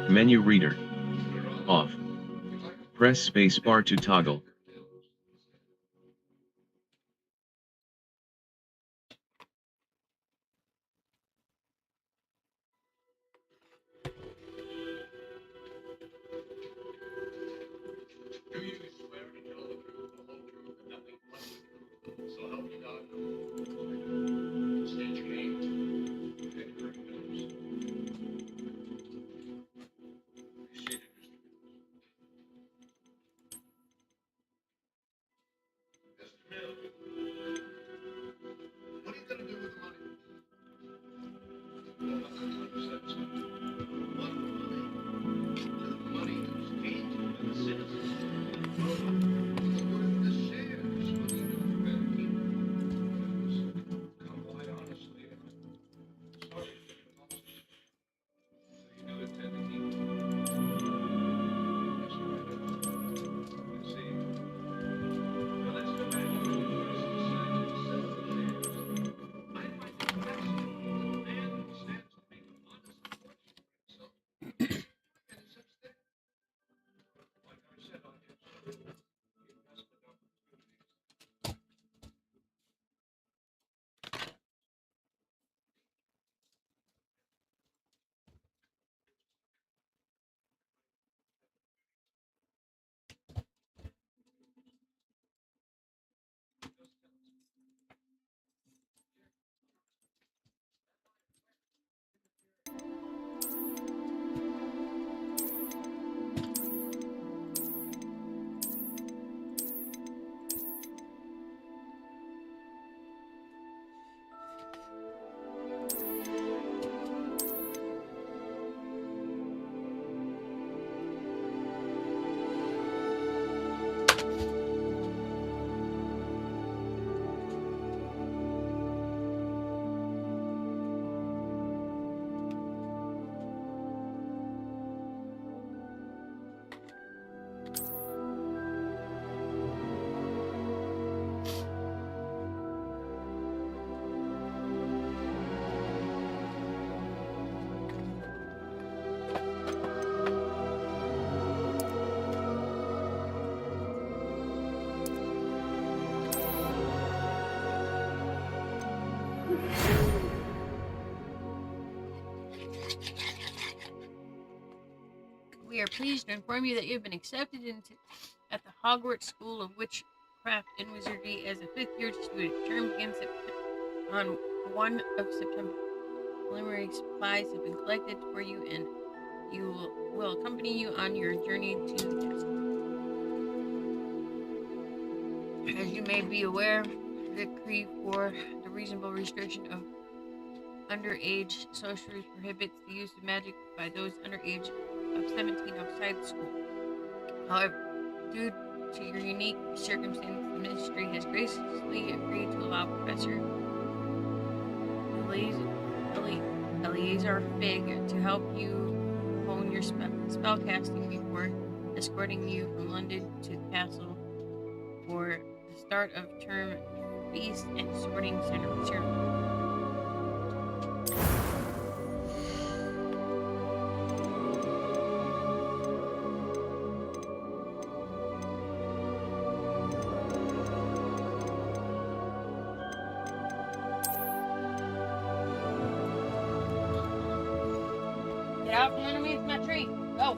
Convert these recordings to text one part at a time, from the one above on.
Menu reader. Off. Press spacebar to toggle. We are pleased to inform you that you have been accepted at the Hogwarts School of Witchcraft and Wizardry as a fifth-year student. Term begins on 1 of September. Preliminary supplies have been collected for you, and will accompany you on your journey to the castle. As you may be aware, the decree for the reasonable restriction of underage sorcery prohibits the use of magic by those under age of 17 outside the school. However, due to your unique circumstance, the ministry has graciously agreed to allow Professor Eleazar Fig to help you hone your spellcasting before escorting you from London to the castle for the start of term feast and sorting ceremony. Get out from underneath my tree. Go.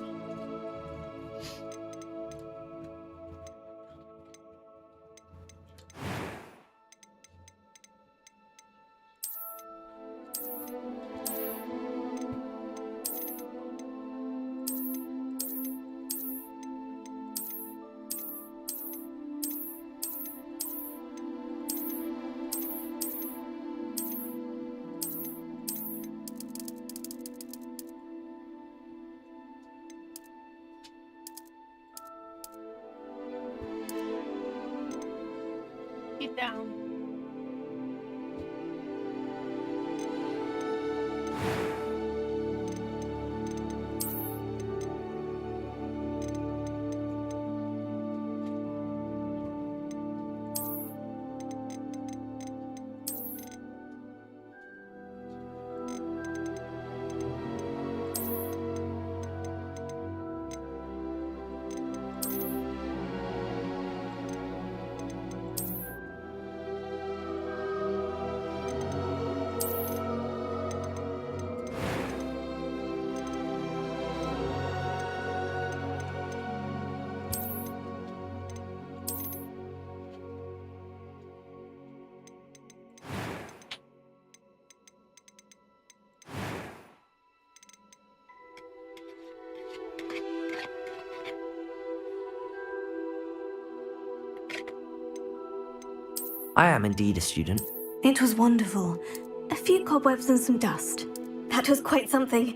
I am indeed a student. It was wonderful. A few cobwebs and some dust. That was quite something.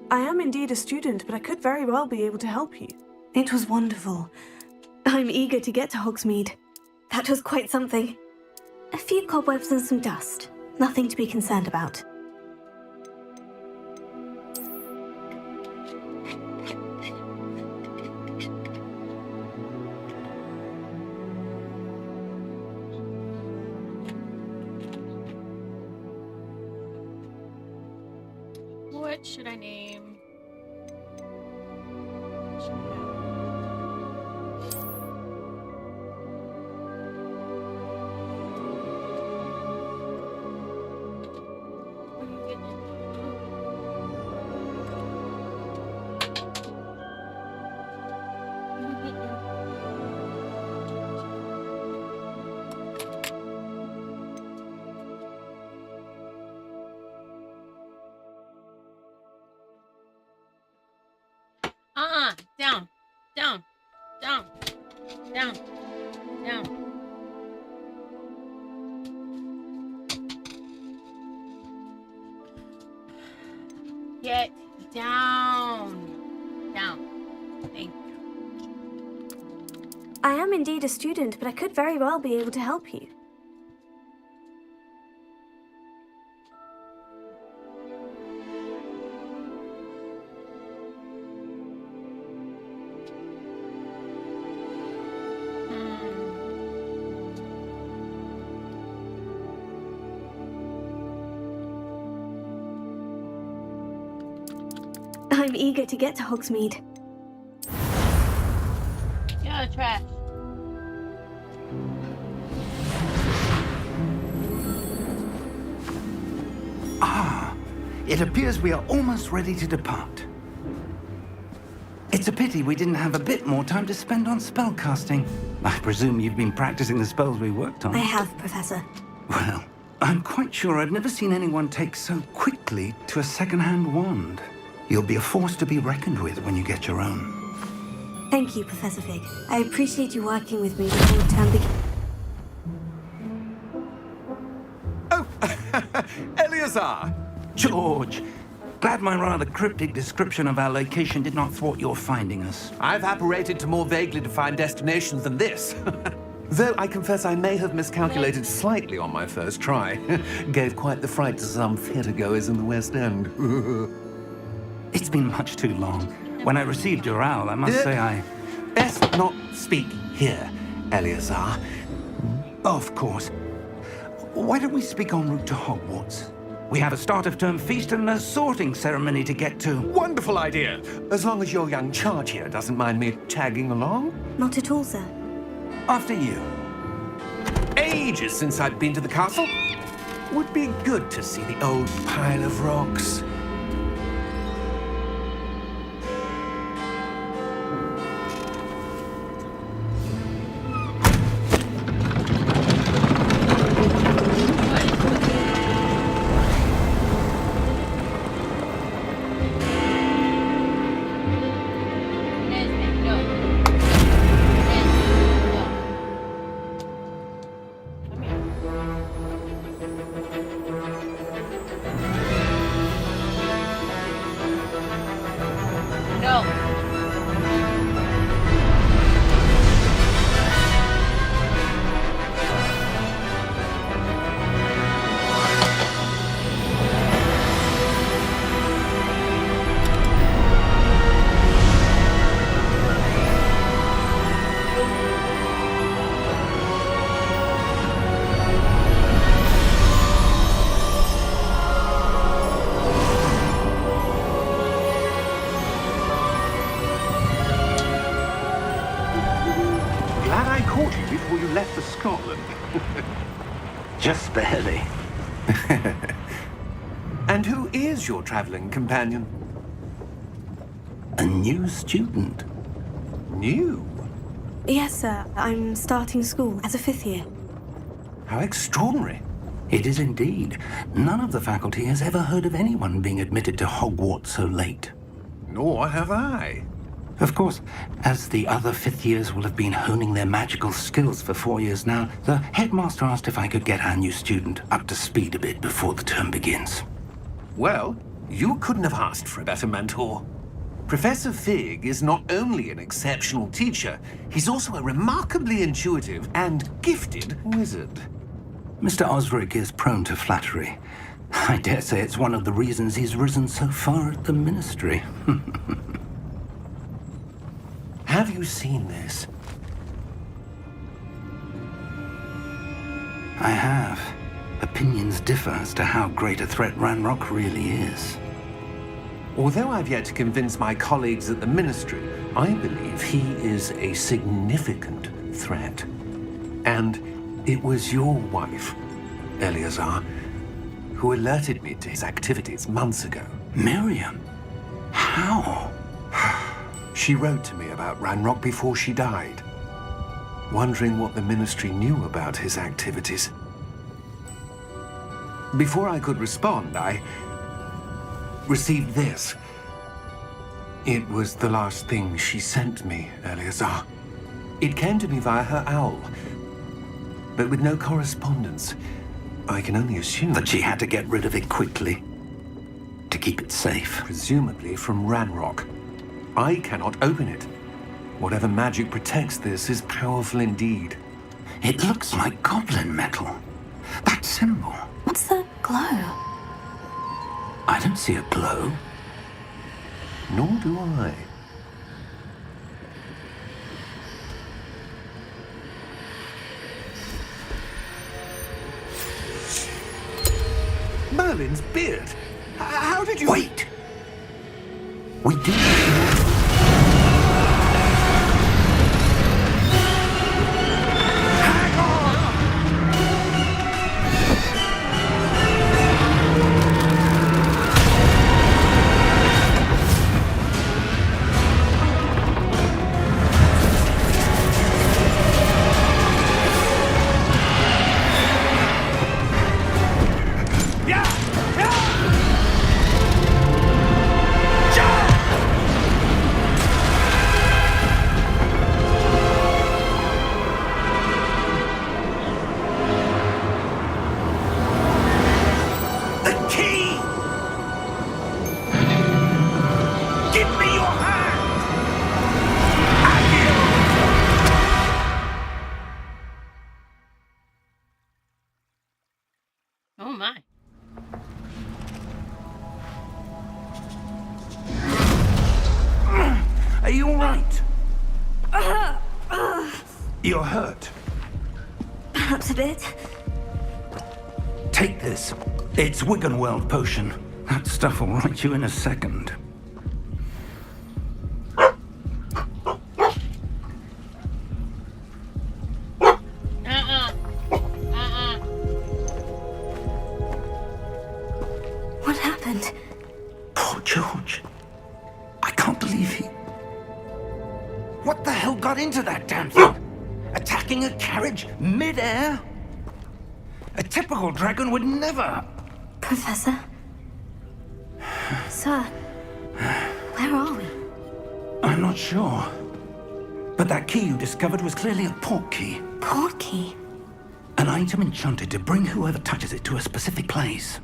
I am indeed a student, but I could very well be able to help you. It was wonderful. I'm eager to get to Hogsmeade. That was quite something. A few cobwebs and some dust. Nothing to be concerned about. What should I name? What are you getting down, down, down, down, down. Get down, down. Thank you. I am indeed a student, but I could very well be able to help you. I'm eager to get to Hogsmeade. Get out of the trash. It appears we are almost ready to depart. It's a pity we didn't have a bit more time to spend on spellcasting. I presume you've been practicing the spells we worked on. I have, Professor. Well, I'm quite sure I've never seen anyone take so quickly to a second-hand wand. You'll be a force to be reckoned with when you get your own. Thank you, Professor Fig. I appreciate you working with me before the term begins. Oh, Eleazar! George, glad my rather cryptic description of our location did not thwart your finding us. I've apparated to more vaguely defined destinations than this. Though I confess I may have miscalculated slightly on my first try. Gave quite the fright to some theatre-goers in the West End. It's been much too long. When I received your owl, I must say I... Best not speak here, Eleazar. Of course. Why don't we speak en route to Hogwarts? We have a start-of-term feast and a sorting ceremony to get to. Wonderful idea! As long as your young charge here doesn't mind me tagging along. Not at all, sir. After you. Ages since I've been to the castle. Would be good to see the old pile of rocks. Before you left for Scotland. Just barely. And who is your traveling companion? A new student. New? Yes, sir. I'm starting school as a 5th year. How extraordinary. It is indeed. None of the faculty has ever heard of anyone being admitted to Hogwarts so late. Nor have I. Of course, as the other fifth years will have been honing their magical skills for 4 years now, the headmaster asked if I could get our new student up to speed a bit before the term begins. Well, you couldn't have asked for a better mentor. Professor Fig is not only an exceptional teacher, he's also a remarkably intuitive and gifted wizard. Mr. Osric is prone to flattery. I dare say it's one of the reasons he's risen so far at the ministry. Have you seen this? I have. Opinions differ as to how great a threat Ranrock really is. Although I've yet to convince my colleagues at the Ministry, I believe he is a significant threat. And it was your wife, Eleazar, who alerted me to his activities months ago. Miriam? How? She wrote to me about Ranrock before she died, wondering what the Ministry knew about his activities. Before I could respond, I received this. It was the last thing she sent me, Eleazar. It came to me via her owl, but with no correspondence. I can only assume That she had to get rid of it quickly to keep it safe. presumably from Ranrock. I cannot open it. Whatever magic protects this is powerful indeed. It looks like goblin metal. That symbol. What's the glow? I don't see a glow. Nor do I. Merlin's beard. How did you... Wait! We do. Oh my. Are you all right? You're hurt. Perhaps a bit. Take this. It's Wiggenweld potion. That stuff will right you in a second. What happened? Poor George. I can't believe he... What the hell got into that damn thing? Attacking a carriage mid-air? A typical dragon would never... Professor? Sir, where are we? I'm not sure. But that key you discovered was clearly a port key. Port key? An item enchanted to bring whoever touches it to a specific place.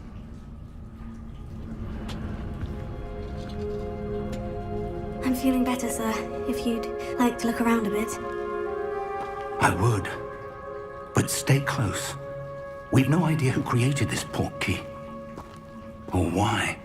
I'm feeling better, sir. If you'd like to look around a bit. I would. But stay close. We've no idea who created this port key. Or why.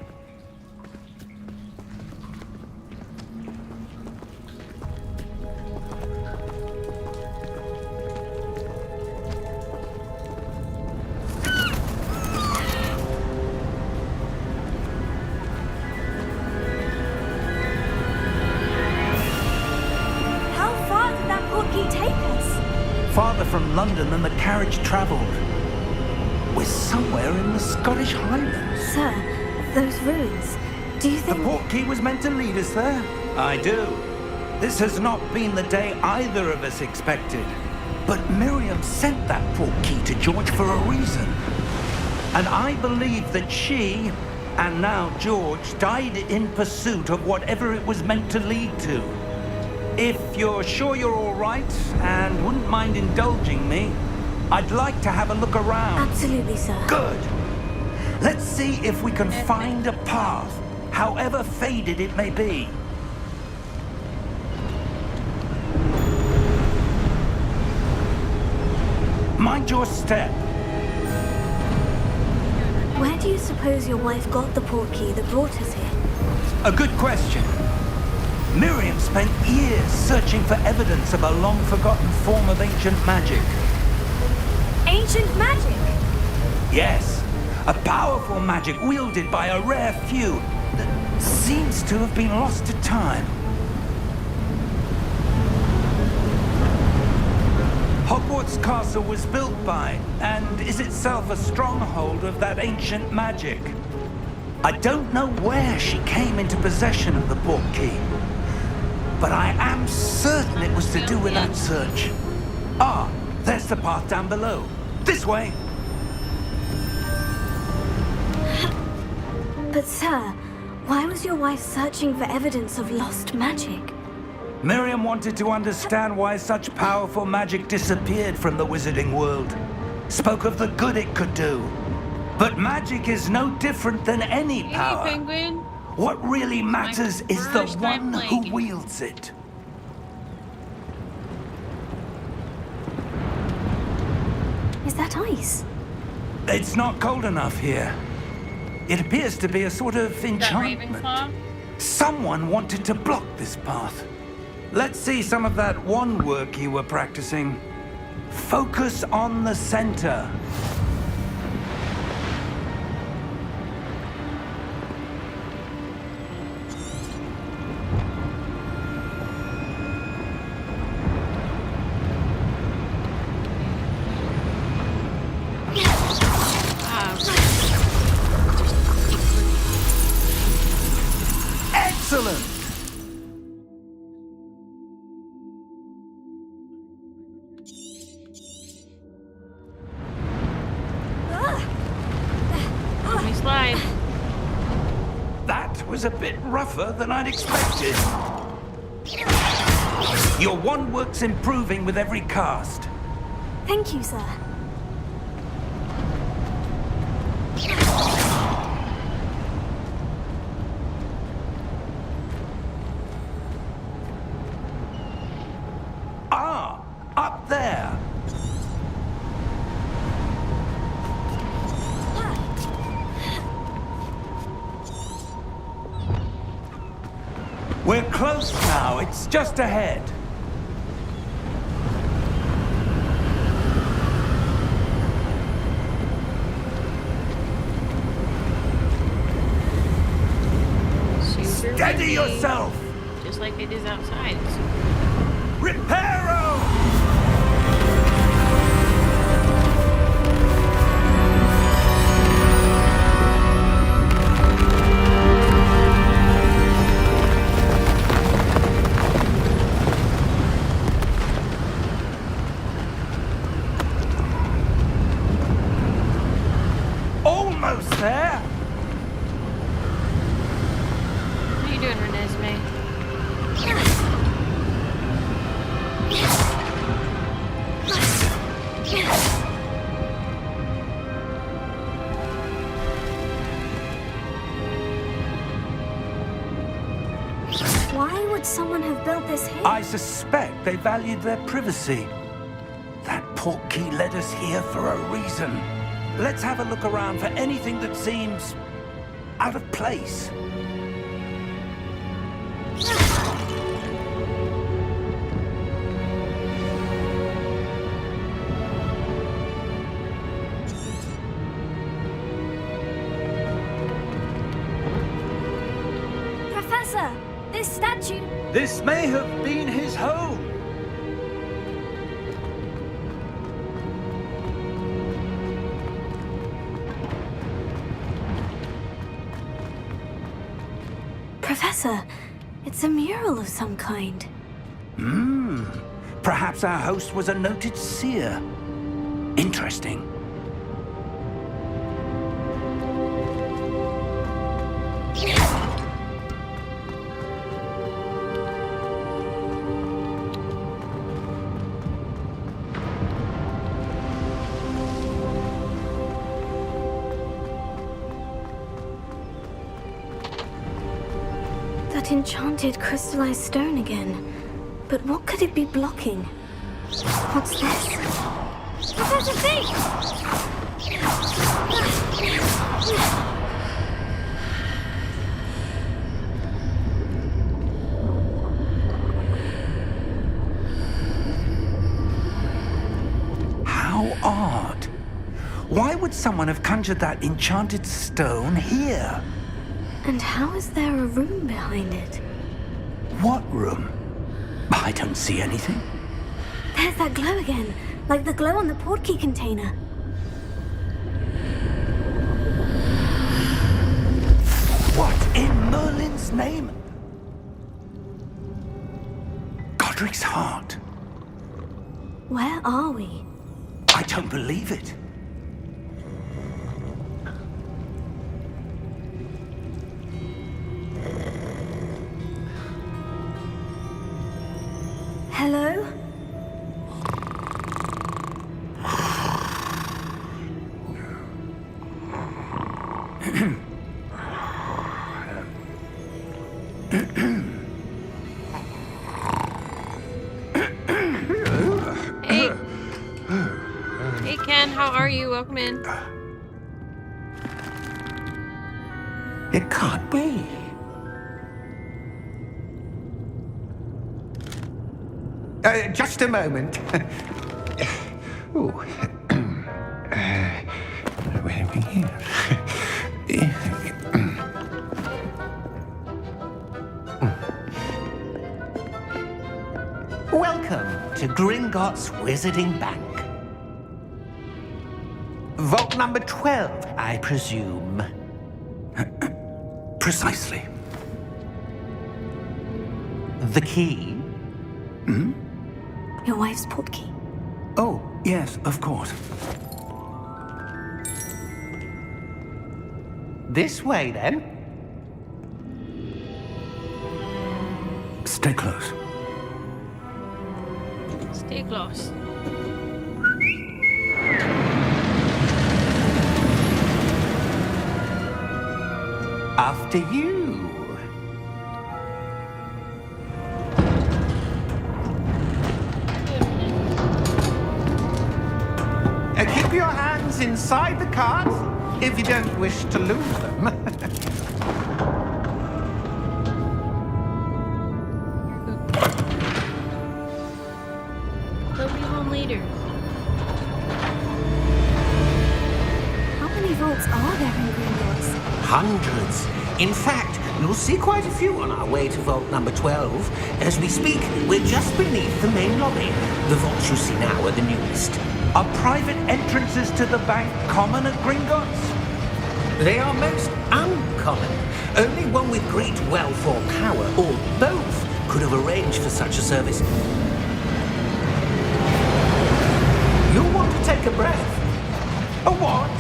How far did that port key take us? Farther from London than the carriage travelled. We're somewhere in the Scottish Highlands. Sir, those ruins. Do you The think... port key was meant to lead us there? I do. This has not been the day either of us expected. But Miriam sent that port key to George for a reason. And I believe that she, and now George, died in pursuit of whatever it was meant to lead to. If you're sure you're all right and wouldn't mind indulging me, I'd like to have a look around. Absolutely, sir. Good. Let's see if we can find a path, however faded it may be. Mind your step. Where do you suppose your wife got the portkey that brought us here? A good question. Miriam spent years searching for evidence of a long-forgotten form of ancient magic. Ancient magic? Yes, a powerful magic wielded by a rare few that seems to have been lost to time. Hogwarts Castle was built by, and is itself a stronghold of that ancient magic. I don't know where she came into possession of the portkey, but I am certain it was to do with that search. Ah, there's the path down below. This way! But sir, why was your wife searching for evidence of lost magic? Miriam wanted to understand why such powerful magic disappeared from the wizarding world. Spoke of the good it could do. But magic is no different than any power. Hey, Penguin. What really matters is the first time one who playing it. wields it. Is that ice? It's not cold enough here. It appears to be a sort of That enchantment. Ravenclaw? Someone wanted to block this path. Let's see some of that wand work you were practicing. Focus on the center. Excellent! Let me slide. That was a bit rougher than I'd expected. Your wand work's improving with every cast. Thank you, sir. Ah, up there. We're close now. It's just ahead. Super Steady windy. yourself. Just like it is outside. Reparo! Almost there. What are you doing, Renesmee? Why would someone have built this here? I suspect they valued their privacy. That portkey led us here for a reason. Let's have a look around for anything that seems out of place. Professor, this statue... This may have been his home. Professor, it's a mural of some kind. Perhaps our host was a noted seer. Interesting. That enchanted crystallized stone again. But what could it be blocking? What's this? Professor Fig! How odd. Why would someone have conjured that enchanted stone here? And how is there a room behind it? What room? I don't see anything. There's that glow again, like the glow on the portkey container. What in Merlin's name? Godric's heart. Where are we? I don't believe it. Hello? Hey. Hey, Ken, how are you? Welcome in. It can't be. Just a moment. Ooh. Where are we here? Welcome to Gringotts Wizarding Bank. Vault number 12, I presume. Precisely. The key? Your wife's portkey. Oh, yes, of course. This way, then. Stay close. Stay close. After you. Keep your hands inside the cart if you don't wish to lose them. They'll be home later. How many vaults are there in Gringotts? Hundreds. In fact, you'll see quite a few on our way to vault number 12. As we speak, we're just beneath the main lobby. The vaults you see now are the newest. Are private entrances to the bank common at Gringotts? They are most uncommon. Only one with great wealth or power, or both, could have arranged for such a service. You'll want to take a breath. A what?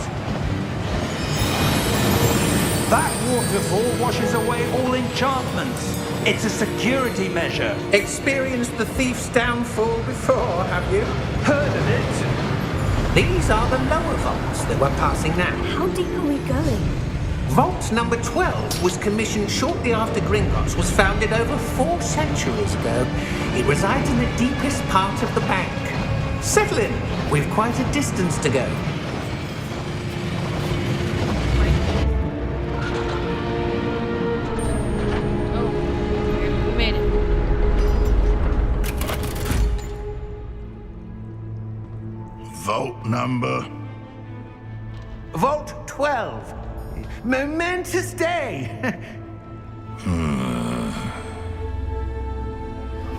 That waterfall washes away all enchantments. It's a security measure. Experienced the thief's downfall before, have you? Heard of it? These are the lower vaults that we're passing now. How deep are we going? Vault number 12 was commissioned shortly after Gringotts was founded over 4 centuries ago. It resides in the deepest part of the bank. Settle in. We've quite a distance to go. Oh, we made it. Vault number. Vault 12. Momentous day.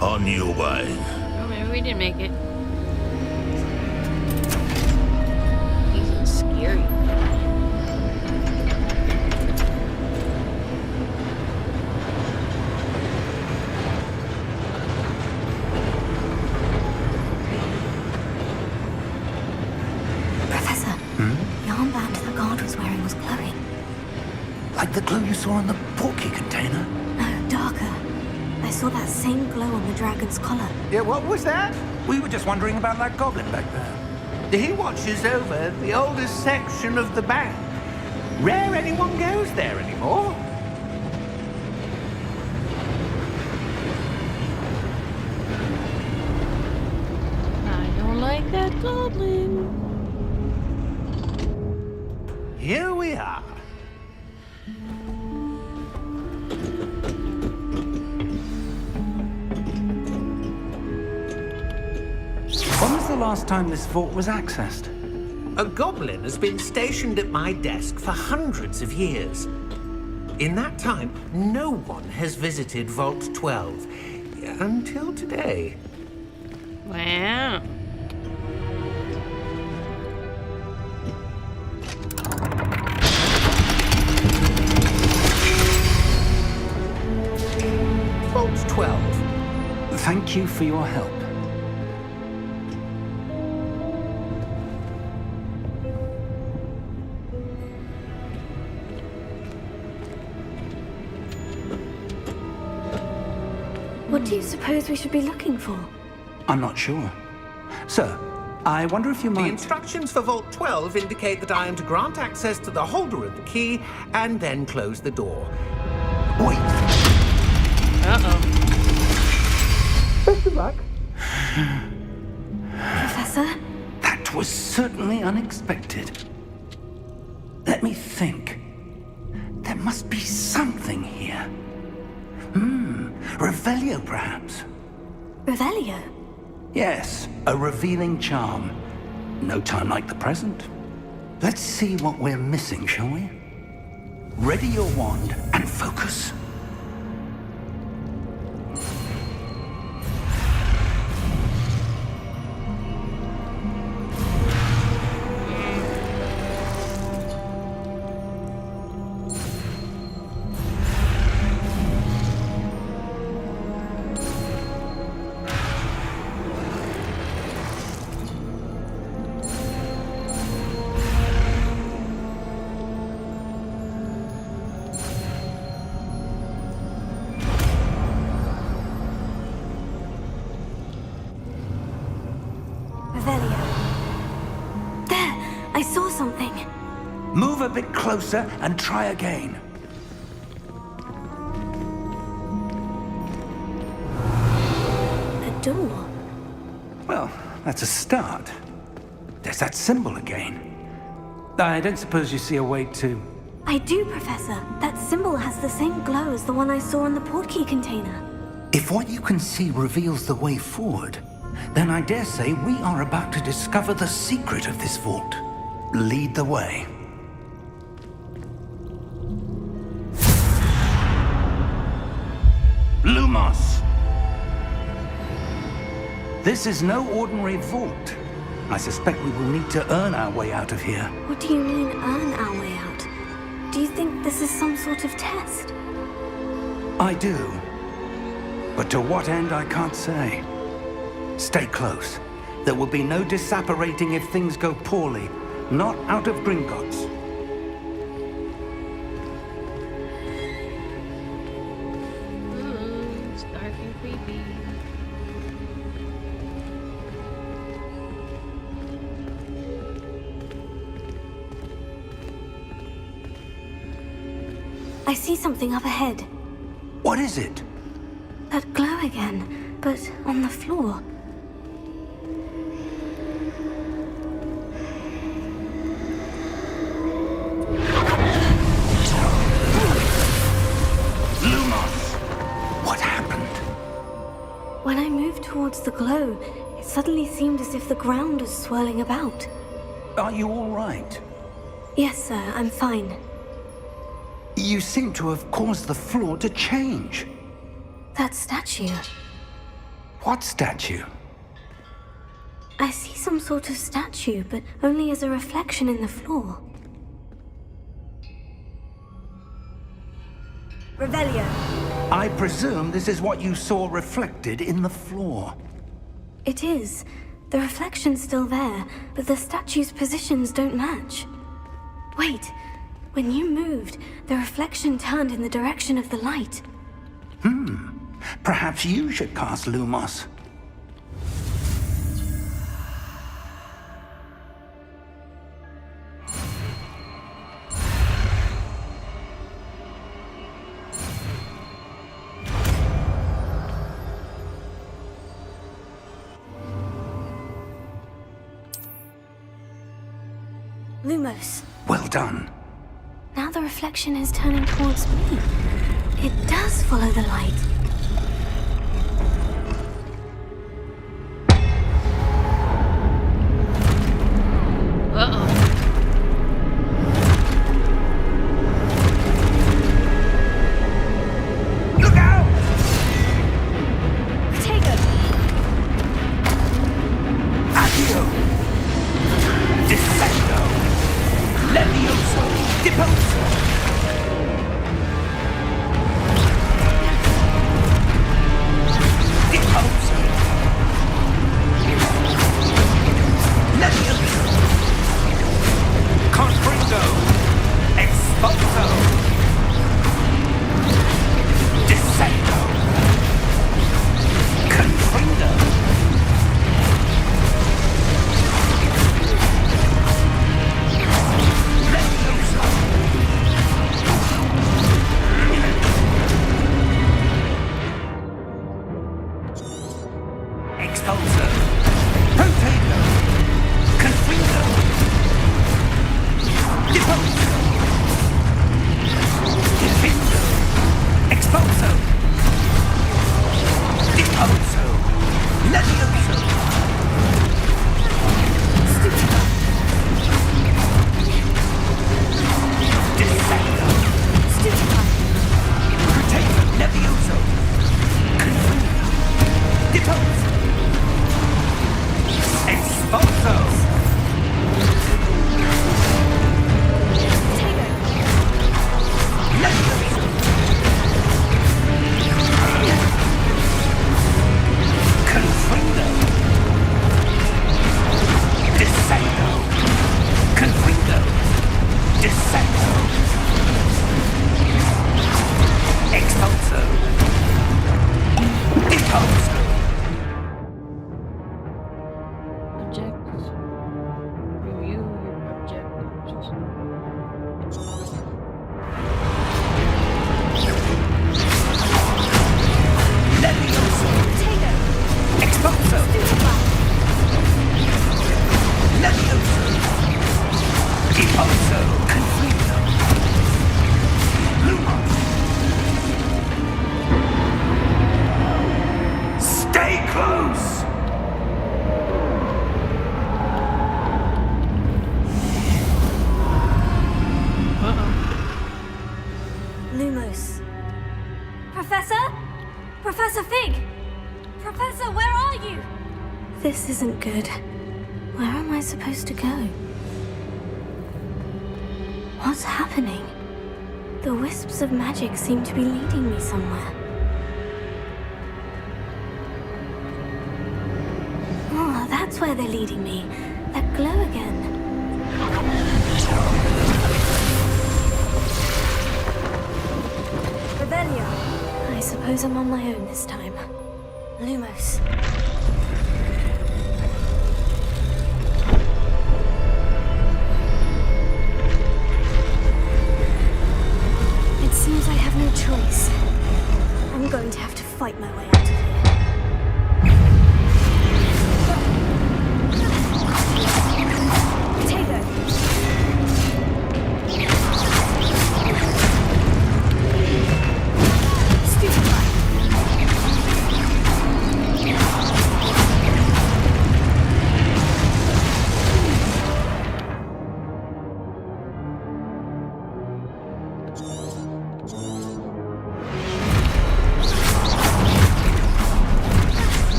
On your way. Oh, maybe we didn't make it. He's scary. Professor, the armband the guard was wearing was glowing. Like the glow you saw in the portkey container? No, darker. I saw that same glow on the dragon's collar. Yeah, what was that? We were just wondering about that goblin back there. He watches over the oldest section of the bank. Rare anyone goes there anymore. that goblin. Here we are. When was the last time this vault was accessed? A goblin has been stationed at my desk for hundreds of years. In that time, no one has visited Vault 12. Until today. Wow. Vault 12. Thank you for your help. What do you suppose we should be looking for? I'm not sure. Sir, I wonder if you The might... instructions for Vault 12 indicate that I am to grant access to the holder of the key and then close the door. Wait! Uh-oh. Best of luck. Professor? That was certainly unexpected. Let me think. There must be something here. Revelio, perhaps? Revelio? Yes, a revealing charm. No time like the present. Let's see what we're missing, shall we? Ready your wand and focus. Revelio. There! I saw something. Move a bit closer and try again. A door. Well, that's a start. There's that symbol again. I don't suppose you see a way to... I do, Professor. That symbol has the same glow as the one I saw in the portkey container. If what you can see reveals the way forward, then I dare say we are about to discover the secret of this vault. Lead the way. Lumos! This is no ordinary vault. I suspect we will need to earn our way out of here. What do you mean, earn our way out? Do you think this is some sort of test? I do. But to what end, I can't say. Stay close. There will be no disapparating if things go poorly. Not out of Gringotts. Ooh, it's dark and creepy. I see something up ahead. What is it? That glow again, but on the floor. Lumos! What happened? When I moved towards the glow, it suddenly seemed as if the ground was swirling about. Are you all right? Yes, sir, I'm fine. You seem to have caused the floor to change. That statue. What statue? I see some sort of statue, but only as a reflection in the floor. Revelio. I presume this is what you saw reflected in the floor. It is. The reflection's still there, but the statue's positions don't match. Wait. When you moved, the reflection turned in the direction of the light. Perhaps you should cast Lumos. Lumos, Well done. now the reflection is turning towards me. It does follow the light. Uh-oh. Look out! Protego! Accio! Descendo! Levioso! Deposo! Deposo! Levioso! Confringo! Expulso! Descendo! Confringo! Levioso! Expulso! Protego! Confringo! Deposo! Defendo! Expulso! Deposo! Levioso! Stupido! Descendo! Stupido! Protego! Levioso! Confringo! Deposo! Expulso! Levioso! Confringo! Descendo! Confringo! Descendo! Expulso! Deposo! Objectives. Review your objectives. Levioso! Expulso! Levioso! Deposo! Confringo! Lumos! Stay close! Uh-oh. Lumos. Professor? Professor Fig! Professor, where are you? This isn't good. Where am I supposed to go? What's happening? The wisps of magic seem to be leading me somewhere. Oh, that's where they're leading me. That glow again. Revelio. I suppose I'm on my own this time. Lumos. It seems I have no choice. I'm going to have to fight my way out of here. Potato. Stupefy.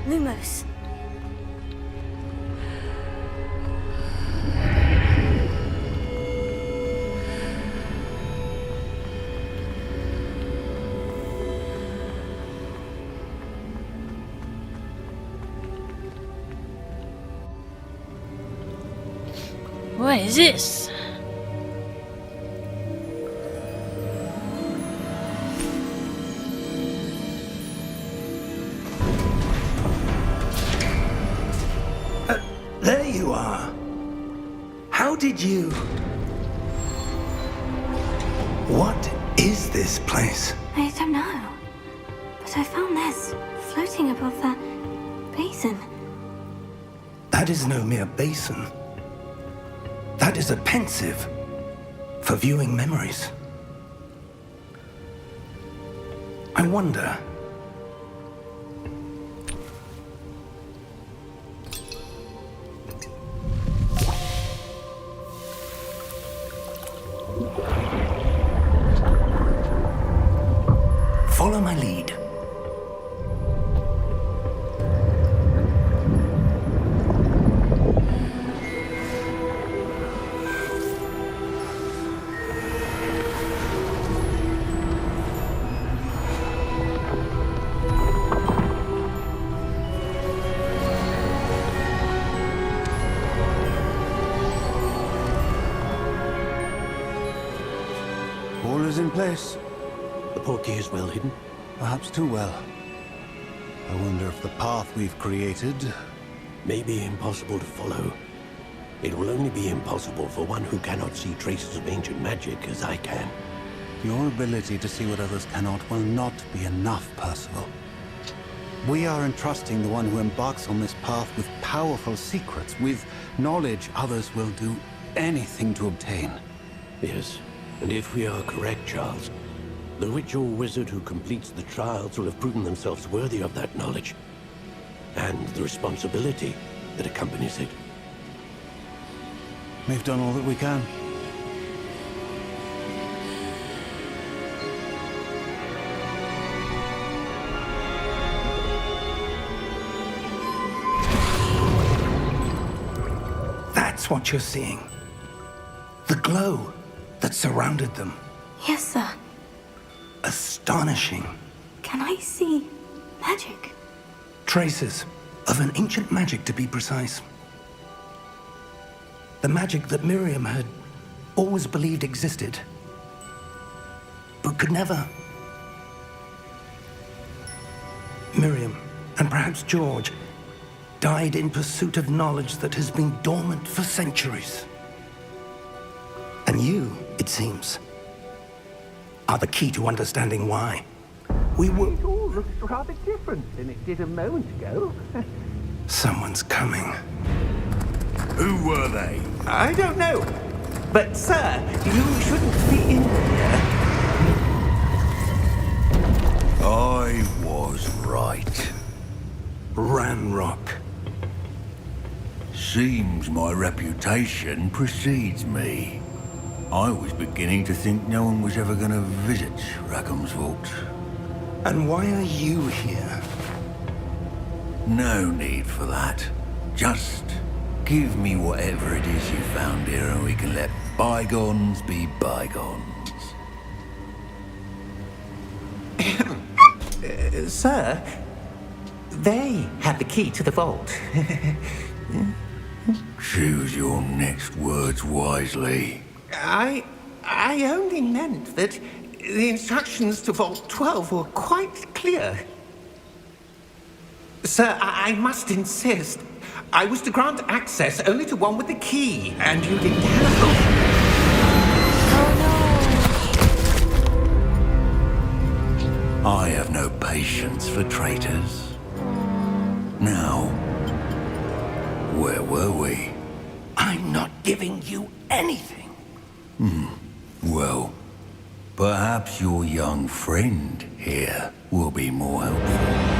Lumos. What is this? There you are. How did you... What is this place? I don't know. But I found this floating above that basin. That is no mere basin. That is a pensive for viewing memories. I wonder... Follow my lead. All is in place. The portkey is well hidden. Perhaps too well. I wonder if the path we've created... May be impossible to follow. It will only be impossible for one who cannot see traces of ancient magic as I can. Your ability to see what others cannot will not be enough, Percival. We are entrusting the one who embarks on this path with powerful secrets, with knowledge others will do anything to obtain. Yes, and if we are correct, Charles, the witch or wizard who completes the trials will have proven themselves worthy of that knowledge, and the responsibility that accompanies it. We've done all that we can. That's what you're seeing. The glow that surrounded them. Yes, sir. Astonishing. Can I see magic? Traces of an ancient magic, to be precise. The magic that Miriam had always believed existed, but could never. Miriam, and perhaps George, died in pursuit of knowledge that has been dormant for centuries. And you, it seems, are the key to understanding why. We were... It all looks rather different than it did a moment ago. Someone's coming. Who were they? I don't know. But, sir, you shouldn't be in here. I was right. Ranrock. Seems my reputation precedes me. I was beginning to think no one was ever going to visit Rackham's vault. And why are you here? No need for that. Just give me whatever it is you found here and we can let bygones be bygones. Sir, they had the key to the vault. Choose your next words wisely. I only meant that the instructions to Vault 12 were quite clear. Sir, I must insist. I was to grant access only to one with the key, and you didn't have... I have no patience for traitors. Now, where were we? I'm not giving you anything. Well, perhaps your young friend here will be more helpful.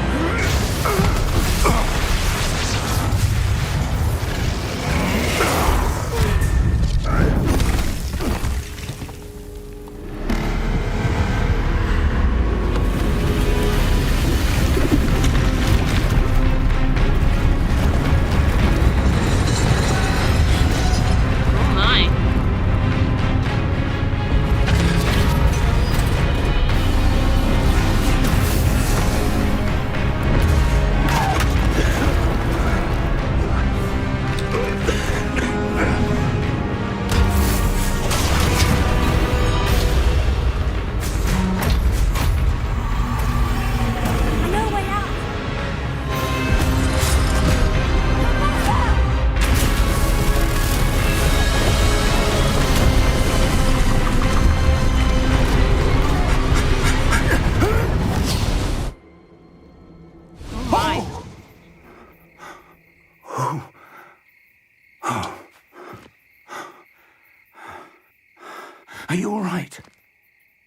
Are you all right?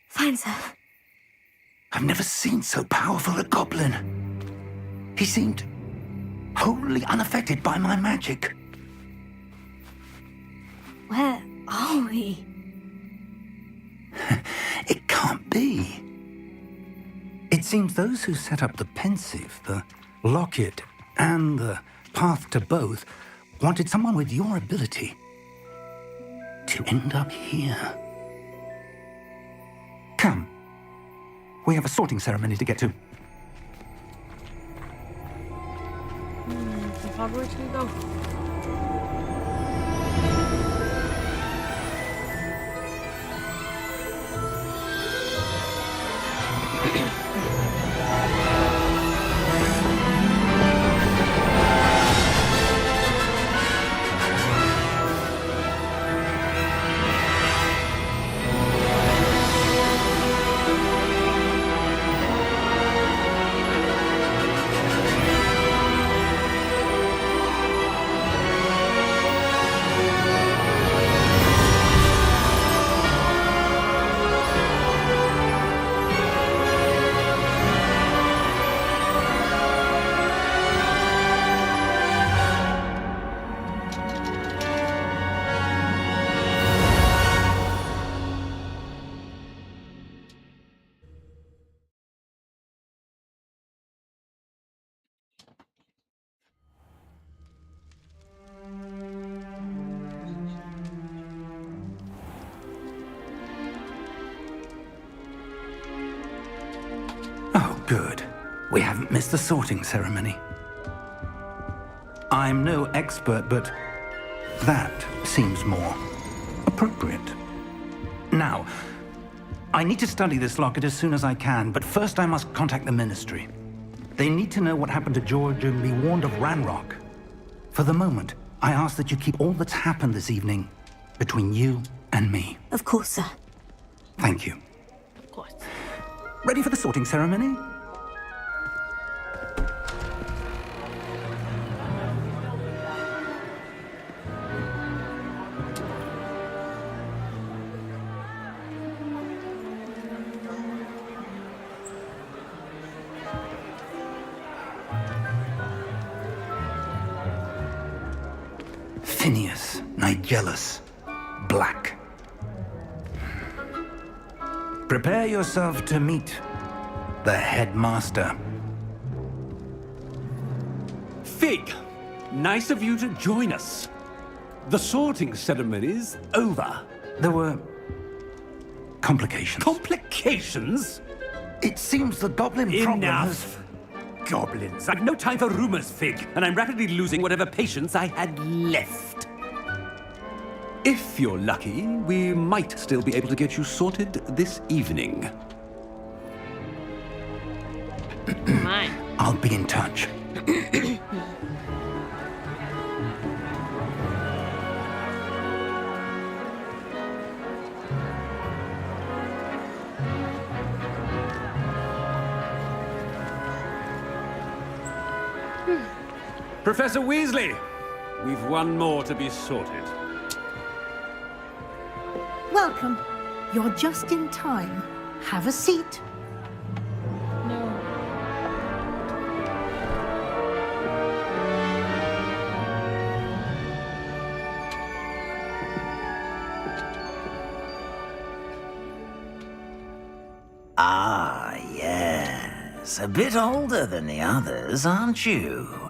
Fine, sir. I've never seen so powerful a goblin. He seemed wholly unaffected by my magic. Where are we? It can't be. It seems those who set up the pensive, the locket, and the path to both wanted someone with your ability to end up here. Come. We have a sorting ceremony to get to. Hogwarts we go. Oh, good. We haven't missed the sorting ceremony. I'm no expert, but that seems more appropriate. Now, I need to study this locket as soon as I can, but first I must contact the Ministry. They need to know what happened to George and be warned of Ranrock. For the moment, I ask that you keep all that's happened this evening between you and me. Of course, sir. Thank you. Of course. Ready for the sorting ceremony? Phineas, Nigellus, Black. Prepare yourself to meet the headmaster. Fig, nice of you to join us. The sorting ceremony's over. There were complications. Complications? It seems the goblin problem has... Enough! Goblins. I've no time for rumors, Fig, and I'm rapidly losing whatever patience I had left. If you're lucky, we might still be able to get you sorted this evening. Mine. I'll be in touch. Professor Weasley, we've one more to be sorted. Welcome. You're just in time. Have a seat. No. Ah, yes. A bit older than the others, aren't you?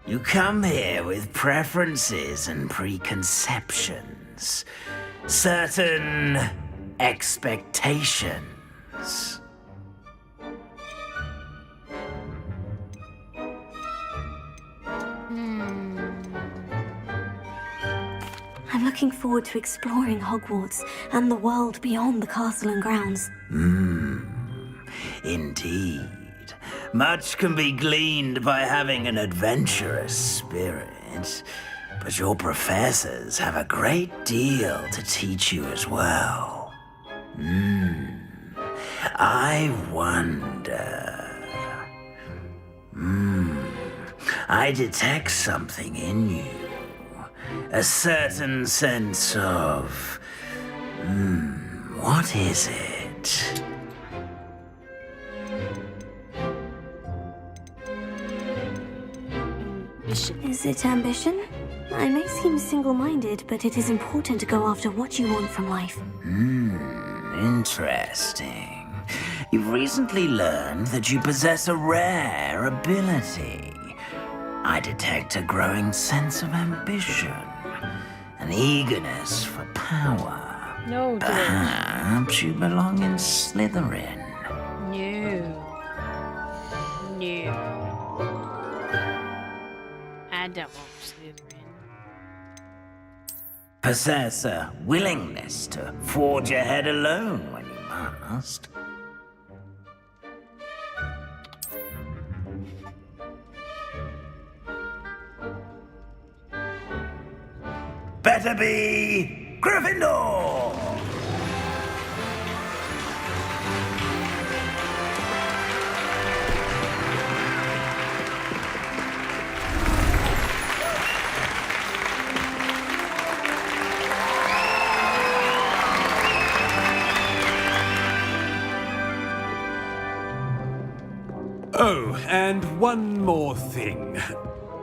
You come here with preferences and preconceptions. Certain expectations. I'm looking forward to exploring Hogwarts and the world beyond the castle and grounds. Indeed. Much can be gleaned by having an adventurous spirit, but your professors have a great deal to teach you as well. I wonder... I detect something in you. A certain sense of... What is it? Is it ambition? I may seem single-minded, but it is important to go after what you want from life. Interesting. You've recently learned that you possess a rare ability. I detect a growing sense of ambition, an eagerness for power. No, Perhaps you belong in Slytherin. No. No. I don't want Slytherin. Possess a willingness to forge ahead alone when you must. Better be Gryffindor! Oh, and one more thing.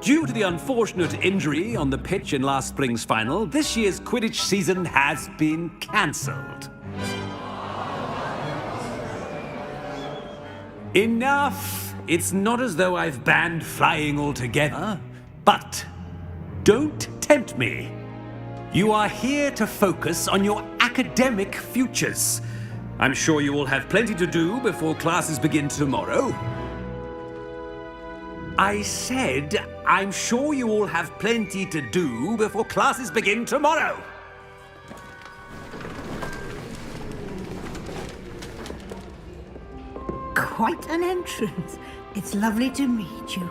Due to the unfortunate injury on the pitch in last spring's final, this year's Quidditch season has been cancelled. Enough! It's not as though I've banned flying altogether, but don't tempt me. You are here to focus on your academic futures. I'm sure you will have plenty to do before classes begin tomorrow. I said, I'm sure you all have plenty to do before classes begin tomorrow. Quite an entrance. It's lovely to meet you.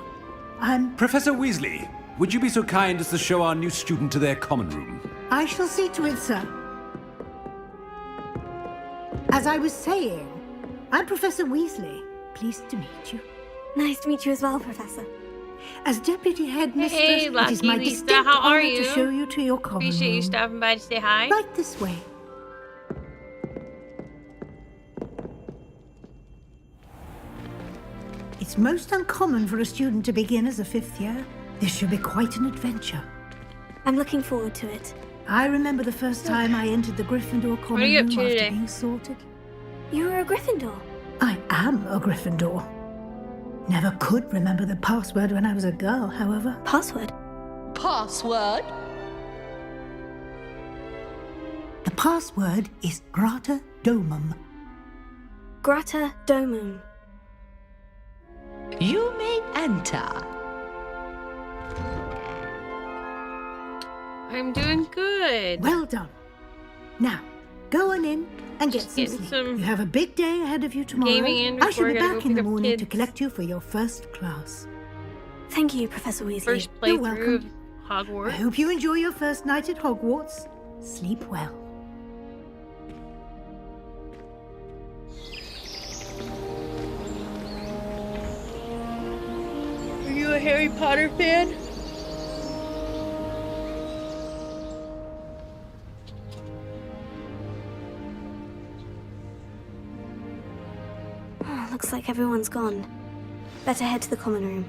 Professor Weasley, would you be so kind as to show our new student to their common room? I shall see to it, sir. As I was saying, I'm Professor Weasley. Pleased to meet you. Nice to meet you as well, Professor. As Deputy Headmistress, Hey, it Lucky is my Lisa, distinct how are honor you? to show you to your common Appreciate you room. stopping by to say hi. Right this way. It's most uncommon for a student to begin as a fifth year. This should be quite an adventure. I'm looking forward to it. I remember the first time I entered the Gryffindor common are you up room to after today? being sorted. You were a Gryffindor. I am a Gryffindor. Never could remember the password when I was a girl, however. Password? Password? The password is Grata Domum. Grata Domum. You may enter. I'm doing good. Well done. Now, go on in and get Just some getting sleep. some You have a big day ahead of you tomorrow. gaming in I shall before I be gotta back go in the pick up morning to kids. collect you for your first class. Thank you, Professor Weasley. First You're playthrough of welcome. I Hogwarts. hope you enjoy your first night at Hogwarts. Sleep well. Are you a Harry Potter fan? Oh, looks like everyone's gone. Better head to the common room.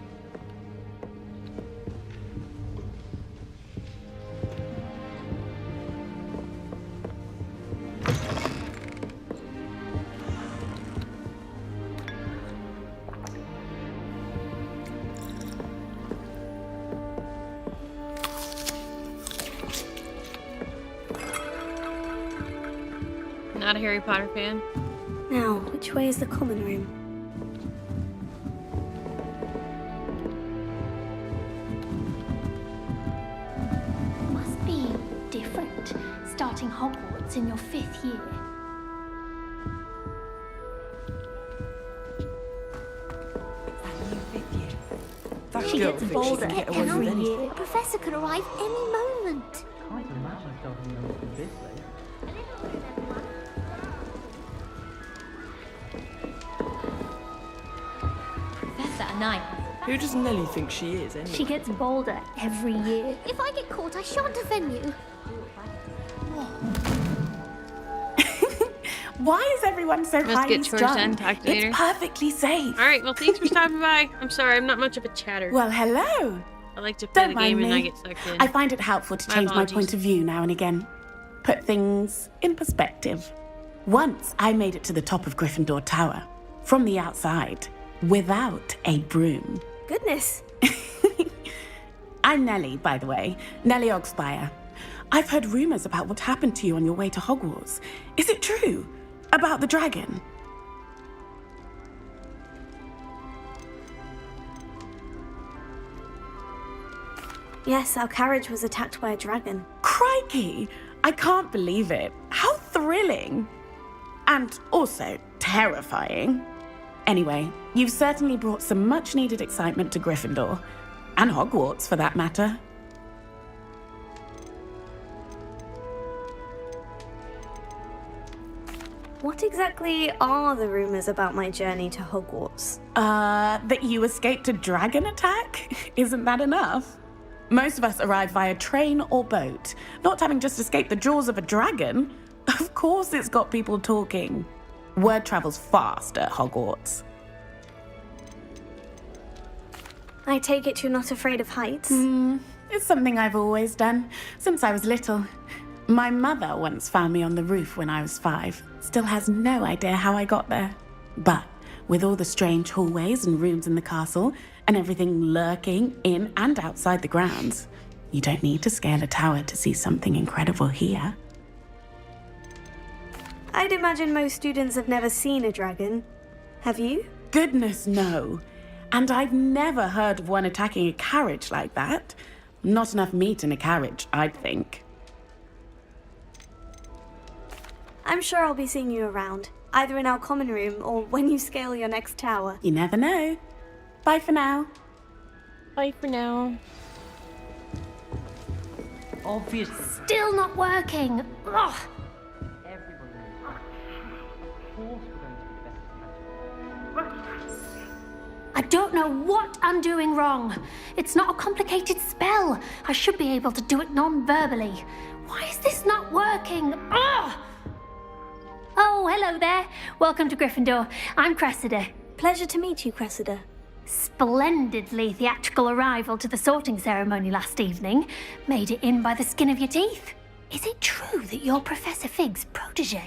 Not a Harry Potter fan. Now, which way is the common room? Must be different, starting Hogwarts in your 5th year. That She girl gets thinks she bolder can get away with every anything. year. A professor could arrive any moment. Can't imagine myself in this way. Professor Knight. Who does Nellie think she is, anyway? She gets bolder every year. If I get caught, I shan't offend you. Why is everyone so Let's highly get chores done. strung? Talk to you later. It's perfectly safe. All right. Well, thanks for stopping by. I'm sorry. I'm not much of a chatter. Well, hello. I like to play Don't the game mind and I me. get sucked in. I find it helpful to My change my apologies. point of view now and again. Put things in perspective. Once I made it to the top of Gryffindor Tower, from the outside, without a broom. Goodness. I'm Nellie, by the way. Nellie Ogspire. I've heard rumors about what happened to you on your way to Hogwarts. Is it true? About the dragon? Yes, our carriage was attacked by a dragon. Crikey! I can't believe it. How thrilling! And also terrifying. Anyway, you've certainly brought some much-needed excitement to Gryffindor. And Hogwarts, for that matter. What exactly are the rumors about my journey to Hogwarts? That you escaped a dragon attack? Isn't that enough? Most of us arrive via train or boat, not having just escaped the jaws of a dragon. Of course it's got people talking. Word travels fast at Hogwarts. I take it you're not afraid of heights? It's something I've always done, since I was little. My mother once found me on the roof when I was 5. Still has no idea how I got there. But with all the strange hallways and rooms in the castle, and everything lurking in and outside the grounds, you don't need to scale a tower to see something incredible here. I'd imagine most students have never seen a dragon. Have you? Goodness, no. And I've never heard of one attacking a carriage like that. Not enough meat in a carriage, I'd think. I'm sure I'll be seeing you around, either in our common room or when you scale your next tower. You never know. Bye for now. Bye for now. Obvious. Still not working. Ugh. I don't know what I'm doing wrong. It's not a complicated spell. I should be able to do it non-verbally. Why is this not working? Ugh! Oh, hello there. Welcome to Gryffindor. I'm Cressida. Pleasure to meet you, Cressida. Splendidly theatrical arrival to the sorting ceremony last evening. Made it in by the skin of your teeth. Is it true that you're Professor Fig's protege?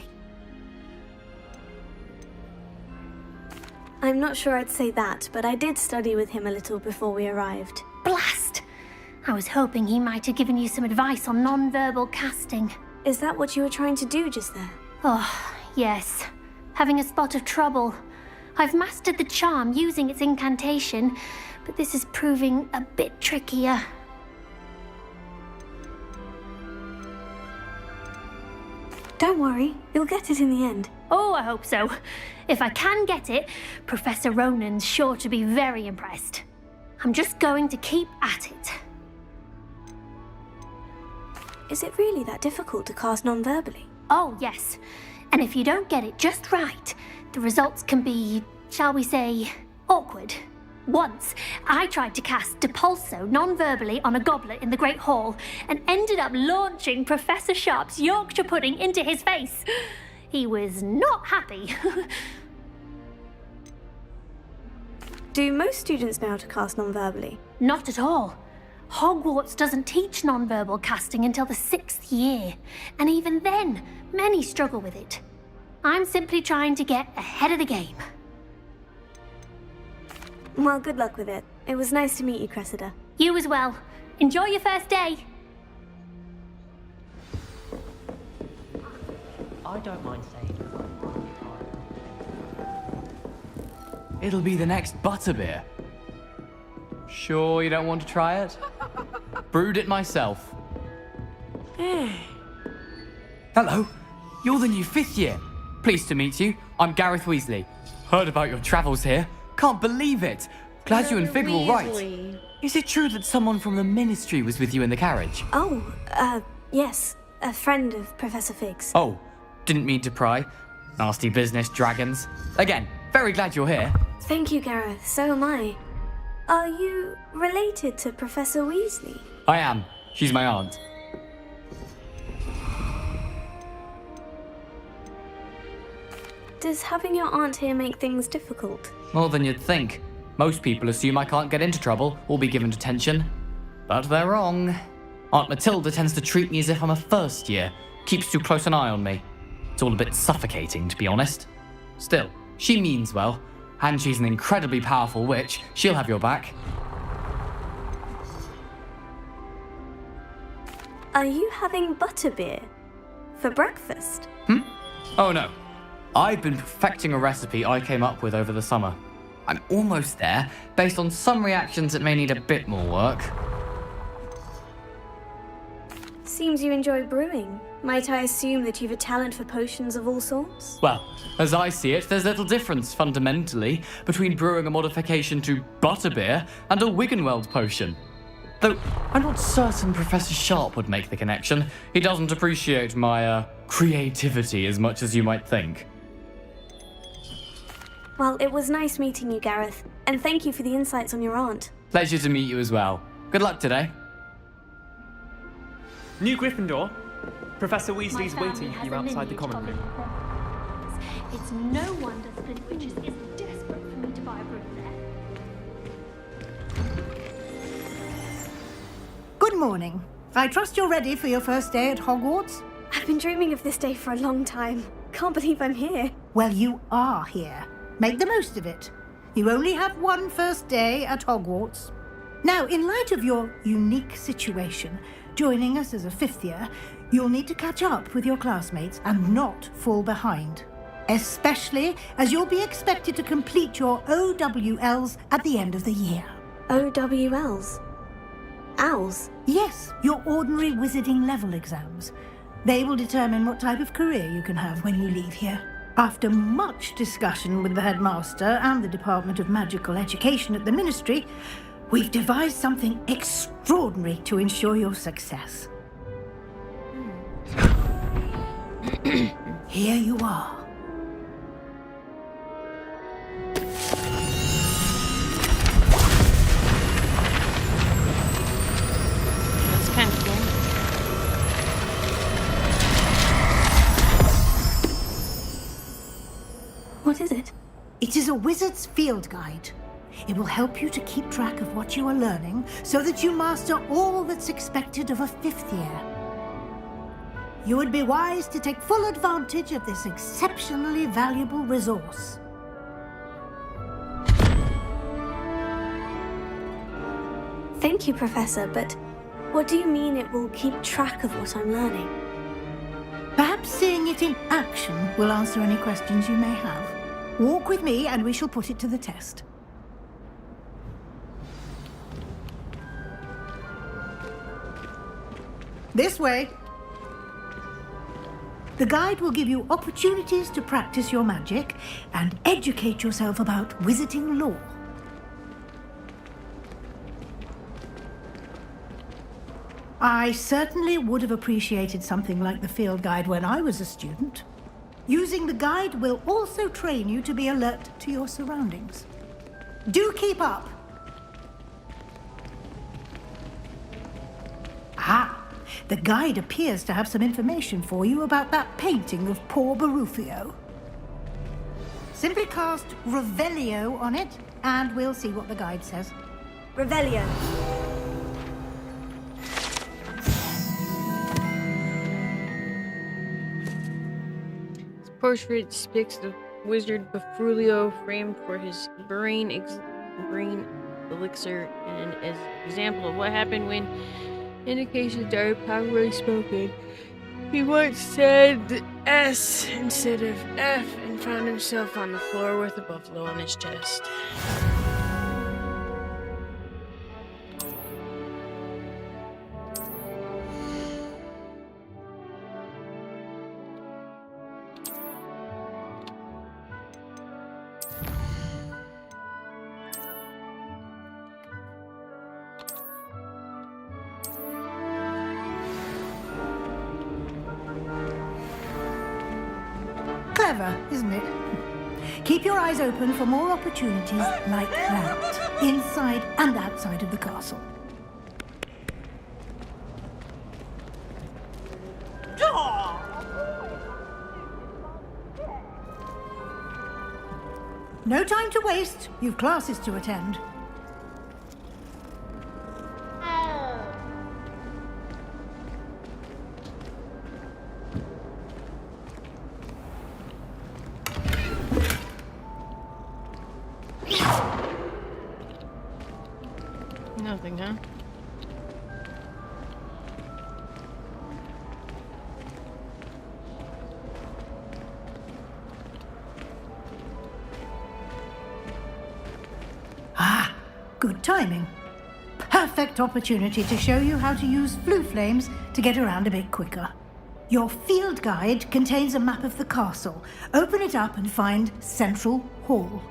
I'm not sure I'd say that, but I did study with him a little before we arrived. Blast! I was hoping he might have given you some advice on non-verbal casting. Is that what you were trying to do just there? Oh, yes. Having a spot of trouble. I've mastered the charm using its incantation, but this is proving a bit trickier. Don't worry, you'll get it in the end. Oh, I hope so. If I can get it, Professor Ronan's sure to be very impressed. I'm just going to keep at it. Is it really that difficult to cast non-verbally? Oh, yes. And if you don't get it just right, the results can be, shall we say, awkward. Once, I tried to cast Depulso non-verbally on a goblet in the Great Hall and ended up launching Professor Sharp's Yorkshire pudding into his face. He was not happy. Do most students know how to cast non-verbally? Not at all. Hogwarts doesn't teach non-verbal casting until the 6th year, and even then, many struggle with it. I'm simply trying to get ahead of the game. Well, good luck with it. It was nice to meet you, Cressida. You as well. Enjoy your first day. I don't mind saying. It'll be the next butterbeer. Sure you don't want to try it? Brewed it myself. Hello, you're the new 5th year. Pleased to meet you. I'm Gareth Weasley. Heard about your travels here. Can't believe it. Glad you and Fig are all right. Is it true that someone from the Ministry was with you in the carriage? Oh, yes. A friend of Professor Fig's. Oh, didn't mean to pry. Nasty business, dragons. Again, very glad you're here. Thank you, Gareth. So am I. Are you related to Professor Weasley? I am. She's my aunt. Does having your aunt here make things difficult? More than you'd think. Most people assume I can't get into trouble or be given detention. But they're wrong. Aunt Matilda tends to treat me as if I'm a first year, keeps too close an eye on me. It's all a bit suffocating, to be honest. Still, she means well, and she's an incredibly powerful witch. She'll have your back. Are you having butterbeer? For breakfast? Oh no. I've been perfecting a recipe I came up with over the summer. I'm almost there, based on some reactions that may need a bit more work. Seems you enjoy brewing. Might I assume that you've a talent for potions of all sorts? Well, as I see it, there's little difference, fundamentally, between brewing a modification to butterbeer and a Wiggenweld potion. Though, I'm not certain Professor Sharp would make the connection. He doesn't appreciate my, creativity as much as you might think. Well, it was nice meeting you, Gareth, and thank you for the insights on your aunt. Pleasure to meet you as well. Good luck today. New Gryffindor. Professor Weasley's waiting for you outside the common room. It's no wonder Flintwitches is desperate for me to buy a broom there. Good morning. I trust you're ready for your first day at Hogwarts? I've been dreaming of this day for a long time. Can't believe I'm here. Well, you are here. Make the most of it. You only have one first day at Hogwarts. Now, in light of your unique situation, joining us as a fifth year, you'll need to catch up with your classmates and not fall behind. Especially as you'll be expected to complete your OWLs at the end of the year. OWLs? Owls? Yes, your ordinary wizarding level exams. They will determine what type of career you can have when you leave here. After much discussion with the headmaster and the Department of Magical Education at the Ministry, we've devised something extraordinary to ensure your success. Here you are. That's kind of cool. What is it? It is a wizard's field guide. It will help you to keep track of what you are learning so that you master all that's expected of a fifth year. You would be wise to take full advantage of this exceptionally valuable resource. Thank you, Professor, but what do you mean it will keep track of what I'm learning? Perhaps seeing it in action will answer any questions you may have. Walk with me and we shall put it to the test. This way. The guide will give you opportunities to practice your magic and educate yourself about wizarding lore. I certainly would have appreciated something like the field guide when I was a student. Using the guide will also train you to be alert to your surroundings. Do keep up! Ah, the guide appears to have some information for you about that painting of poor Barufio. Simply cast Revelio on it, and we'll see what the guide says. Revelio. This portrait depicts the wizard Bafrulio framed for his brain elixir and as an example of what happened when indications are powerfully spoken. He once said S instead of F and found himself on the floor with a buffalo on his chest. Clever, isn't it? Keep your eyes open for more opportunities like that, inside and outside of the castle. No time to waste. You've classes to attend. Nothing, huh? Ah, good timing. Perfect opportunity to show you how to use flue flames to get around a bit quicker. Your field guide contains a map of the castle. Open it up and find Central Hall.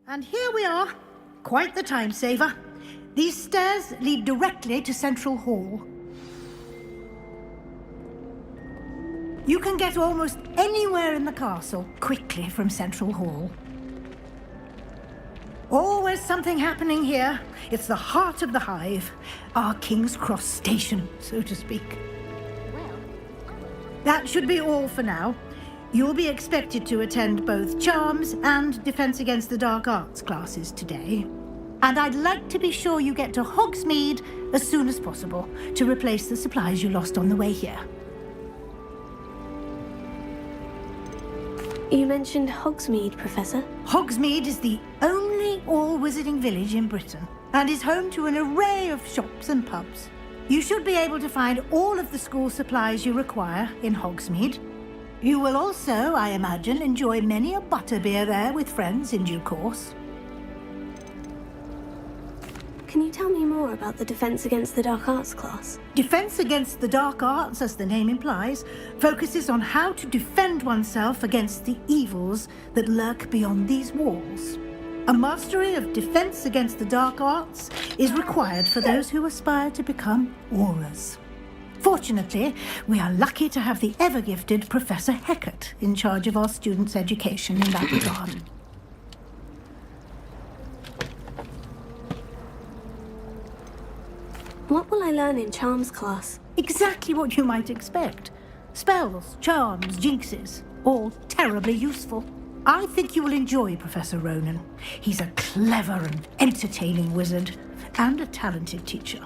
And here we are. Quite the time saver. These stairs lead directly to Central Hall. You can get almost anywhere in the castle quickly from Central Hall. Always something happening here. It's the heart of the hive. Our King's Cross station, so to speak. That should be all for now. You'll be expected to attend both Charms and Defense Against the Dark Arts classes today. And I'd like to be sure you get to Hogsmeade as soon as possible to replace the supplies you lost on the way here. You mentioned Hogsmeade, Professor. Hogsmeade is the only all-wizarding village in Britain and is home to an array of shops and pubs. You should be able to find all of the school supplies you require in Hogsmeade. You will also, I imagine, enjoy many a butterbeer there with friends in due course. Can you tell me more about the Defense Against the Dark Arts class? Defense Against the Dark Arts, as the name implies, focuses on how to defend oneself against the evils that lurk beyond these walls. A mastery of Defense Against the Dark Arts is required for those who aspire to become Aurors. Fortunately, we are lucky to have the ever-gifted Professor Heckert in charge of our students' education in that regard. What will I learn in Charms class? Exactly what you might expect. Spells, charms, jinxes, all terribly useful. I think you will enjoy Professor Ronan. He's a clever and entertaining wizard, and a talented teacher.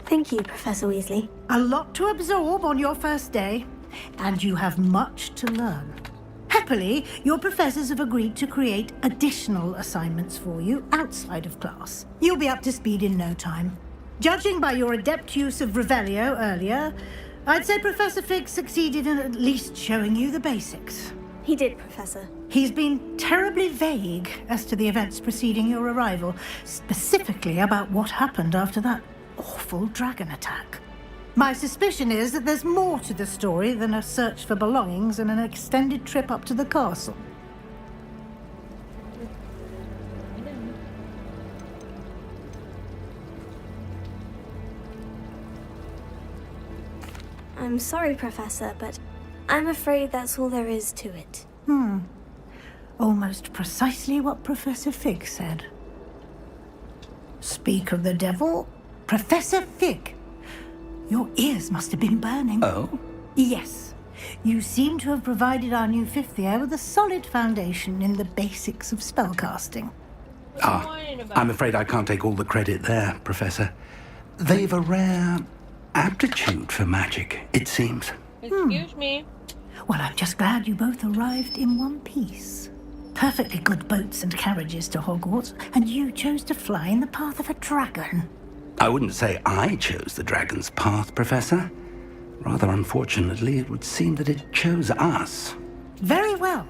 Thank you, Professor Weasley. A lot to absorb on your first day, and you have much to learn. Happily, your professors have agreed to create additional assignments for you outside of class. You'll be up to speed in no time. Judging by your adept use of Revelio earlier, I'd say Professor Fig succeeded in at least showing you the basics. He did, Professor. He's been terribly vague as to the events preceding your arrival, specifically about what happened after that awful dragon attack. My suspicion is that there's more to the story than a search for belongings and an extended trip up to the castle. I'm sorry, Professor, but I'm afraid that's all there is to it. Almost precisely what Professor Fig said. Speak of the devil, Professor Fig. Your ears must have been burning. Oh? Yes. You seem to have provided our new fifth year with a solid foundation in the basics of spellcasting. I'm afraid I can't take all the credit there, Professor. They've a rare aptitude for magic, it seems. Excuse me. Well, I'm just glad you both arrived in one piece. Perfectly good boats and carriages to Hogwarts, and you chose to fly in the path of a dragon. I wouldn't say I chose the dragon's path, Professor. Rather unfortunately, it would seem that it chose us. Very well.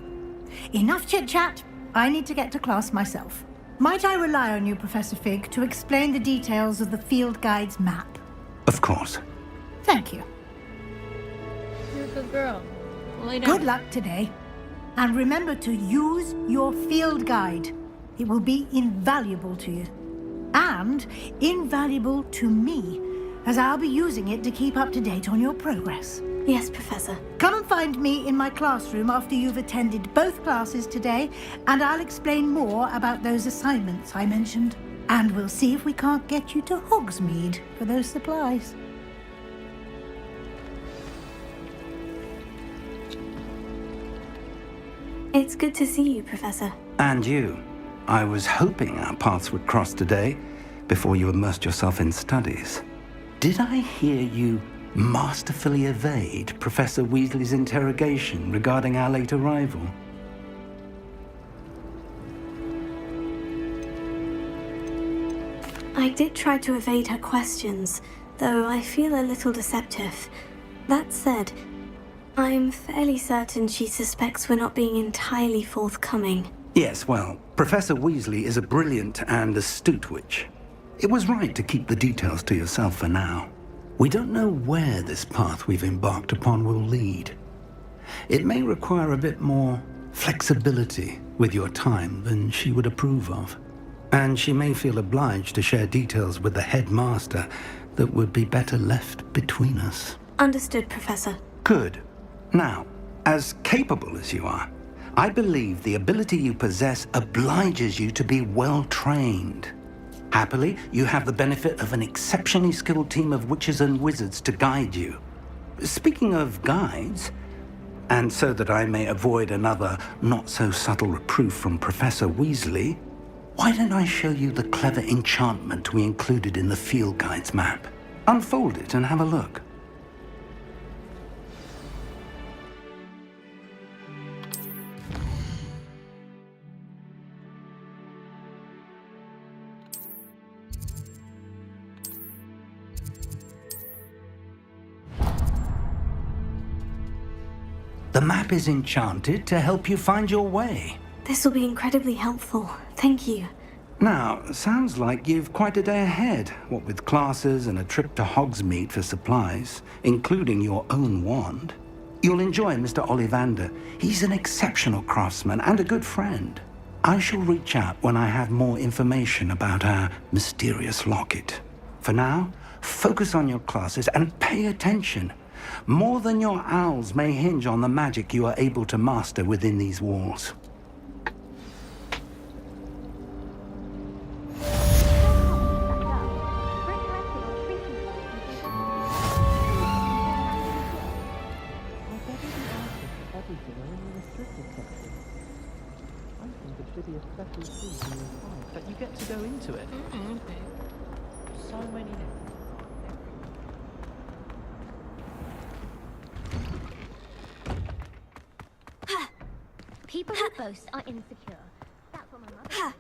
Enough chit-chat. I need to get to class myself. Might I rely on you, Professor Fig, to explain the details of the field guide's map? Of course. Thank you. You're a good girl. Lay down. Good luck today. And remember to use your field guide. It will be invaluable to you. And invaluable to me, as I'll be using it to keep up to date on your progress. Yes, Professor. Come and find me in my classroom after you've attended both classes today, and I'll explain more about those assignments I mentioned. And we'll see if we can't get you to Hogsmeade for those supplies. It's good to see you, Professor. And you. I was hoping our paths would cross today, before you immersed yourself in studies. Did I hear you masterfully evade Professor Weasley's interrogation regarding our late arrival? I did try to evade her questions, though I feel a little deceptive. That said, I'm fairly certain she suspects we're not being entirely forthcoming. Yes, well, Professor Weasley is a brilliant and astute witch. It was right to keep the details to yourself for now. We don't know where this path we've embarked upon will lead. It may require a bit more flexibility with your time than she would approve of. And she may feel obliged to share details with the headmaster that would be better left between us. Understood, Professor. Good. Now, as capable as you are, I believe the ability you possess obliges you to be well trained. Happily, you have the benefit of an exceptionally skilled team of witches and wizards to guide you. Speaking of guides, and so that I may avoid another not-so-subtle reproof from Professor Weasley, why don't I show you the clever enchantment we included in the field guide's map? Unfold it and have a look. The map is enchanted to help you find your way. This will be incredibly helpful. Thank you. Now, sounds like you've quite a day ahead, what with classes and a trip to Hogsmeade for supplies, including your own wand. You'll enjoy Mr. Ollivander. He's an exceptional craftsman and a good friend. I shall reach out when I have more information about our mysterious locket. For now, focus on your classes and pay attention. More than your owls may hinge on the magic you are able to master within these walls. That you get to go into it. Okay. So many. People who boast are insecure. That's what my mother.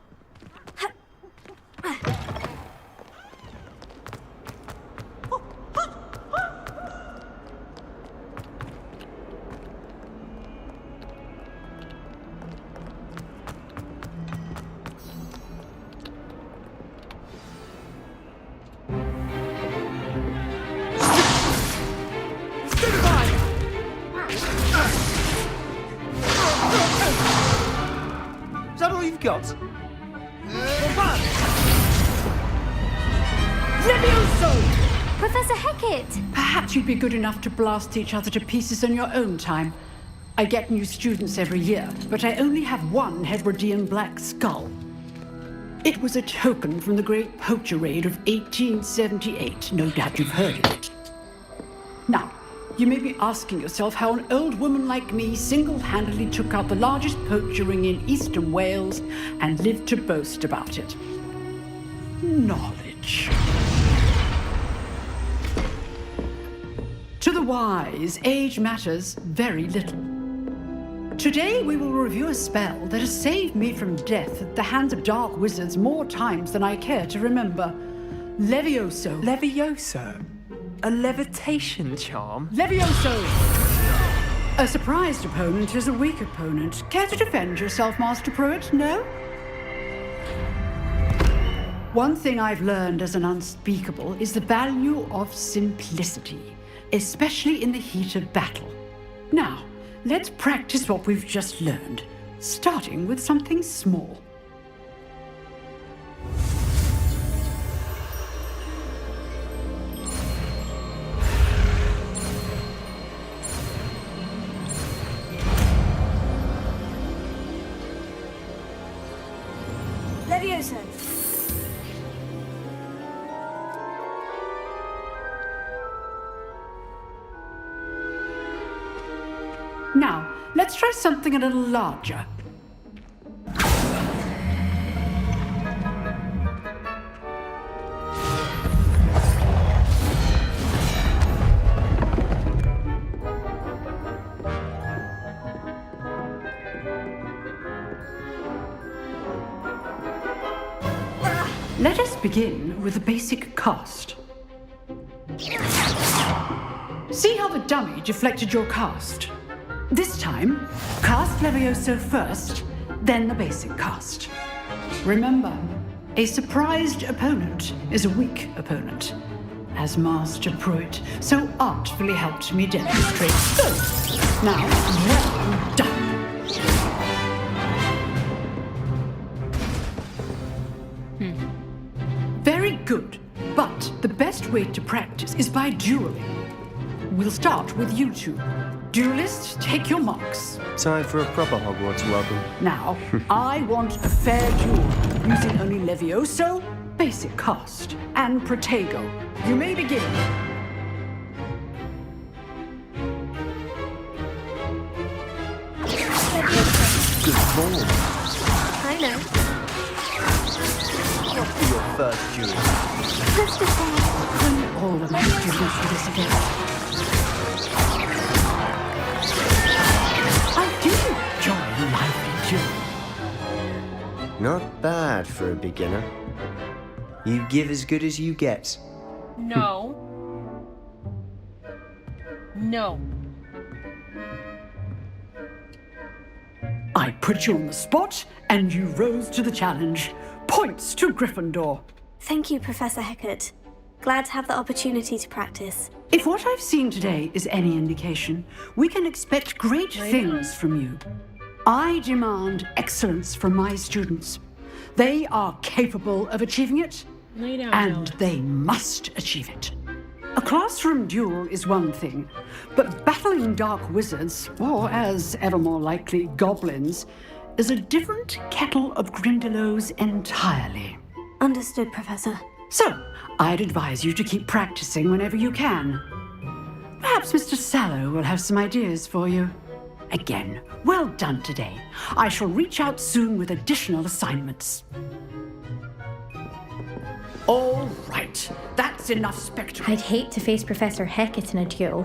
Is that all you've got? Levioso! Professor Hecat! Perhaps you'd be good enough to blast each other to pieces in your own time. I get new students every year, but I only have one Hebridean black skull. It was a token from the Great Poacher Raid of 1878. No doubt you've heard of it. Now, you may be asking yourself how an old woman like me single-handedly took out the largest poacher ring in eastern Wales and lived to boast about it. Knowledge. To the wise, age matters very little. Today we will review a spell that has saved me from death at the hands of dark wizards more times than I care to remember. Levioso. Levioso? A levitation charm? Levioso! A surprised opponent is a weak opponent. Care to defend yourself, Master Pruitt? No? One thing I've learned as an unspeakable is the value of simplicity, especially in the heat of battle. Now, let's practice what we've just learned, starting with something small. Levioso. Now, let's try something a little larger. Let us begin with a basic cast. See how the dummy deflected your cast? This time, cast Levioso first, then the basic cast. Remember, a surprised opponent is a weak opponent, as Master Pruitt so artfully helped me demonstrate. So, now, well done. Very good, but the best way to practice is by dueling. We'll start with you two. Duelists, take your marks. Time for a proper Hogwarts welcome. Now, I want a fair duel, using only Levioso, basic cast, and Protego. You may begin. Good form. I know. What for your first duel? First of all, When all of my students do this again. I do enjoy lively duel. Not bad for a beginner. You give as good as you get. No. No. I put you on the spot, and you rose to the challenge. Points to Gryffindor. Thank you, Professor Hecat. Glad to have the opportunity to practice. If what I've seen today is any indication, we can expect great things from you. I demand excellence from my students. They are capable of achieving it, and they must achieve it. A classroom duel is one thing, but battling dark wizards, or as ever more likely, goblins, is a different kettle of Grindylows entirely. Understood, Professor. So, I'd advise you to keep practicing whenever you can. Perhaps Mr. Sallow will have some ideas for you. Again, well done today. I shall reach out soon with additional assignments. All right, that's enough spectacle. I'd hate to face Professor Hecat in a duel.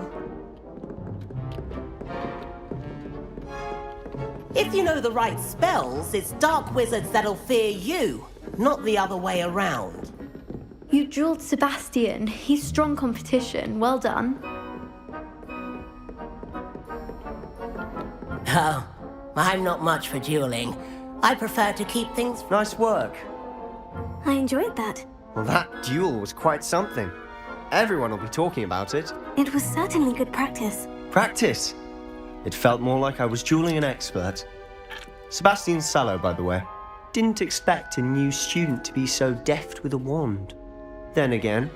If you know the right spells, it's dark wizards that'll fear you, not the other way around. You dueled Sebastian. He's strong competition. Well done. Oh, I'm not much for dueling. I prefer to keep things... Nice work. I enjoyed that. Well, that duel was quite something. Everyone will be talking about it. It was certainly good practice. Practice? It felt more like I was dueling an expert. Sebastian Sallow, by the way. Didn't expect a new student to be so deft with a wand. Then again,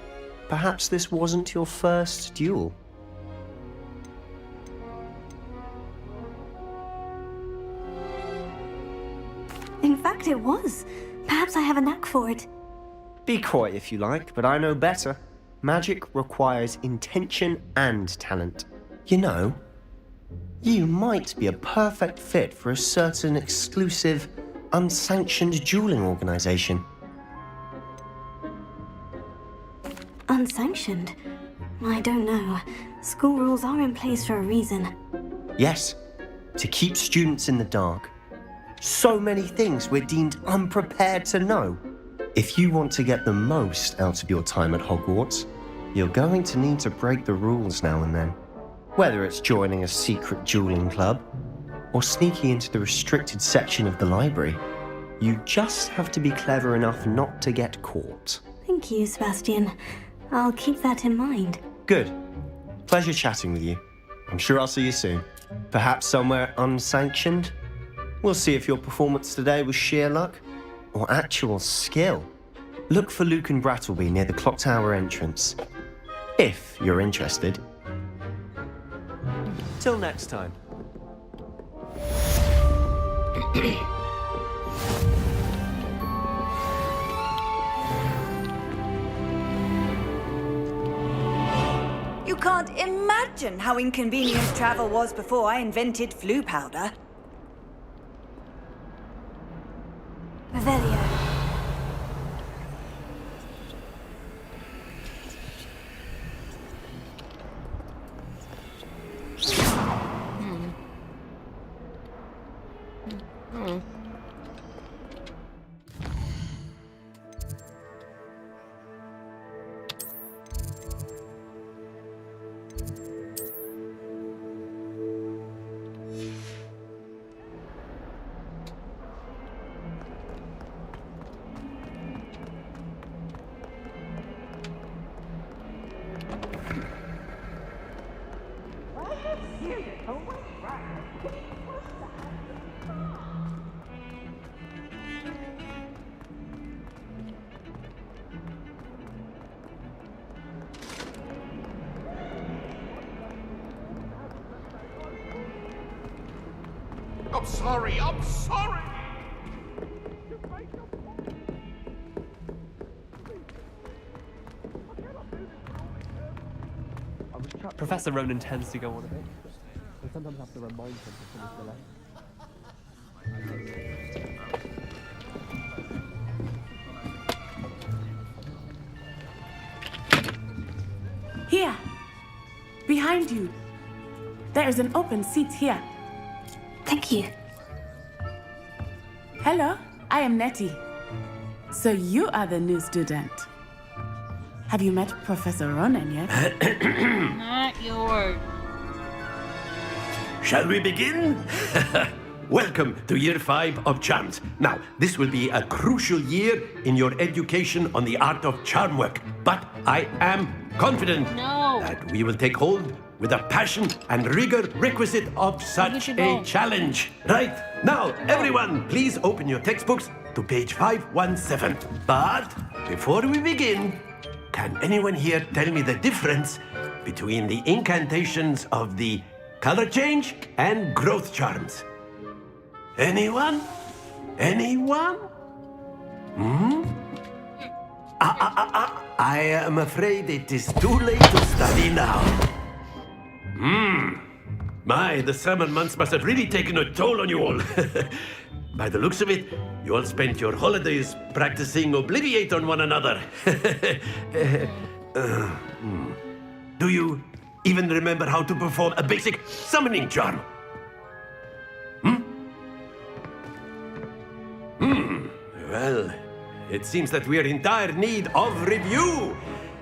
perhaps this wasn't your first duel. In fact, it was. Perhaps I have a knack for it. Be coy if you like, but I know better. Magic requires intention and talent. You know, you might be a perfect fit for a certain exclusive, unsanctioned dueling organization. Unsanctioned? I don't know. School rules are in place for a reason. Yes, to keep students in the dark. So many things we're deemed unprepared to know. If you want to get the most out of your time at Hogwarts, you're going to need to break the rules now and then. Whether it's joining a secret dueling club or sneaking into the restricted section of the library, you just have to be clever enough not to get caught. Thank you, Sebastian. I'll keep that in mind. Good. Pleasure chatting with you. I'm sure I'll see you soon. Perhaps somewhere unsanctioned? We'll see if your performance today was sheer luck or actual skill. Look for Luke and Brattleby near the clock tower entrance, if you're interested. Till next time. You can't imagine how inconvenient travel was before I invented flu powder. Revelio. I'm sorry, I'm sorry! Professor Ronan tends to go on a bit. We sometimes have to remind him to finish the lesson. Here! Behind you! There is an open seat here. Thank you. Hello, I am Nettie. So you are the new student. Have you met Professor Ronan yet? Not yours. Shall we begin? Welcome to Year 5 of Charms. Now, this will be a crucial year in your education on the art of charm work. But I am confident that we will take hold with the passion and rigor requisite of such a challenge. Right, now, everyone, please open your textbooks to page 517. But before we begin, can anyone here tell me the difference between the incantations of the color change and growth charms? Anyone? Anyone? Hmm? I am afraid it is too late to study now. My, the summer months must have really taken a toll on you all. By the looks of it, you all spent your holidays practicing Obliviate on one another. Do you even remember how to perform a basic summoning charm? Well, it seems that we are in dire need of review.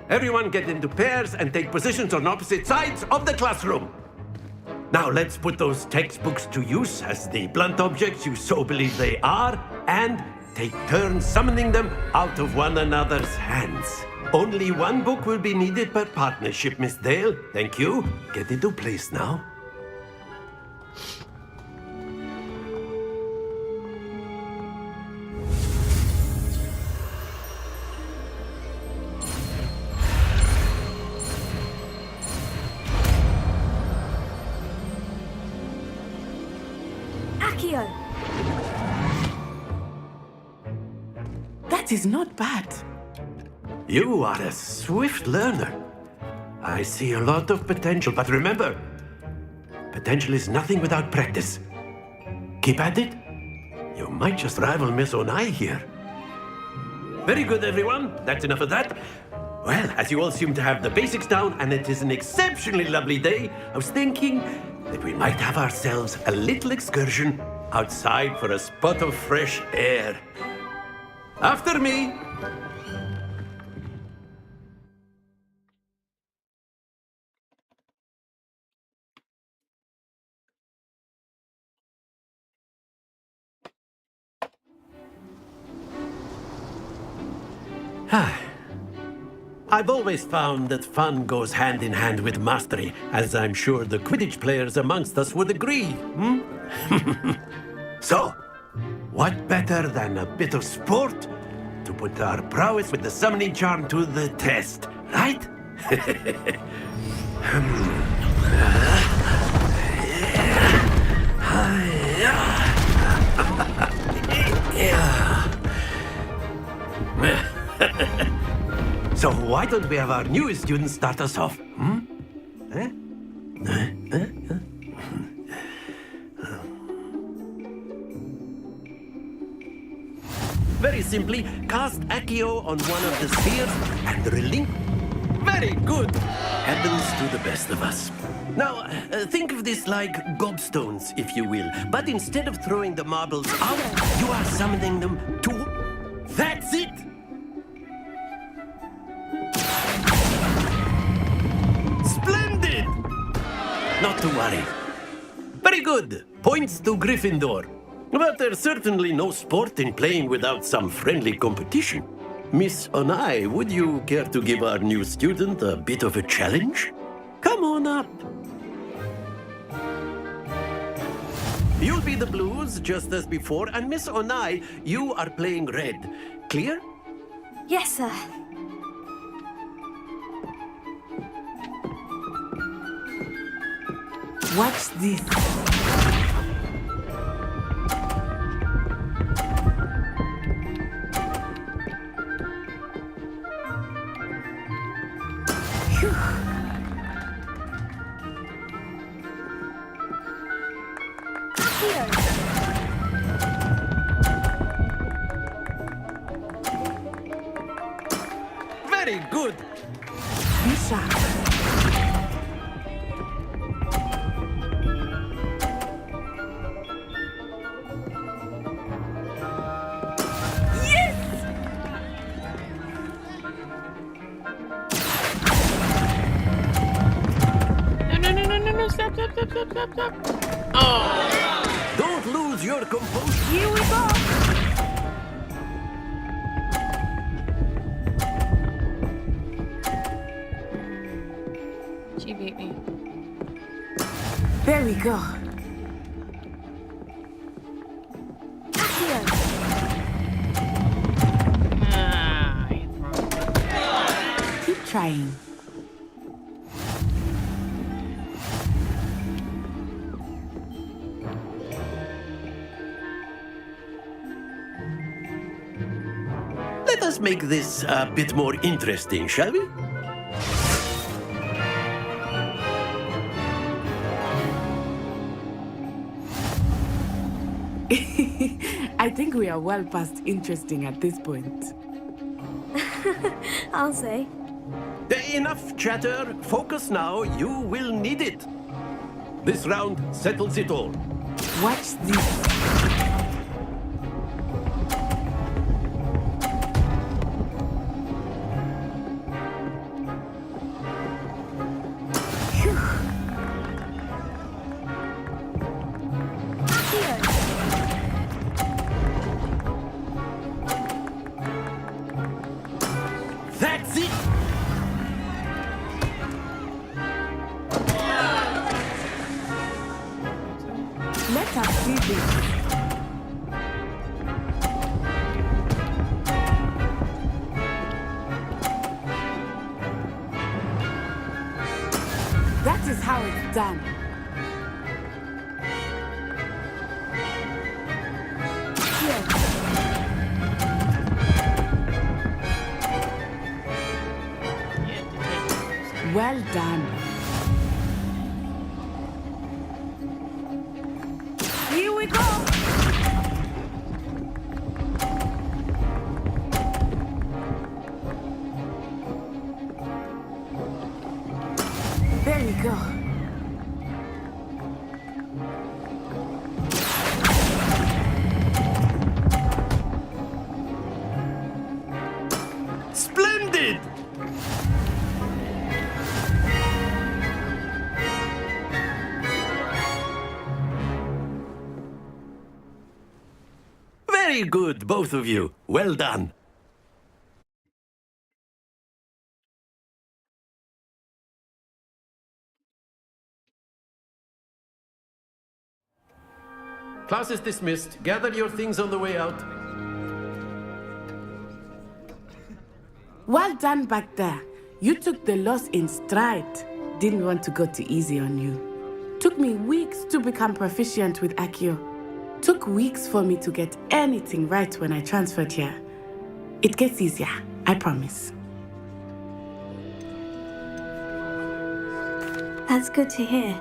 Everyone get into pairs and take positions on opposite sides of the classroom. Now let's put those textbooks to use as the blunt objects you so believe they are, and take turns summoning them out of one another's hands. Only one book will be needed per partnership, Miss Dale. Thank you. Get into place now. Accio! That is not bad. You are a swift learner. I see a lot of potential, but remember, potential is nothing without practice. Keep at it. You might just rival Miss Onai here. Very good, everyone. That's enough of that. Well, as you all seem to have the basics down, and it is an exceptionally lovely day, I was thinking that we might have ourselves a little excursion outside for a spot of fresh air. After me. I've always found that fun goes hand in hand with mastery, as I'm sure the Quidditch players amongst us would agree. So, what better than a bit of sport to put our prowess with the summoning charm to the test, right? So why don't we have our newest student start us off? Very simply, cast Accio on one of the spheres and relink. Very good! Happens to the best of us. Now, think of this like gobstones, if you will. But instead of throwing the marbles out, you are summoning them to... That's it! Splendid! Not to worry. Very good. Points to Gryffindor. But there's certainly no sport in playing without some friendly competition. Miss Onai, would you care to give our new student a bit of a challenge? Come on up. You'll be the blues, just as before, and Miss Onai, you are playing red. Clear? Yes, sir. Watch this. Very good. Misha. No, stop. Oh! Don't lose your composure. Here we go! She beat me. There we go. Keep trying. Let us make this a bit more interesting, shall we? I think we are well past interesting at this point. I'll say. Enough chatter. Focus now. You will need it. This round settles it all. Watch this. That's it! Let us see this. That is how it's done. Well done. Here we go! There we go. Splendid! Very good, both of you. Well done. class is dismissed. Gather your things on the way out. Well done back there. You took the loss in stride. Didn't want to go too easy on you. Took me weeks to become proficient with Accio. Took weeks for me to get anything right when I transferred here. It gets easier, I promise. That's good to hear.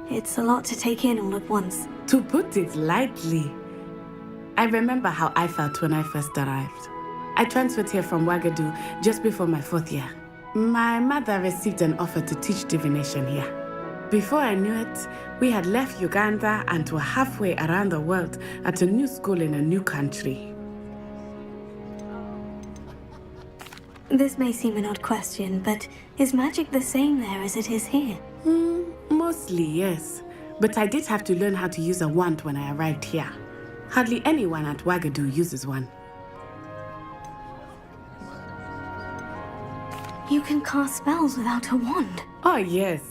It's a lot to take in all at once. To put it lightly, I remember how I felt when I first arrived. I transferred here from Ouagadougou just before my 4th year. My mother received an offer to teach divination here. Before I knew it, we had left Uganda and were halfway around the world at a new school in a new country. This may seem an odd question, but is magic the same there as it is here? Mostly, yes. But I did have to learn how to use a wand when I arrived here. Hardly anyone at Ouagadougou uses one. You can cast spells without a wand. Oh, yes.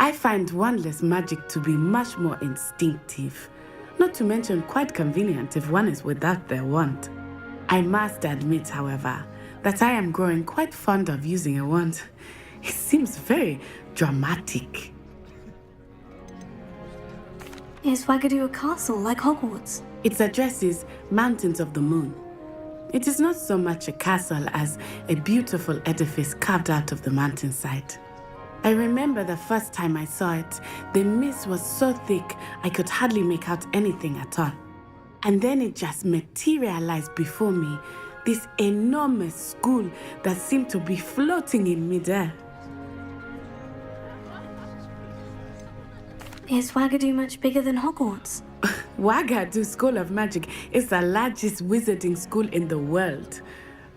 I find wandless magic to be much more instinctive. Not to mention quite convenient if one is without their wand. I must admit, however, that I am growing quite fond of using a wand. It seems very dramatic. Is Ouagadougou a castle like Hogwarts? Its address is Mountains of the Moon. It is not so much a castle as a beautiful edifice carved out of the mountainside. I remember the first time I saw it, the mist was so thick I could hardly make out anything at all. And then it just materialized before me, this enormous school that seemed to be floating in midair. Is Ouagadougou much bigger than Hogwarts? Ouagadougou School of Magic is the largest wizarding school in the world.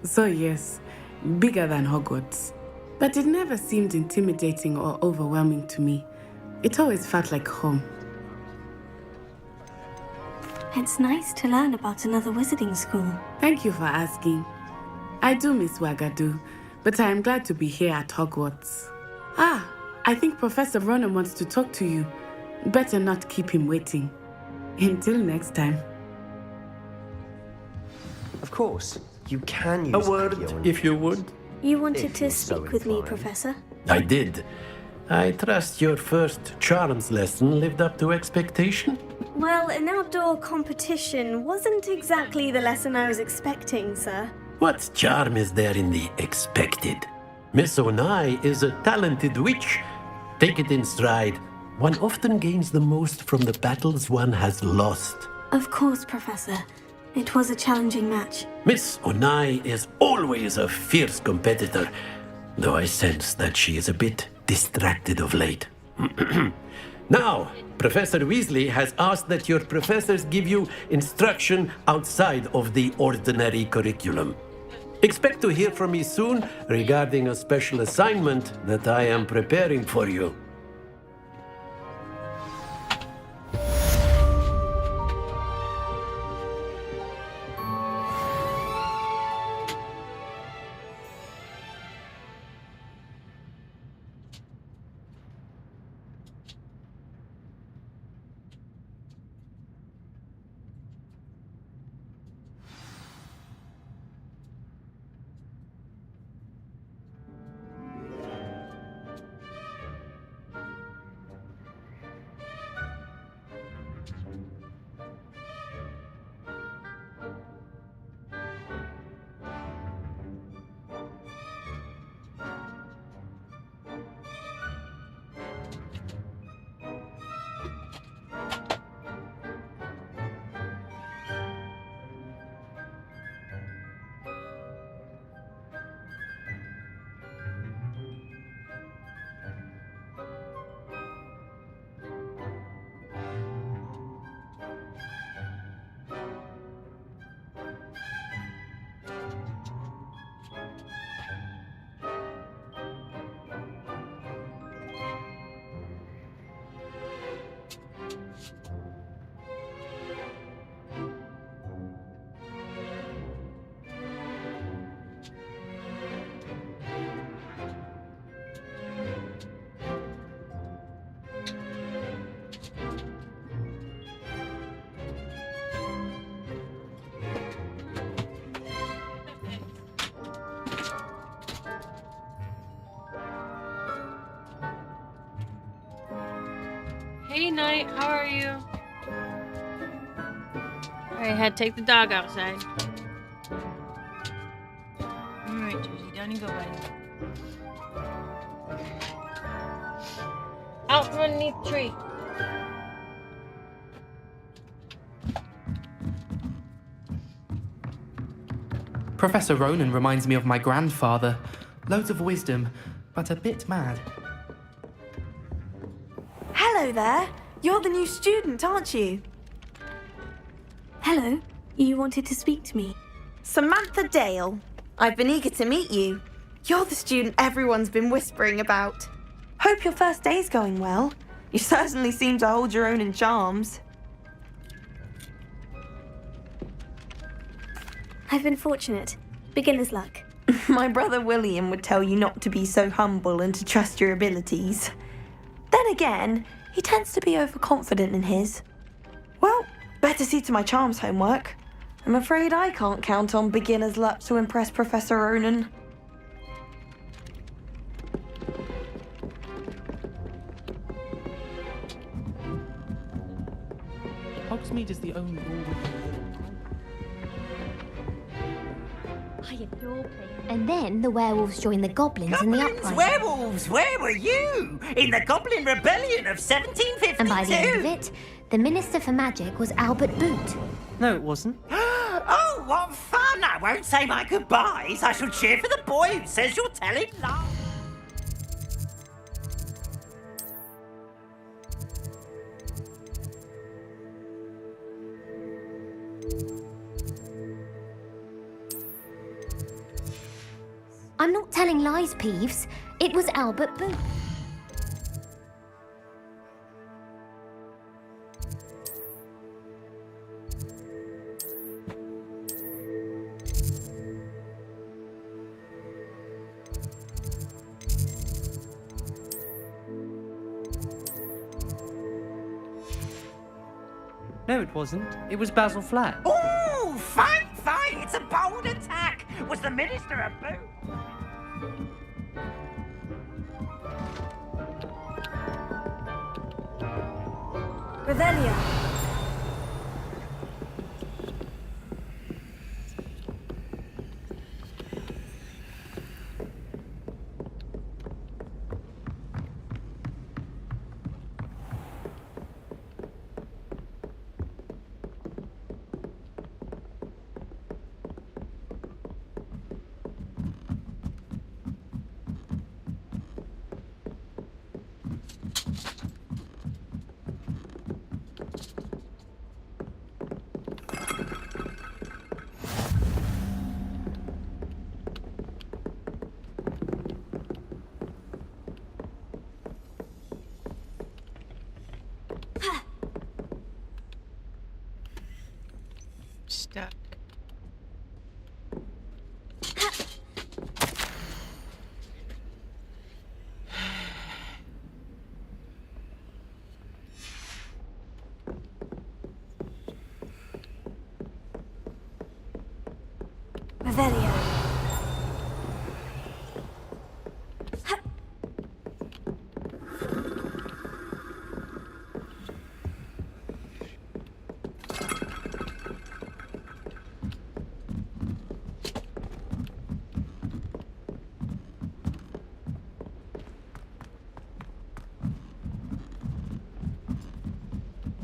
So yes, bigger than Hogwarts. But it never seemed intimidating or overwhelming to me. It always felt like home. It's nice to learn about another wizarding school. Thank you for asking. I do miss Ouagadougou, but I am glad to be here at Hogwarts. I think Professor Ronan wants to talk to you. Better not keep him waiting. Until next time. Of course, you can use A word, if you would. You wanted If to you're so speak with me, inclined. Professor? I did. I trust your first charms lesson lived up to expectation? Well, an outdoor competition wasn't exactly the lesson I was expecting, sir. What charm is there in the expected? Miss Onai is a talented witch. Take it in stride. One often gains the most from the battles one has lost. Of course, Professor. It was a challenging match. Miss Onai is always a fierce competitor, though I sense that she is a bit distracted of late. Now, Professor Weasley has asked that your professors give you instruction outside of the ordinary curriculum. Expect to hear from me soon regarding a special assignment that I am preparing for you. Hey, Knight, how are you? Alright, had to take the dog outside. Alright, Jersey, down you go, buddy. Out from underneath the tree. Professor Ronan reminds me of my grandfather. Loads of wisdom, but a bit mad. Hello there. You're the new student, aren't you? Hello. You wanted to speak to me? Samantha Dale. I've been eager to meet you. You're the student everyone's been whispering about. Hope your first day's going well. You certainly seem to hold your own in charms. I've been fortunate. Beginner's luck. My brother William would tell you not to be so humble and to trust your abilities. Then again, he tends to be overconfident in his. Well, better see to my charms homework. I'm afraid I can't count on beginner's luck to impress Professor Ronan. Hogsmeade is the only rule I adore playing. And then the werewolves joined the goblins in the uprising. Werewolves, where were you? In the Goblin Rebellion of 1752? And by the end of it, the Minister for Magic was Albert Boot. No, it wasn't. Oh, what fun! I won't say my goodbyes. I shall cheer for the boy who says you're telling lies. I'm not telling lies, Peeves. It was Albert Boot. No, it wasn't. It was Basil Flat. Oh, fine, fine. It's a bold attack. Was the Minister a boot? Revelio. Stuck. Revelio.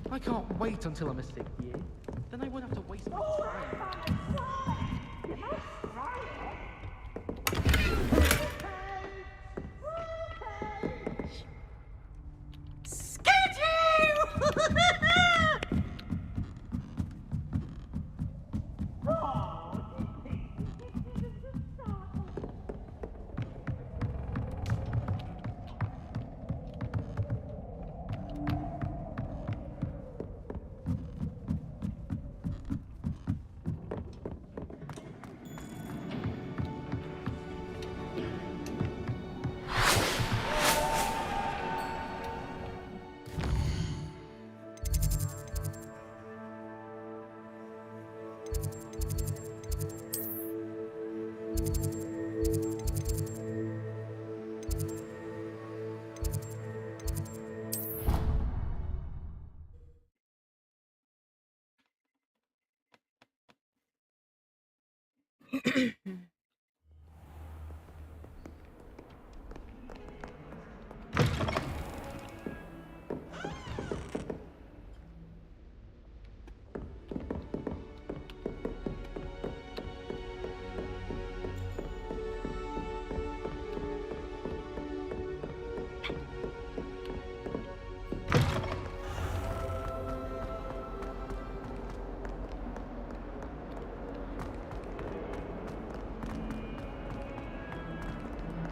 I can't wait until I'm a 6th year. Then I won't have to waste my time.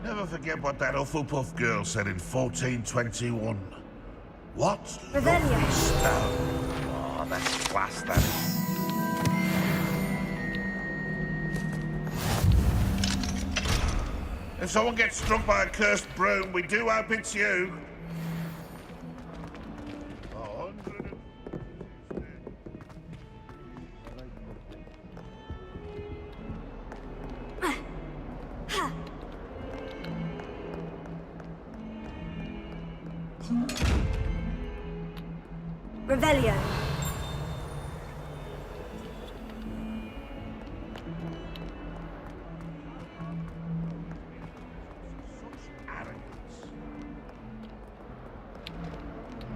Never forget what that Hufflepuff girl said in 1421. What? Revelio. Lovely stone. Oh, that's class, that is. If someone gets struck by a cursed broom, we do hope it's you. Revelio.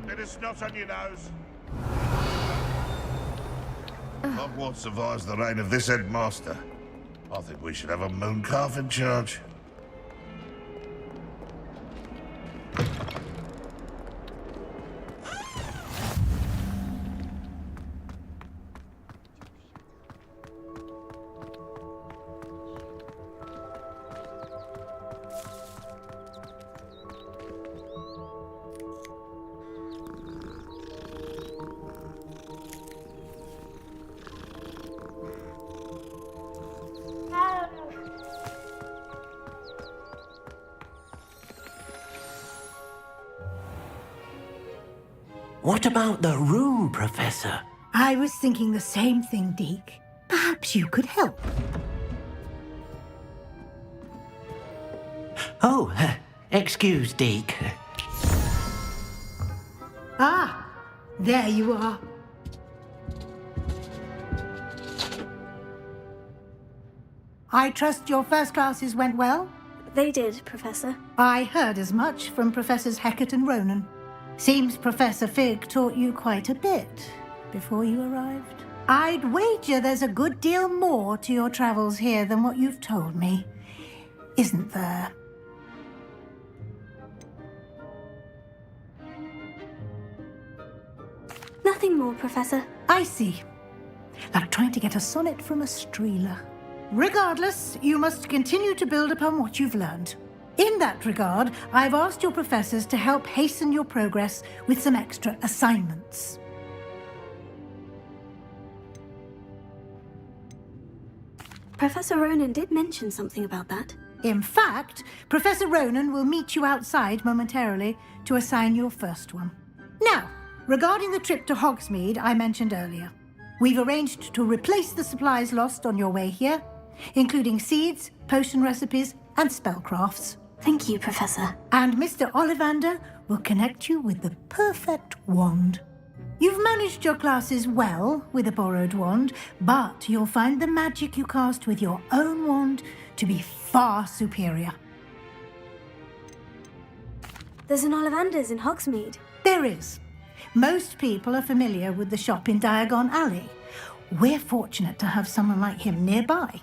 Bit of snot on your nose. Hogwarts survives the reign of this headmaster. I think we should have a moon calf in charge. What about the room, Professor? I was thinking the same thing, Deke. Perhaps you could help. Oh, excuse, Deke. Ah, there you are. I trust your first classes went well? They did, Professor. I heard as much from Professors Hecat and Ronan. Seems Professor Fig taught you quite a bit before you arrived. I'd wager there's a good deal more to your travels here than what you've told me, isn't there? Nothing more, Professor. I see. Like trying to get a sonnet from a streeler. Regardless, you must continue to build upon what you've learned. In that regard, I've asked your professors to help hasten your progress with some extra assignments. Professor Ronan did mention something about that. In fact, Professor Ronan will meet you outside momentarily to assign your first one. Now, regarding the trip to Hogsmeade I mentioned earlier, we've arranged to replace the supplies lost on your way here, including seeds, potion recipes, and spellcrafts. Thank you, Professor. And Mr. Ollivander will connect you with the perfect wand. You've managed your classes well with a borrowed wand, but you'll find the magic you cast with your own wand to be far superior. There's an Ollivander's in Hogsmeade. There is. Most people are familiar with the shop in Diagon Alley. We're fortunate to have someone like him nearby.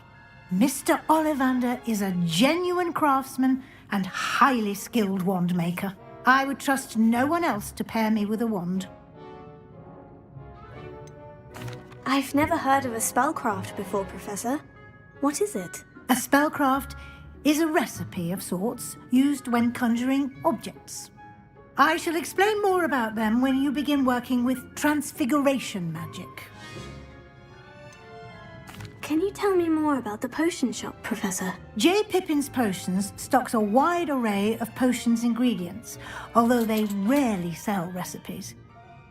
Mr. Ollivander is a genuine craftsman and highly skilled wand maker. I would trust no one else to pair me with a wand. I've never heard of a spellcraft before, Professor. What is it? A spellcraft is a recipe of sorts used when conjuring objects. I shall explain more about them when you begin working with transfiguration magic. Can you tell me more about the potion shop, Professor? J. Pippin's Potions stocks a wide array of potions ingredients, although they rarely sell recipes.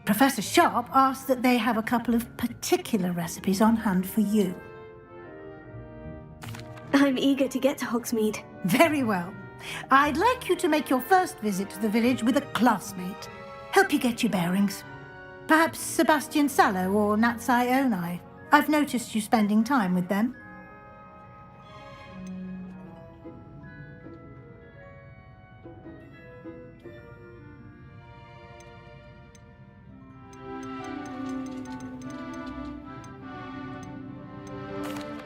Professor Sharp asked that they have a couple of particular recipes on hand for you. I'm eager to get to Hogsmeade. Very well. I'd like you to make your first visit to the village with a classmate. Help you get your bearings. Perhaps Sebastian Sallow or Natsai Onai. I've noticed you spending time with them.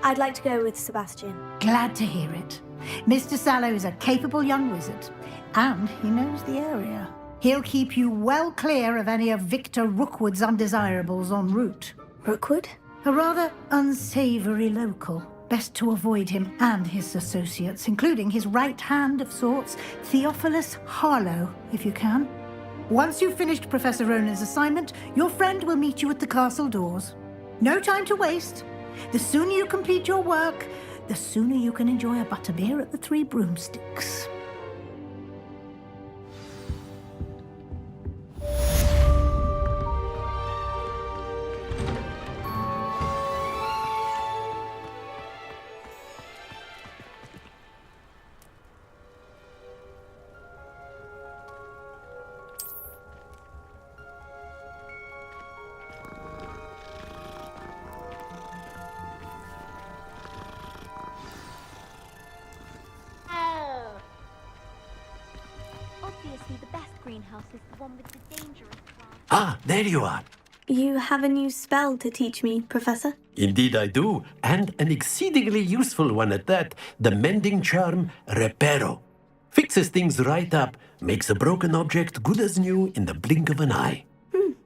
I'd like to go with Sebastian. Glad to hear it. Mr. Sallow is a capable young wizard, and he knows the area. He'll keep you well clear of any of Victor Rookwood's undesirables en route. Rookwood? A rather unsavory local. Best to avoid him and his associates, including his right hand of sorts, Theophilus Harlow, if you can. Once you've finished Professor Ronan's assignment, your friend will meet you at the castle doors. No time to waste. The sooner you complete your work, the sooner you can enjoy a butterbeer at the Three Broomsticks. Obviously, the best greenhouse is the one with the dangerous plants. Ah, there you are. You have a new spell to teach me, Professor? Indeed I do, and an exceedingly useful one at that. The mending charm, Reparo. Fixes things right up, makes a broken object good as new in the blink of an eye.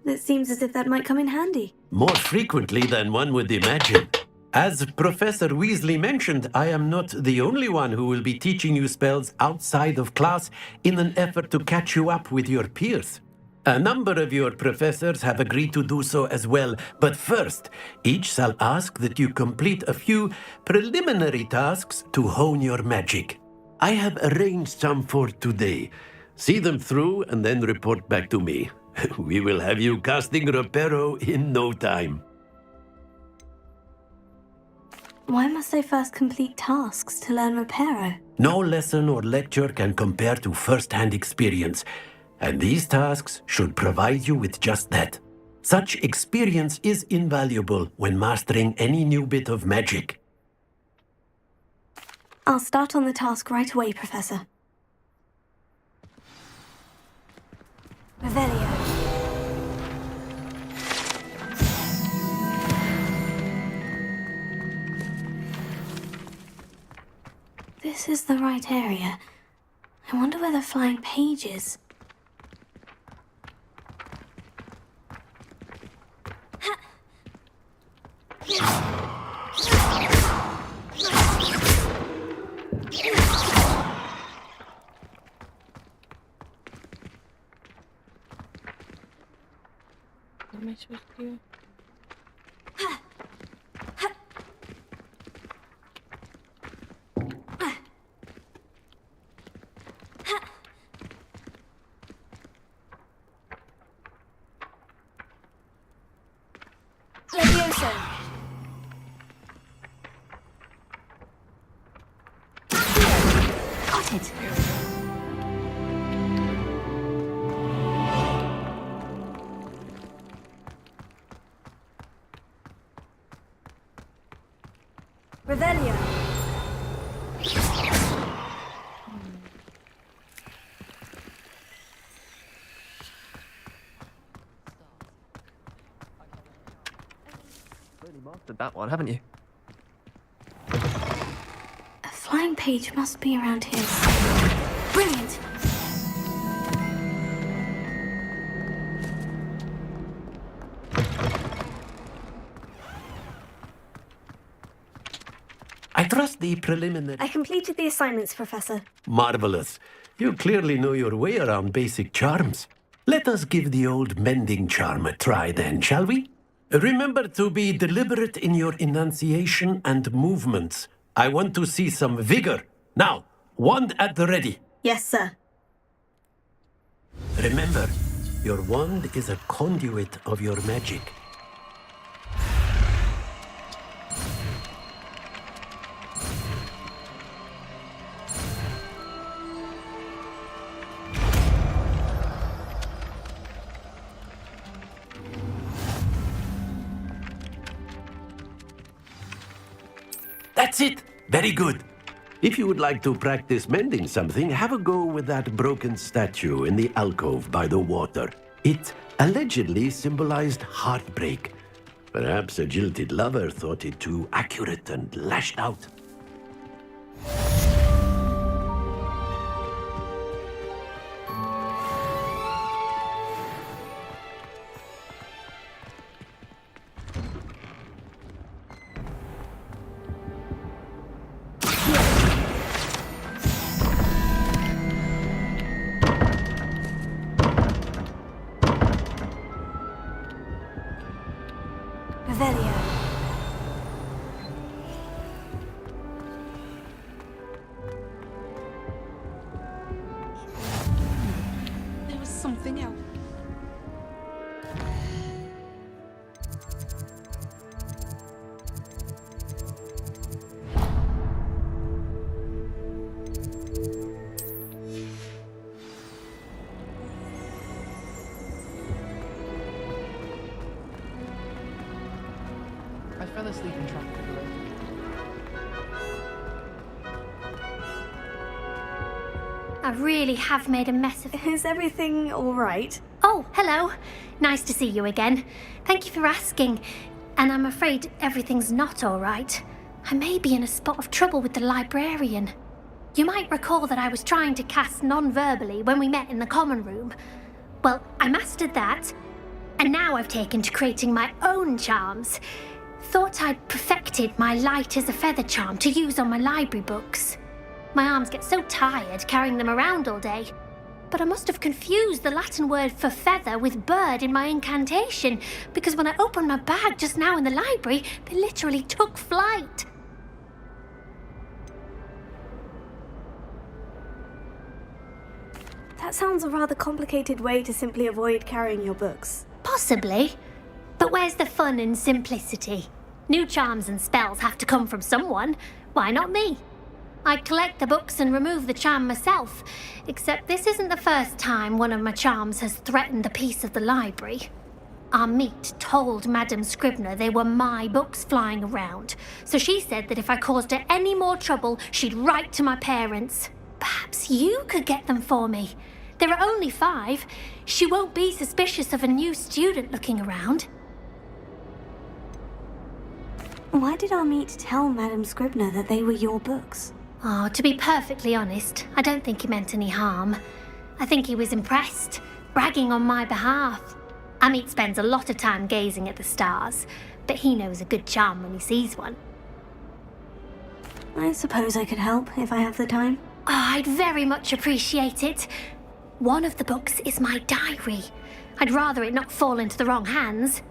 It seems as if that might come in handy. More frequently than one would imagine. As Professor Weasley mentioned, I am not the only one who will be teaching you spells outside of class in an effort to catch you up with your peers. A number of your professors have agreed to do so as well, but first, each shall ask that you complete a few preliminary tasks to hone your magic. I have arranged some for today. See them through and then report back to me. We will have you casting Reparo in no time. Why must I first complete tasks to learn Reparo? No lesson or lecture can compare to first-hand experience, and these tasks should provide you with just that. Such experience is invaluable when mastering any new bit of magic. I'll start on the task right away, Professor. Revelio. This is the right area. I wonder where the flying page is. What am I supposed to do? Levioso. Got it. Revelio. Really mastered that one, haven't you? A flying page must be around here. Brilliant. I trust the preliminary... I completed the assignments, Professor. Marvelous. You clearly know your way around basic charms. Let us give the old mending charm a try then, shall we? Remember to be deliberate in your enunciation and movements. I want to see some vigor. Now, wand at the ready. Yes, sir. Remember, your wand is a conduit of your magic. That's it! Very good. If you would like to practice mending something, have a go with that broken statue in the alcove by the water. It allegedly symbolized heartbreak. Perhaps a jilted lover thought it too accurate and lashed out. something else. I fell asleep in traffic at the lake. I really have made a mess of it. Is everything all right? Oh, hello. Nice to see you again. Thank you for asking. And I'm afraid everything's not all right. I may be in a spot of trouble with the librarian. You might recall that I was trying to cast non-verbally when we met in the common room. Well, I mastered that, and now I've taken to creating my own charms. Thought I'd perfected my light as a feather charm to use on my library books. My arms get so tired carrying them around all day. But I must have confused the Latin word for feather with bird in my incantation, because when I opened my bag just now in the library, they literally took flight. That sounds a rather complicated way to simply avoid carrying your books. Possibly. But where's the fun in simplicity? New charms and spells have to come from someone. Why not me? I collect the books and remove the charm myself, except this isn't the first time one of my charms has threatened the peace of the library. Our meet told Madame Scribner they were my books flying around, so she said that if I caused her any more trouble, she'd write to my parents. Perhaps you could get them for me. There are only 5. She won't be suspicious of a new student looking around. Why did our meet tell Madame Scribner that they were your books? Oh, to be perfectly honest, I don't think he meant any harm. I think he was impressed, bragging on my behalf. Amit spends a lot of time gazing at the stars, but he knows a good charm when he sees one. I suppose I could help if I have the time. Oh, I'd very much appreciate it. One of the books is my diary. I'd rather it not fall into the wrong hands.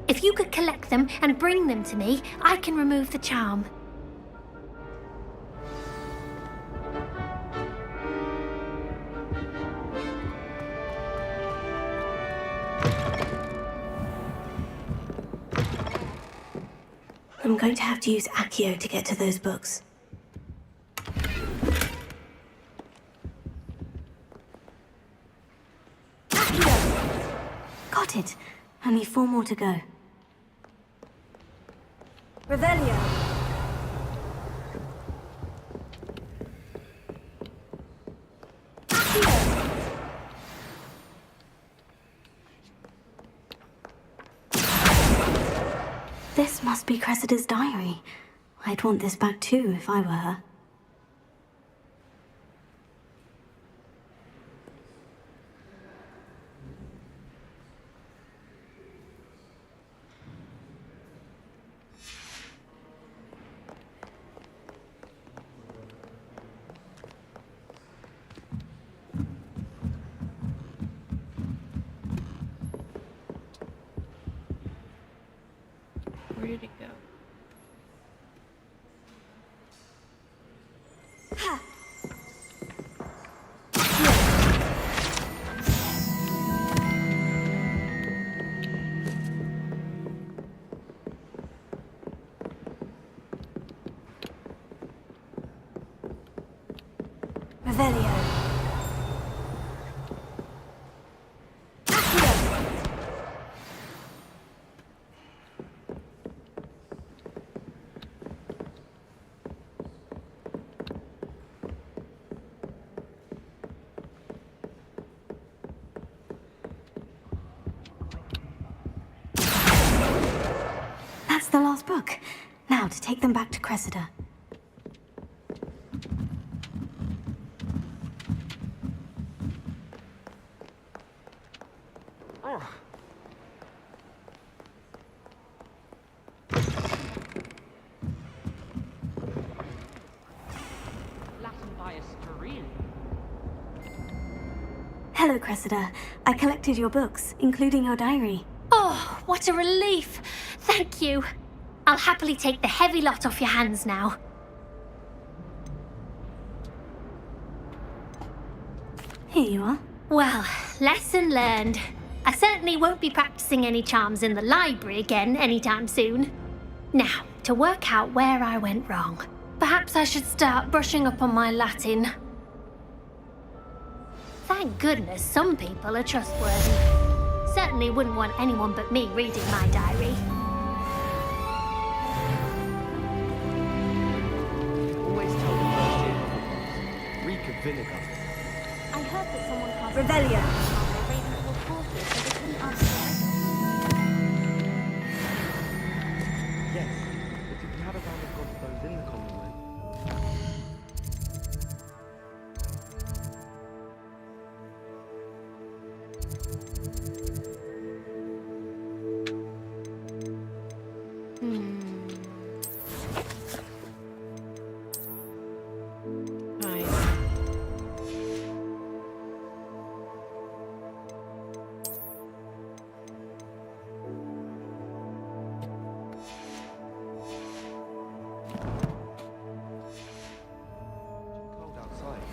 If you could collect them and bring them to me, I can remove the charm. I'm going to have to use Accio to get to those books. Got it. Only 4 more to go. Revelio. This must be Cressida's diary. I'd want this back too if I were her. Where did it go? Revelio. That's the last book. Now to take them back to Cressida. Hello, Cressida. I collected your books, including your diary. Oh, what a relief! Thank you. I'll happily take the heavy lot off your hands now. Here you are. Well, lesson learned. I certainly won't be practicing any charms in the library again anytime soon. Now, to work out where I went wrong. Perhaps I should start brushing up on my Latin. Thank goodness some people are trustworthy. Certainly wouldn't want anyone but me reading my diary. Always tell the first year reek of vinegar. I heard that someone cast Revelio. Yes, but if you had a round of crossbows in the common room. Cold outside.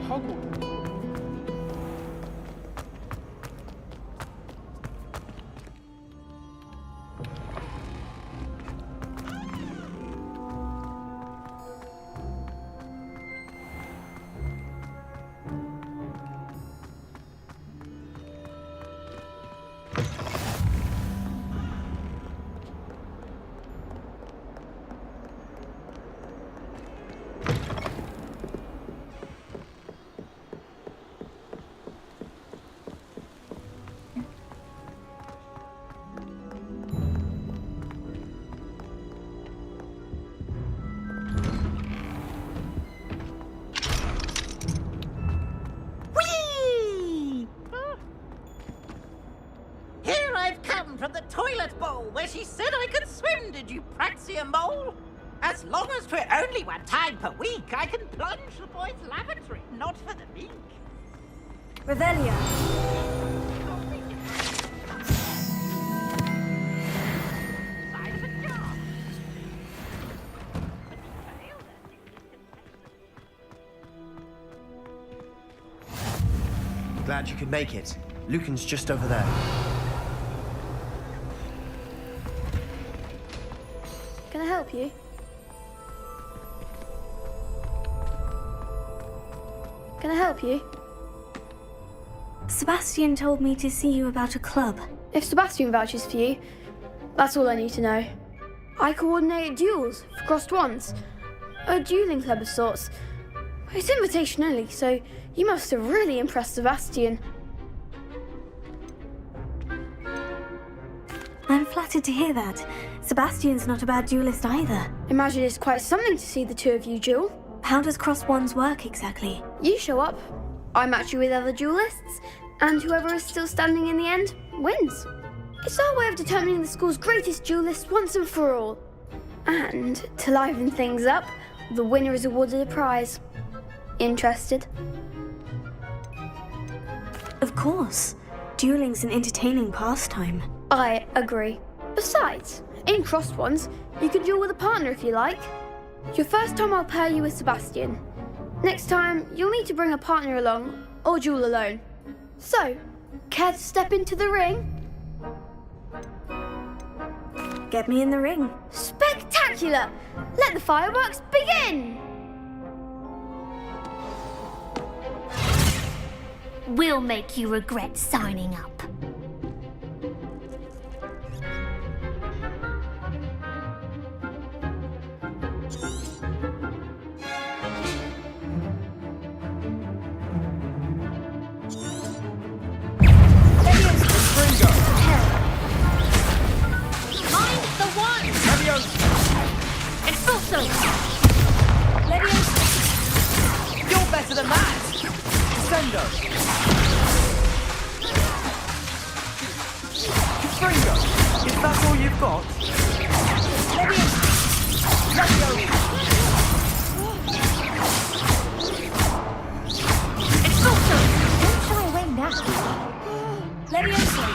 Hogwarts. Whee! Here I've come from the toilet bowl where she said I could swim, did you praxia mole? As long as 'twere only one time per week, I can plunge the boy's lavatory, not for the meek. Revelio. Side of a jar. Glad you could make it. Lucan's just over there. Can I help you? Can I help you? Sebastian told me to see you about a club. If Sebastian vouches for you, that's all I need to know. I coordinate duels for crossed ones. A dueling club of sorts. It's invitation only, so you must have really impressed Sebastian. I'm flattered to hear that. Sebastian's not a bad duelist either. Imagine it's quite something to see the two of you duel. How does cross wands work exactly? You show up, I match you with other duelists, and whoever is still standing in the end wins. It's our way of determining the school's greatest duelist once and for all. And to liven things up, the winner is awarded a prize. Interested? Of course. Dueling's an entertaining pastime. I agree. Besides, in crossed ones, you can duel with a partner if you like. Your first time I'll pair you with Sebastian. Next time, you'll need to bring a partner along, or duel alone. So, care to step into the ring? Get me in the ring. Spectacular! Let the fireworks begin! We'll make you regret signing up. Mind the one! That's all you've got? It's also. Don't shy away now. Leviosa!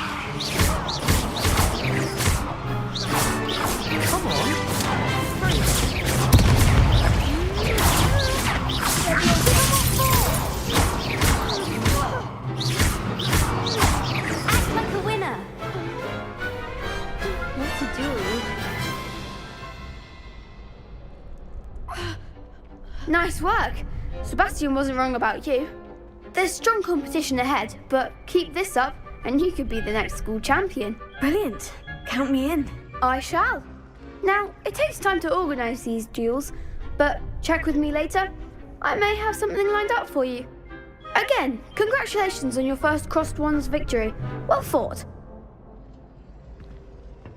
Come on. Act like a winner. What to do? Nice work. Sebastian wasn't wrong about you. There's strong competition ahead, but keep this up and you could be the next school champion. Brilliant. Count me in. I shall. Now, it takes time to organise these duels, but check with me later. I may have something lined up for you. Again, congratulations on your first Crossed Wands victory. Well fought.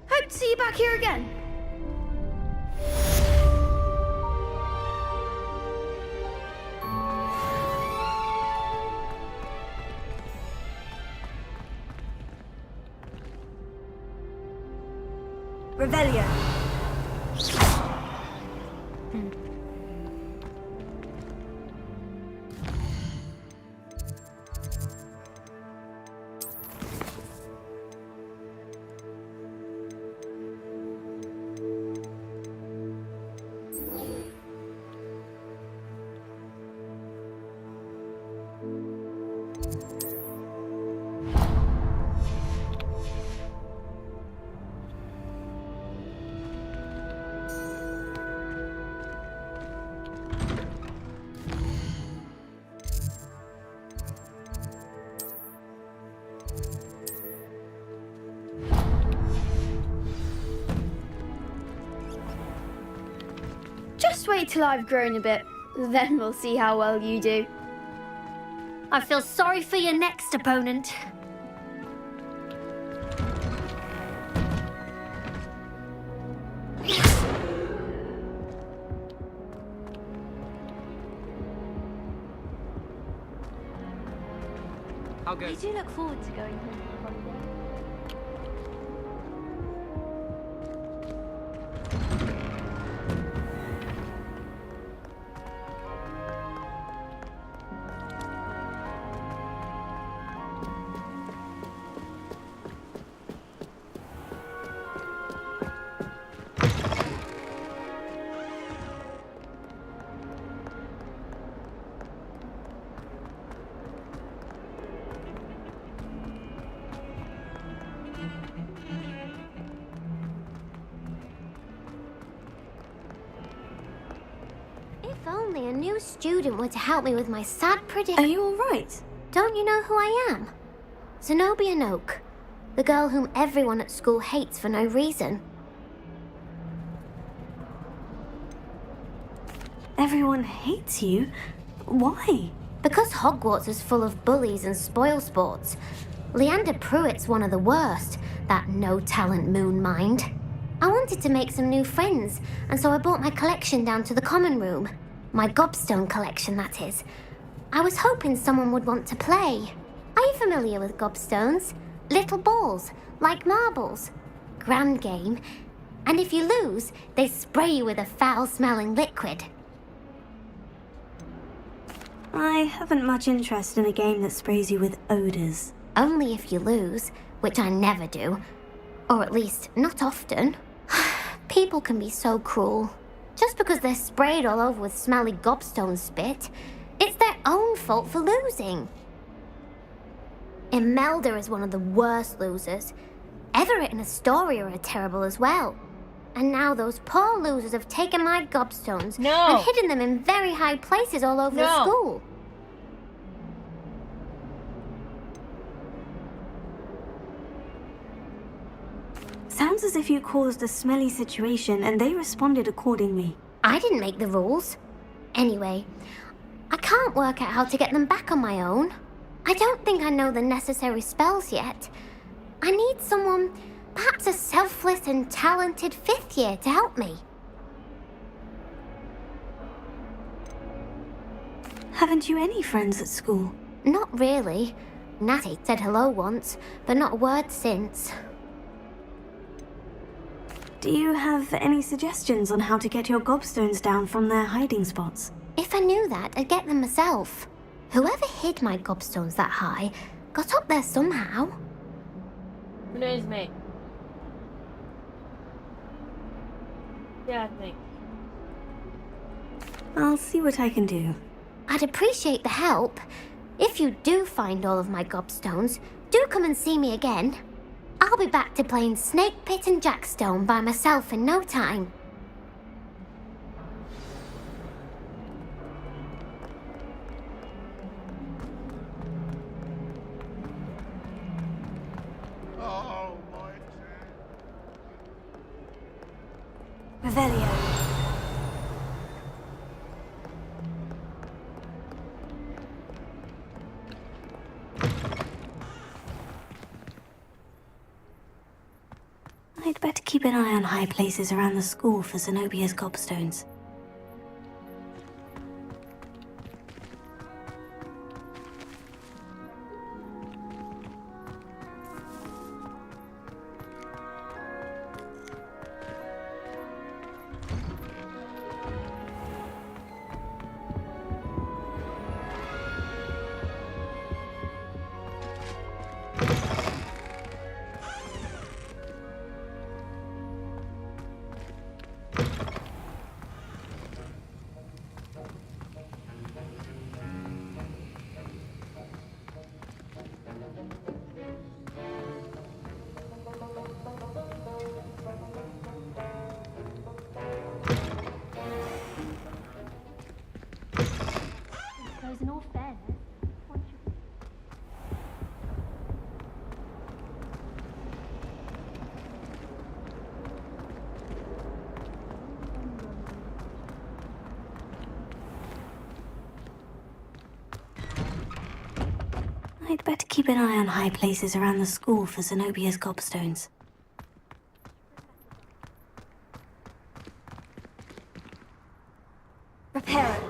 Hope to see you back here again. Revelio. Just wait till I've grown a bit, then we'll see how well you do. I feel sorry for your next opponent. How goes? I do look forward to going home for holiday. If only a new student were to help me with my sad prediction. Are you all right? Don't you know who I am? Zenobia Noak, the girl whom everyone at school hates for no reason. Everyone hates you? Why? Because Hogwarts is full of bullies and spoilsports. Leander Pruitt's one of the worst, that no-talent moon mind. I wanted to make some new friends, and so I brought my collection down to the common room. My gobstone collection, that is. I was hoping someone would want to play. Are you familiar with gobstones? Little balls, like marbles. Grand game. And if you lose, they spray you with a foul-smelling liquid. I haven't much interest in a game that sprays you with odors. Only if you lose, which I never do. Or at least, not often. People can be so cruel. Just because they're sprayed all over with smelly gobstone spit, it's their own fault for losing. Imelda is one of the worst losers. Everett and Astoria are terrible as well. And now those poor losers have taken my gobstones and hidden them in very high places all over the school. Sounds as if you caused a smelly situation and they responded accordingly. I didn't make the rules. Anyway, I can't work out how to get them back on my own. I don't think I know the necessary spells yet. I need someone, perhaps a selfless and talented fifth year to help me. Haven't you any friends at school? Not really. Natty said hello once, but not a word since. Do you have any suggestions on how to get your gobstones down from their hiding spots? If I knew that, I'd get them myself. Whoever hid my gobstones that high got up there somehow. Who knows, mate? Yeah, thanks. I'll see what I can do. I'd appreciate the help. If you do find all of my gobstones, do come and see me again. I'll be back to playing Snake Pit and Jackstone by myself in no time. Revelio. I'd better keep an eye on high places around the school for Zenobia's gobstones. Because in all fairness, I'd better keep an eye on high places around the school for Zenobia's gobstones. Reparo.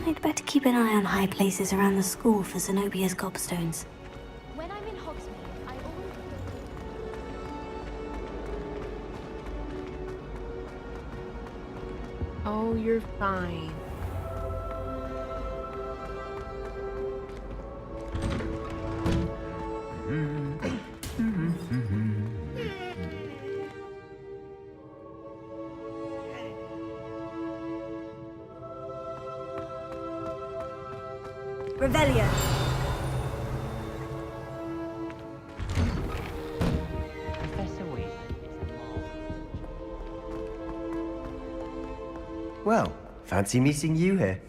I'd better keep an eye on high places around the school for Zenobia's gobstones. When I'm in Hogsmeade, I always... Oh, you're fine. Revelio. Well, fancy meeting you here.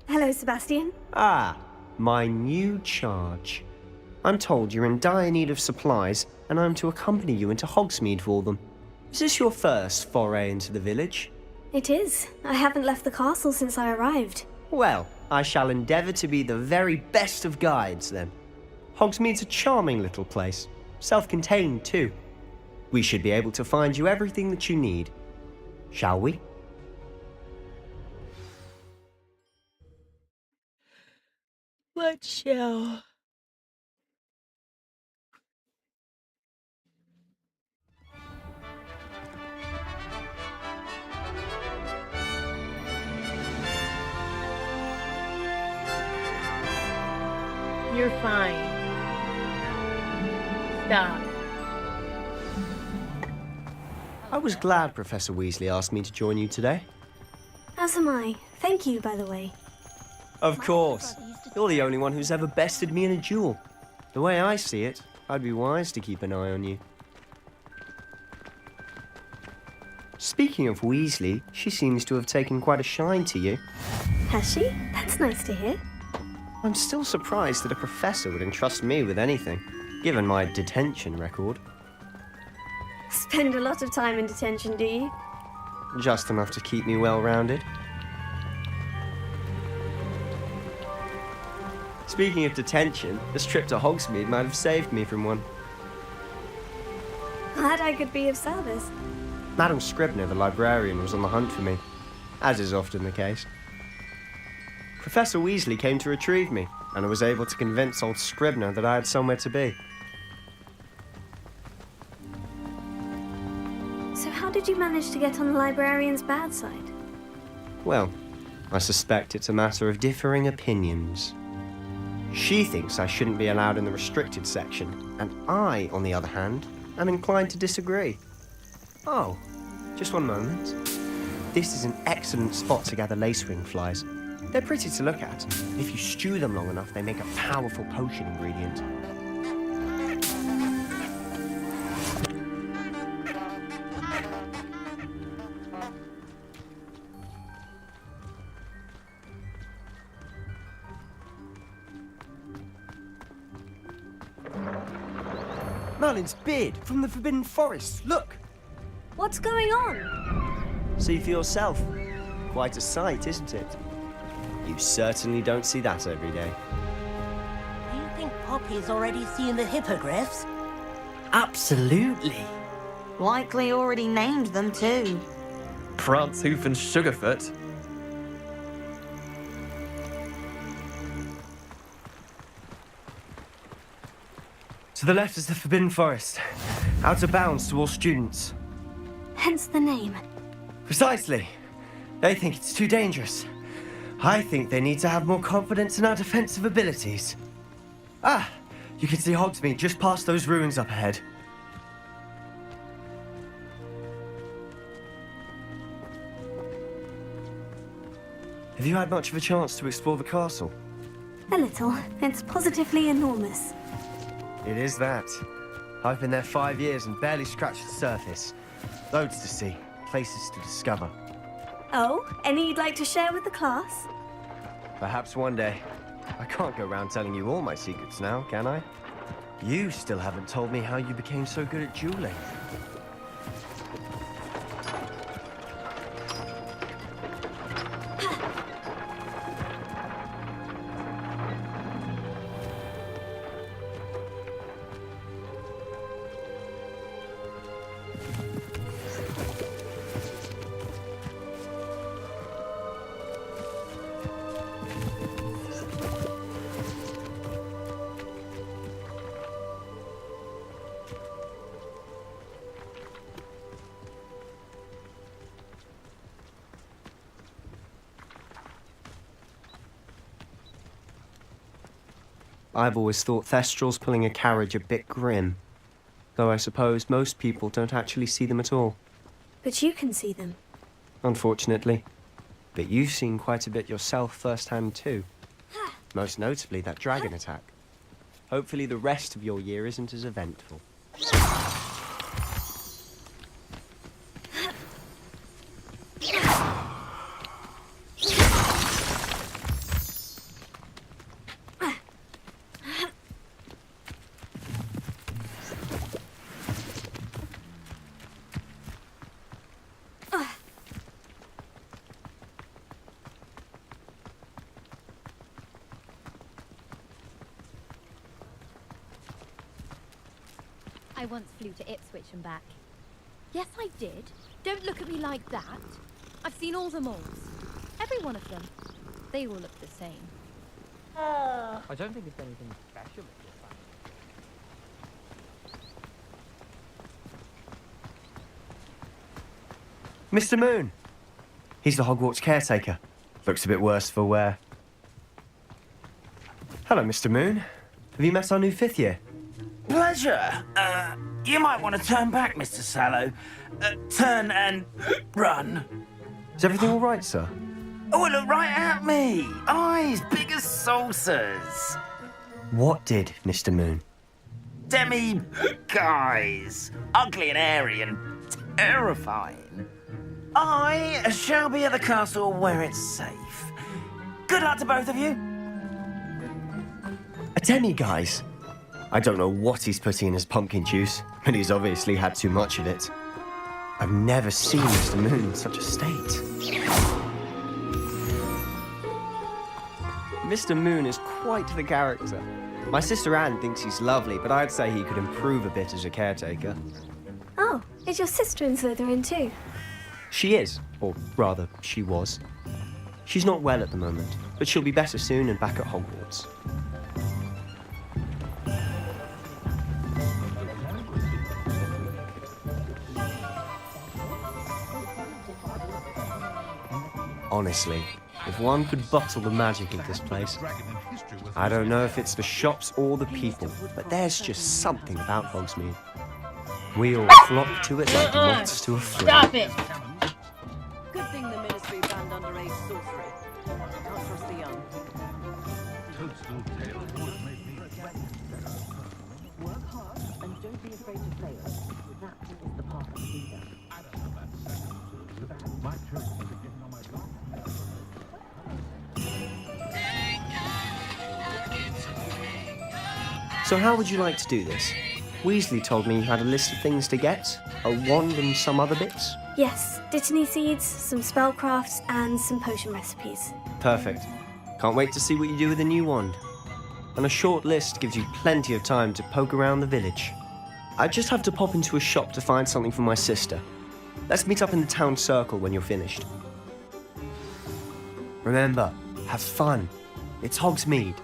Hello, Sebastian. Ah, my new charge. I'm told you're in dire need of supplies, and I'm to accompany you into Hogsmeade for them. Is this your first foray into the village? It is. I haven't left the castle since I arrived. Well, I shall endeavour to be the very best of guides, then. Hogsmeade's a charming little place. Self-contained, too. We should be able to find you everything that you need. Shall we? Let's shall. You're fine. Stop. I was glad Professor Weasley asked me to join you today. As am I. Thank you, by the way. Of course. You're the only one who's ever bested me in a duel. The way I see it, I'd be wise to keep an eye on you. Speaking of Weasley, she seems to have taken quite a shine to you. Has she? That's nice to hear. I'm still surprised that a professor would entrust me with anything, given my detention record. Spend a lot of time in detention, do you? Just enough to keep me well-rounded. Speaking of detention, this trip to Hogsmeade might have saved me from one. Glad I could be of service. Madam Scribner, the librarian, was on the hunt for me, as is often the case. Professor Weasley came to retrieve me, and I was able to convince old Scribner that I had somewhere to be. So how did you manage to get on the librarian's bad side? Well, I suspect it's a matter of differing opinions. She thinks I shouldn't be allowed in the restricted section, and I, on the other hand, am inclined to disagree. Oh, just one moment. This is an excellent spot to gather lacewing flies. They're pretty to look at. If you stew them long enough, they make a powerful potion ingredient. Merlin's beard from the Forbidden Forest. Look! What's going on? See for yourself. Quite a sight, isn't it? You certainly don't see that every day. Do you think Poppy's already seen the hippogriffs? Absolutely. Likely already named them too. Prance, Hoof, and Sugarfoot. To the left is the Forbidden Forest. Out of bounds to all students. Hence the name. Precisely. They think it's too dangerous. I think they need to have more confidence in our defensive abilities. Ah, you can see Hogsmeade just past those ruins up ahead. Have you had much of a chance to explore the castle? A little. It's positively enormous. It is that. I've been there 5 years and barely scratched the surface. Loads to see, places to discover. Oh, any you'd like to share with the class? Perhaps one day. I can't go around telling you all my secrets now, can I? You still haven't told me how you became so good at dueling. I've always thought Thestrals pulling a carriage a bit grim. Though I suppose most people don't actually see them at all. But you can see them. Unfortunately. But you've seen quite a bit yourself firsthand too. Most notably that dragon attack. Hopefully the rest of your year isn't as eventful. I once flew to Ipswich and back. Yes, I did. Don't look at me like that. I've seen all the malls. Every one of them. They all look the same. I don't think it's anything special with your family. Mr. Moon! He's the Hogwarts caretaker. Looks a bit worse for wear. Hello, Mr. Moon. Have you met our new 5th year? Pleasure. You might want to turn back, Mr. Sallow. Turn and run. Is everything all right, sir? Oh, look right at me. Eyes, saucers. What did, Mr. Moon? Guys, ugly and airy and terrifying. I shall be at the castle where it's safe. Good luck to both of you. A demi-guise? I don't know what he's putting in his pumpkin juice, but he's obviously had too much of it. I've never seen Mr. Moon in such a state. Mr. Moon is quite the character. My sister Anne thinks he's lovely, but I'd say he could improve a bit as a caretaker. Oh, is your sister in Slytherin too? She is, or rather, she was. She's not well at the moment, but she'll be better soon and back at Hogwarts. Honestly, if one could bottle the magic of this place, I don't know if it's the shops or the people, but there's just something about Hogsmeade. We all flock to it like moths to a flame. Stop it! Good thing the Ministry banned underage sorcery. Don't trust the young. Work hard and don't be afraid to fail. That is the path of the leader. So how would you like to do this? Weasley told me you had a list of things to get, a wand and some other bits. Yes, Dittany seeds, some spellcrafts, and some potion recipes. Perfect. Can't wait to see what you do with the new wand. And a short list gives you plenty of time to poke around the village. I just have to pop into a shop to find something for my sister. Let's meet up in the town circle when you're finished. Remember, have fun. It's Hogsmeade.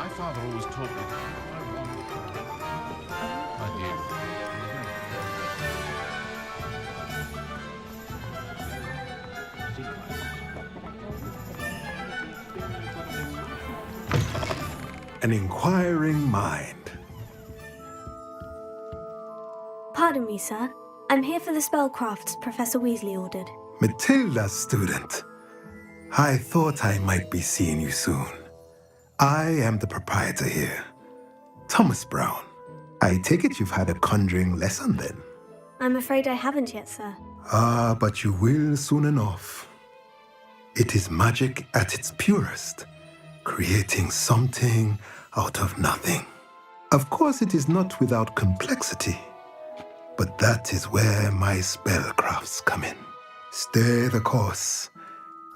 My father always taught me I An inquiring mind. Pardon me, sir. I'm here for the spellcrafts Professor Weasley ordered. Matilda's student. I thought I might be seeing you soon. I am the proprietor here, Thomas Brown. I take it you've had a conjuring lesson then? I'm afraid I haven't yet, sir. Ah, but you will soon enough. It is magic at its purest, creating something out of nothing. Of course, it is not without complexity, but that is where my spellcrafts come in. Stay the course,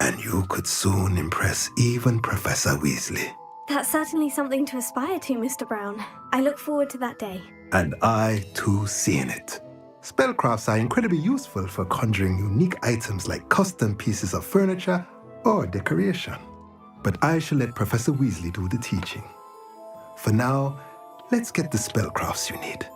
and you could soon impress even Professor Weasley. That's certainly something to aspire to, Mr. Brown. I look forward to that day. And I, too, seeing it. Spellcrafts are incredibly useful for conjuring unique items like custom pieces of furniture or decoration. But I shall let Professor Weasley do the teaching. For now, let's get the spellcrafts you need.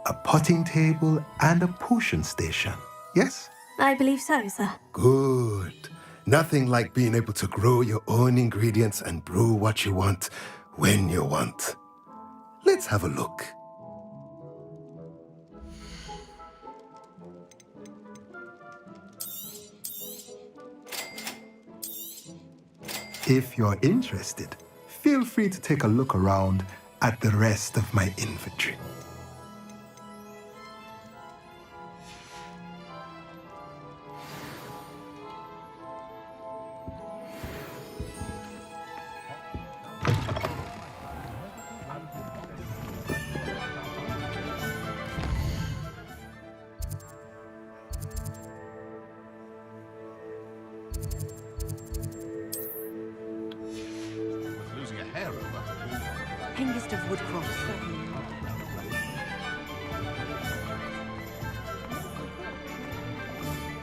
A potting table and a potion station, yes? I believe so, sir. Good. Nothing like being able to grow your own ingredients and brew what you want when you want. Let's have a look. If you're interested, feel free to take a look around at the rest of my inventory. losing a hair over. Hengist of Woodcroft.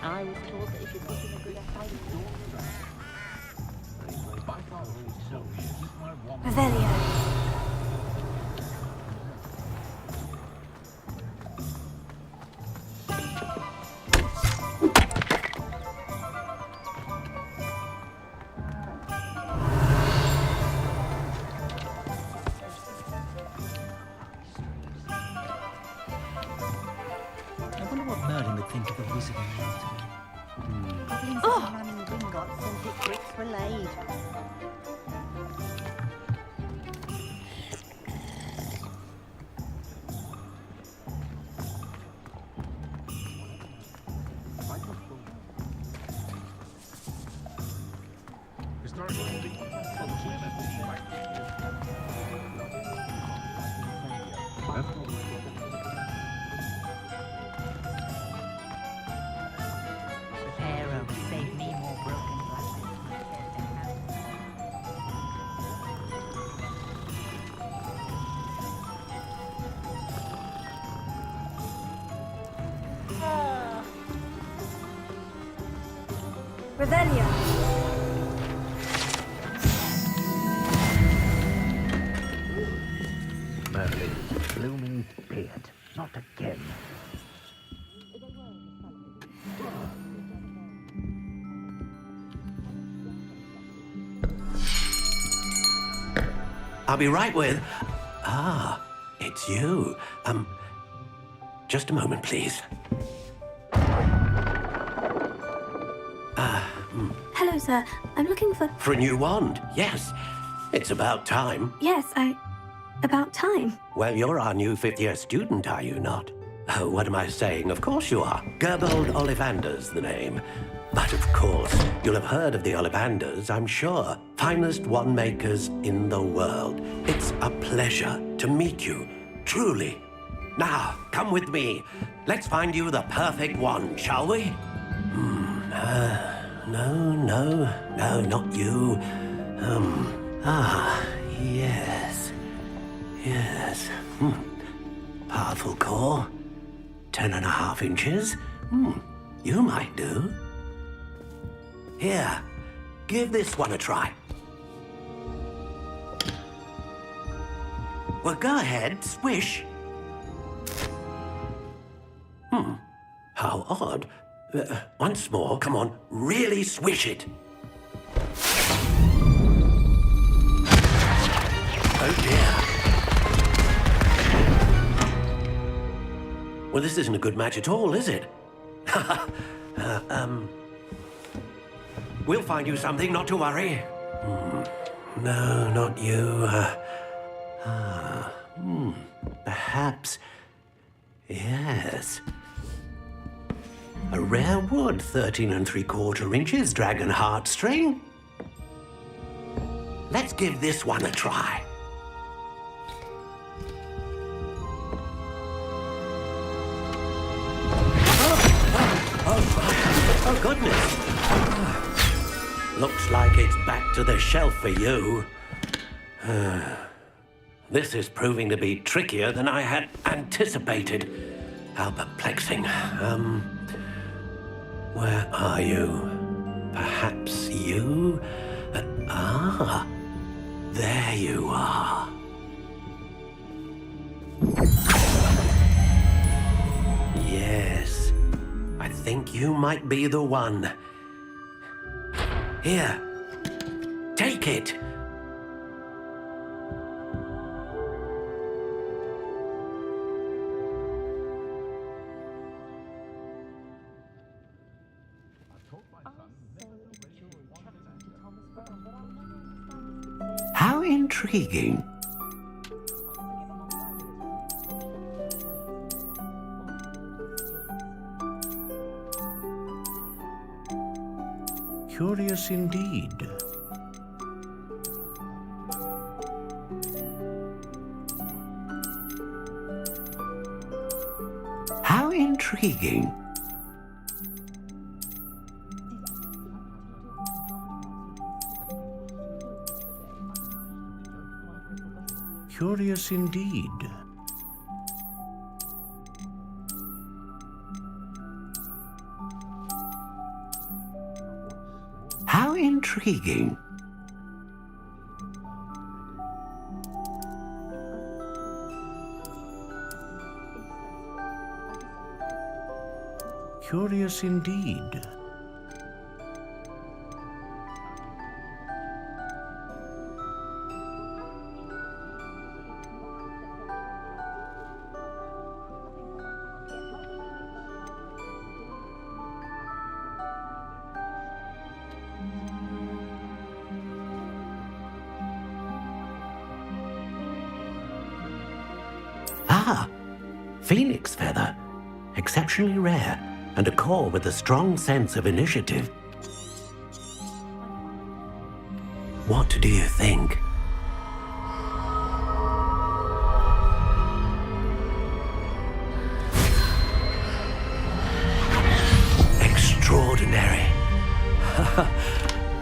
I was told that if you put in a good effort, Revelio. I wonder what Merlin would think of the wizard in here today. goblins are manning Gringotts and thick bricks were laid. Pharaoh saved me more broken glasses than I cared to have. Revelio. Merlin's blooming beard. Not again. I'll be right with... Ah, it's you. Just a moment, please. Hello, sir. I'm looking for... For a new wand, yes. It's about time. Yes, about time. Well, you're our new fifth-year student, are you not? Oh, what am I saying? Of course you are. Gerbold Ollivander's the name. But of course, you'll have heard of the Ollivanders, I'm sure. Finest wand makers in the world. It's a pleasure to meet you, truly. Now, come with me. Let's find you the perfect wand, shall we? No, not you. Yes. Powerful core. 10.5 inches. You might do. Here, give this one a try. Well, go ahead, swish. How odd. Once more, come on, really swish it. Oh dear. Well, this isn't a good match at all, is it? We'll find you something, not to worry. No, not you. Perhaps... Yes. A rare wood, 13 3/4 inches, dragon heartstring. Let's give this one a try. Oh, goodness. Looks like it's back to the shelf for you. This is proving to be trickier than I had anticipated. How perplexing. Where are you? Perhaps you? There you are. Yes, I think you might be the one. Here, take it. How intriguing. Curious indeed. How intriguing. Curious indeed. How intriguing. Curious indeed. Ah, phoenix feather. Exceptionally rare, and a core with a strong sense of initiative. What do you think? Extraordinary.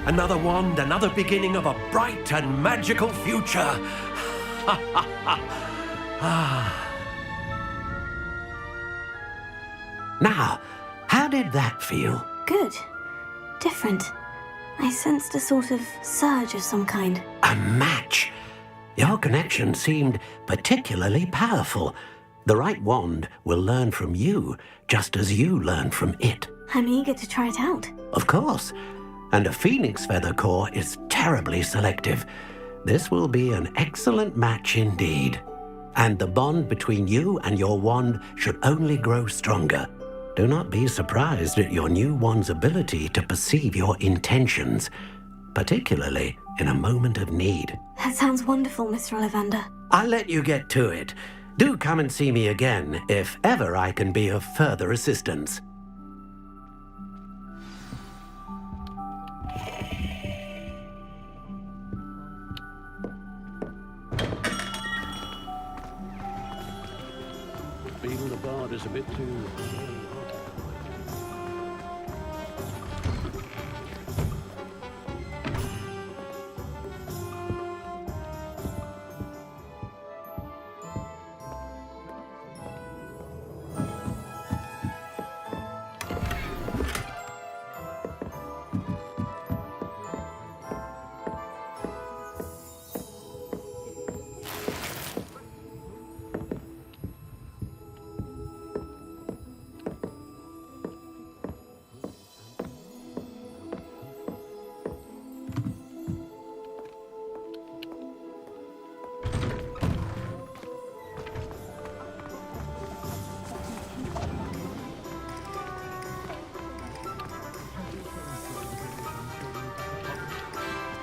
Another wand, another beginning of a bright and magical future. Now, how did that feel? Good. Different. I sensed a sort of surge of some kind. A match. Your connection seemed particularly powerful. The right wand will learn from you, just as you learn from it. I'm eager to try it out. Of course. And a phoenix feather core is terribly selective. This will be an excellent match indeed. And the bond between you and your wand should only grow stronger. Do not be surprised at your new wand's ability to perceive your intentions, particularly in a moment of need. That sounds wonderful, Mr. Ollivander. I'll let you get to it. Do come and see me again if ever I can be of further assistance. Being the bard is a bit too...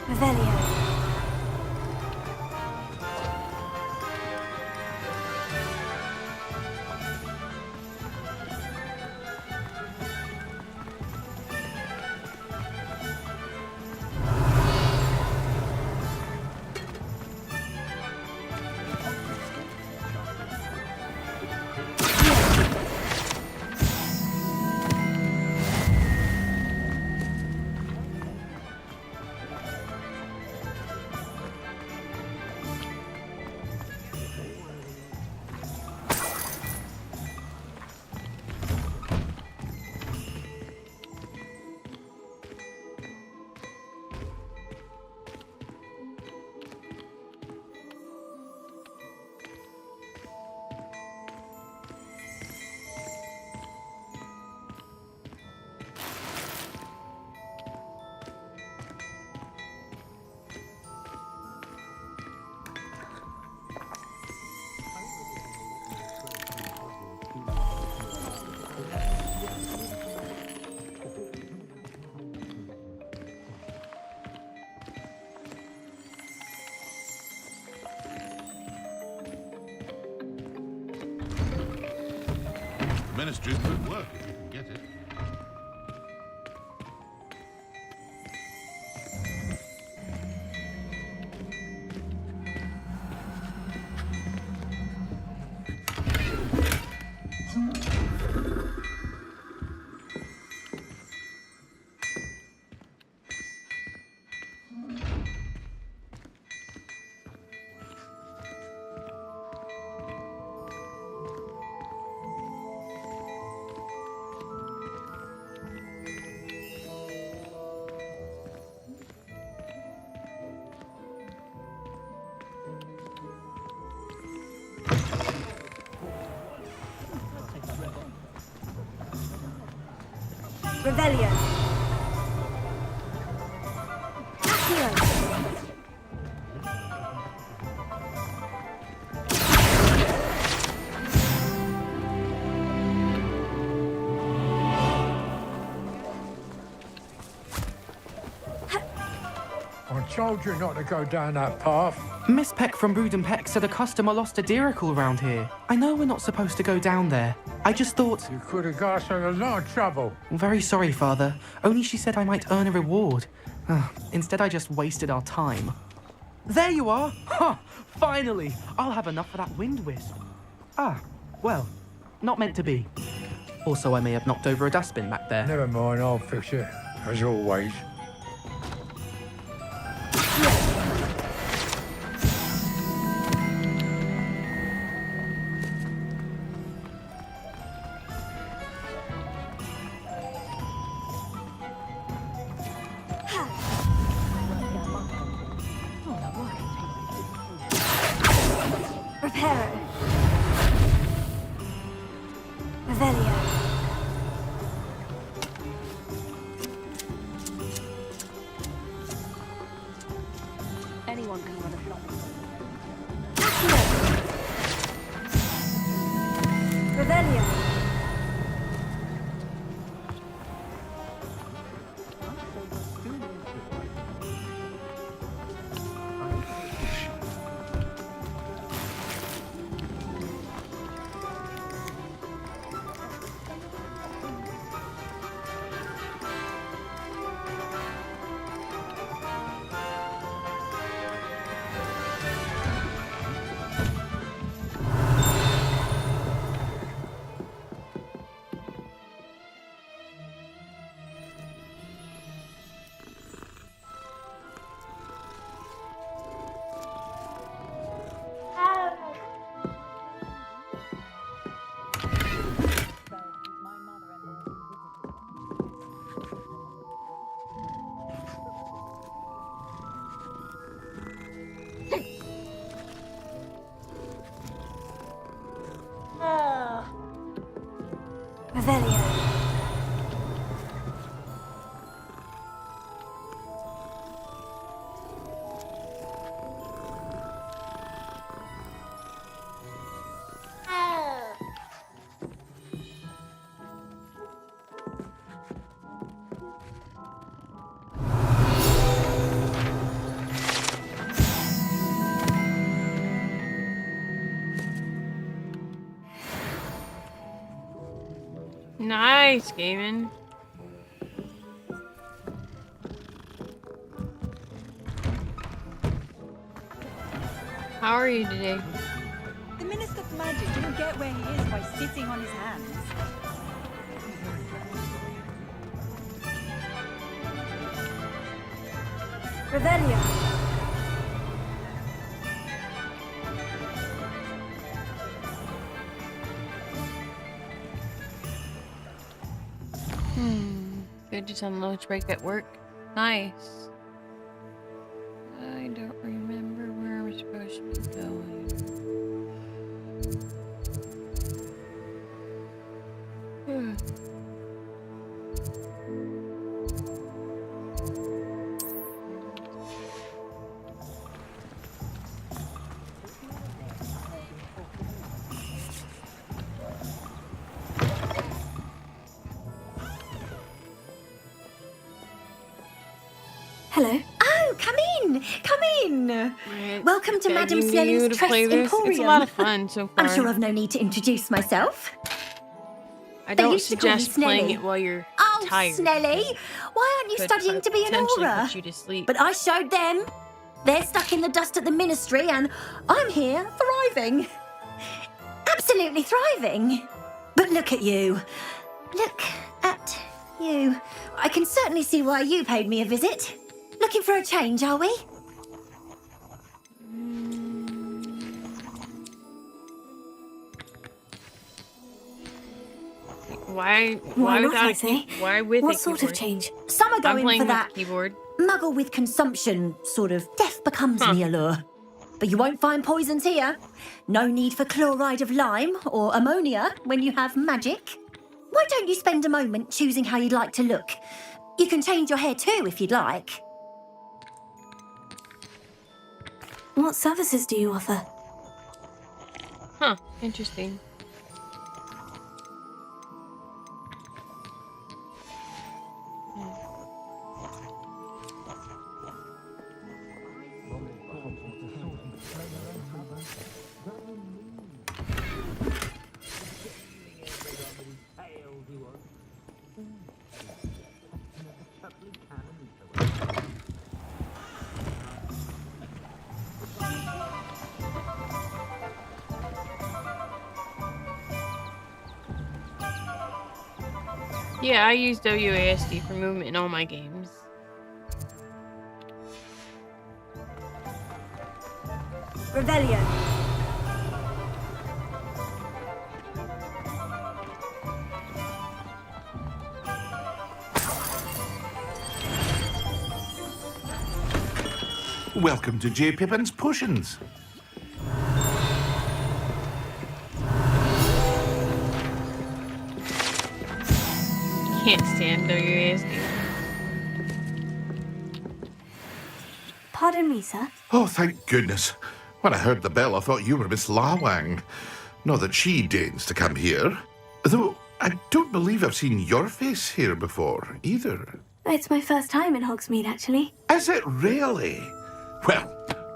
Revelio. Ministry's good work if you can get it. Revelio. Accio. I told you not to go down that path. Miss Peck from Brood and Peck said a customer lost a deeracle around here. I know we're not supposed to go down there. I just thought... You could have got us in a lot of trouble. I'm very sorry, Father. Only she said I might earn a reward. Instead, I just wasted our time. There you are! Ha! Finally! I'll have enough for that wind wisp. Ah, well, not meant to be. Also, I may have knocked over a dustbin back there. Never mind, I'll fix it, as always. Reparo. Revelio. Anyone can run a shop. Revelio. Revelio. Nice, Gavin. How are you today? The Minister of Magic didn't get where he is by sitting on his hands. Revelio. Good, just on lunch break at work. Nice. I don't remember where I'm supposed to be going. Hello. Oh, come in. Come in. Welcome to Madame begging Snelly's you to Tress play this. Emporium. It's a lot of fun so far. I'm sure I've no need to introduce myself. I They don't used to call me suggest playing Snelly. it while you're Oh, tired. Snelly, why aren't you Could studying to be an potentially aura? put you to sleep. But I showed them. They're stuck in the dust at the ministry, and I'm here thriving. Absolutely thriving. But look at you. Look at you. I can certainly see why you paid me a visit. Looking for a change, are we? Why Why not, without I a say? why with What a sort of keyboard? change? Some are I'm going playing for with that the keyboard. muggle with consumption sort of death becomes me allure. But you won't find poisons here. No need for chloride of lime or ammonia when you have magic. why don't you spend a moment choosing how you'd like to look? You can change your hair too if you'd like. What services do you offer? Huh, interesting. Yeah, I use WASD for movement in all my games. Revelio. Welcome to J. Pippin's Potions. Can't stand WASD. Pardon me, sir. Oh, thank goodness. When I heard the bell, I thought you were Miss Lawang. Not that she deigns to come here. Though I don't believe I've seen your face here before, either. It's my first time in Hogsmeade, actually. Is it really? Well,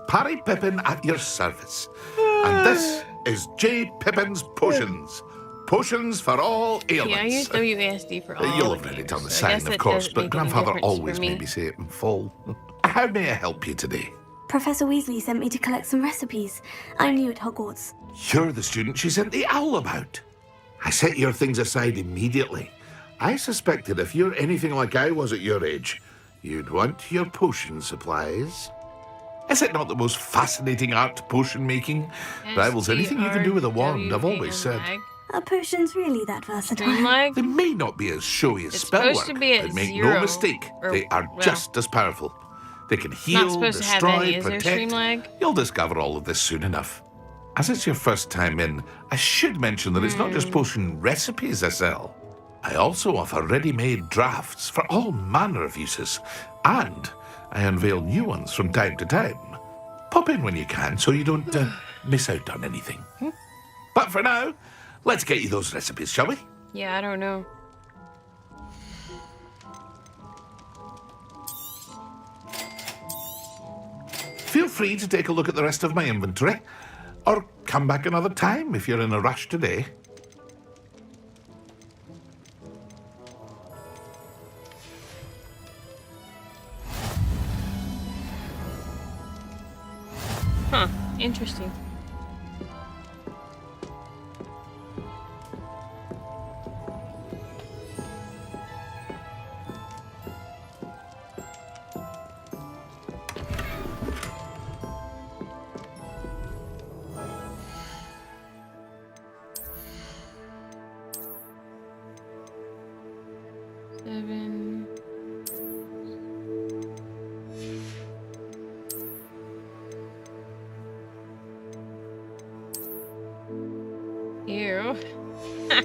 Parry Pippin at your service. And this is J. Pippin's Potions. Potions for all ailments. Yeah, I use WASD for all You'll the have read games, it on the so I sign, guess of it course, doesn't but make any Grandfather difference always for made me. me say it in full. How may I help you today? Professor Weasley sent me to collect some recipes. I'm new at Hogwarts. You're the student she sent the owl about. I set your things aside immediately. I suspected if you're anything like I was at your age, you'd want your potion supplies. Is it not the most fascinating art, potion making? Rivals anything you can do with a wand, I've always said. Are potions really that versatile? They may not be as showy as It's spell supposed work, to be at but make 0, no mistake, or, they are well, just as powerful. They can Not heal, supposed to have destroy, any. Is there stream protect. lag? You'll discover all of this soon enough. As it's your first time in, I should mention that it's not just potion recipes I sell. I also offer ready-made drafts for all manner of uses, and I unveil new ones from time to time. Pop in when you can so you don't miss out on anything. But for now, let's get you those recipes, shall we? Yeah, I don't know. Feel free to take a look at the rest of my inventory, or come back another time if you're in a rush today. Huh, interesting. Seven. Ew. I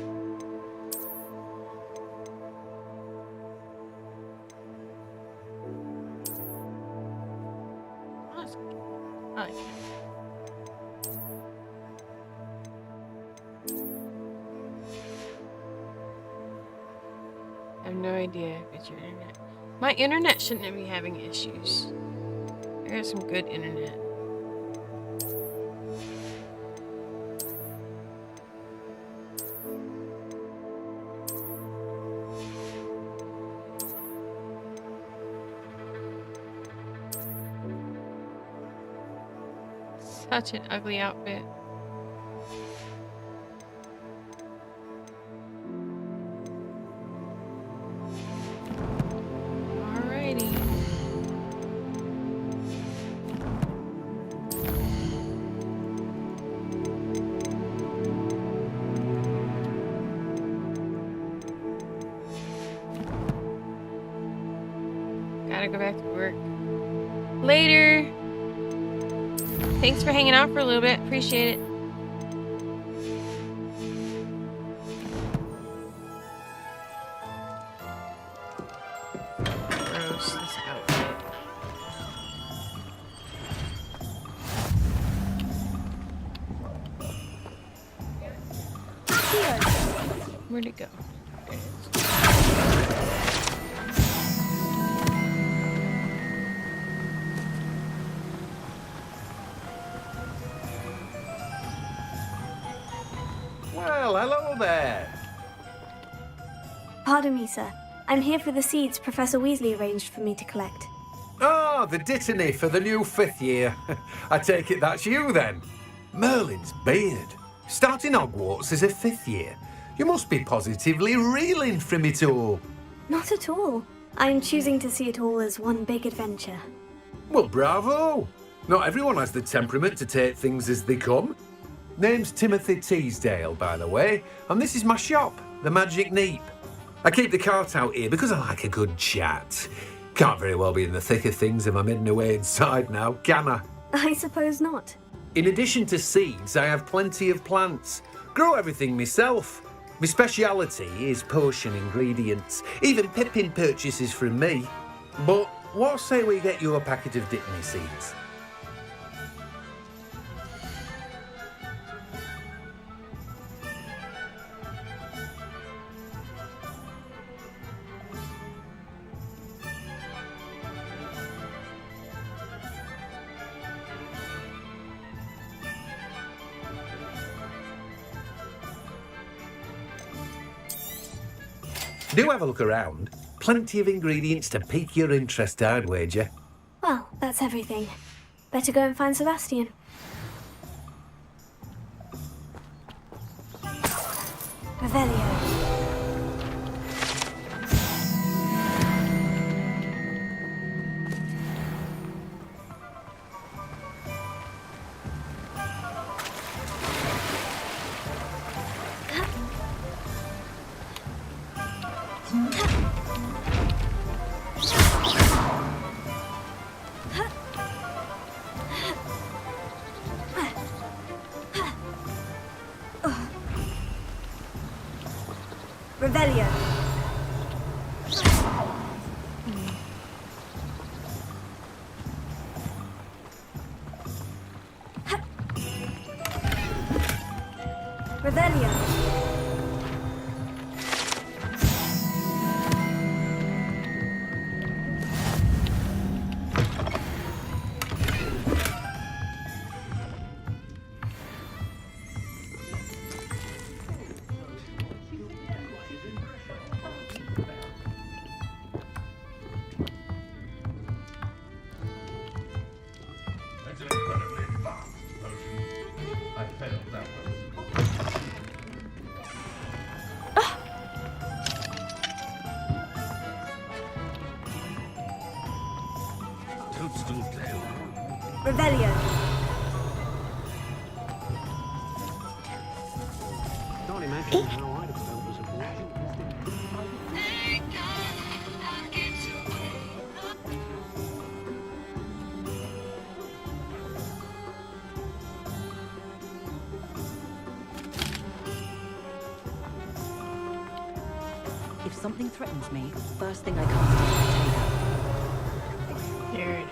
like it. I have no idea if it's your internet. My internet shouldn't be having issues. I got some good internet. Such an ugly outfit. Alrighty. Gotta go back to work. Later! Thanks for hanging out for a little bit. Appreciate it. Where'd it go? There it is. Well, hello there. Pardon me, sir. I'm here for the seeds Professor Weasley arranged for me to collect. Ah, the dittany for the new 5th year. I take it that's you then. Merlin's beard. Starting Hogwarts as a 5th year. You must be positively reeling from it all. Not at all. I'm choosing to see it all as one big adventure. Well, bravo. Not everyone has the temperament to take things as they come. Name's Timothy Teasdale, by the way, and this is my shop, the Magic Neep. I keep the cart out here because I like a good chat. Can't very well be in the thick of things if I'm hidden away inside now, can I? I suppose not. In addition to seeds, I have plenty of plants. Grow everything myself. My speciality is potion ingredients. Even Pippin purchases from me. But what say we get you a packet of dittany seeds? Do have a look around. Plenty of ingredients to pique your interest, I'd wager. Well, that's everything. Better go and find Sebastian. Revelio. Revelio. Revelio. Revelio. Can't imagine how I'd have felt as a boy. If something threatens me, first thing I cast is my There it is.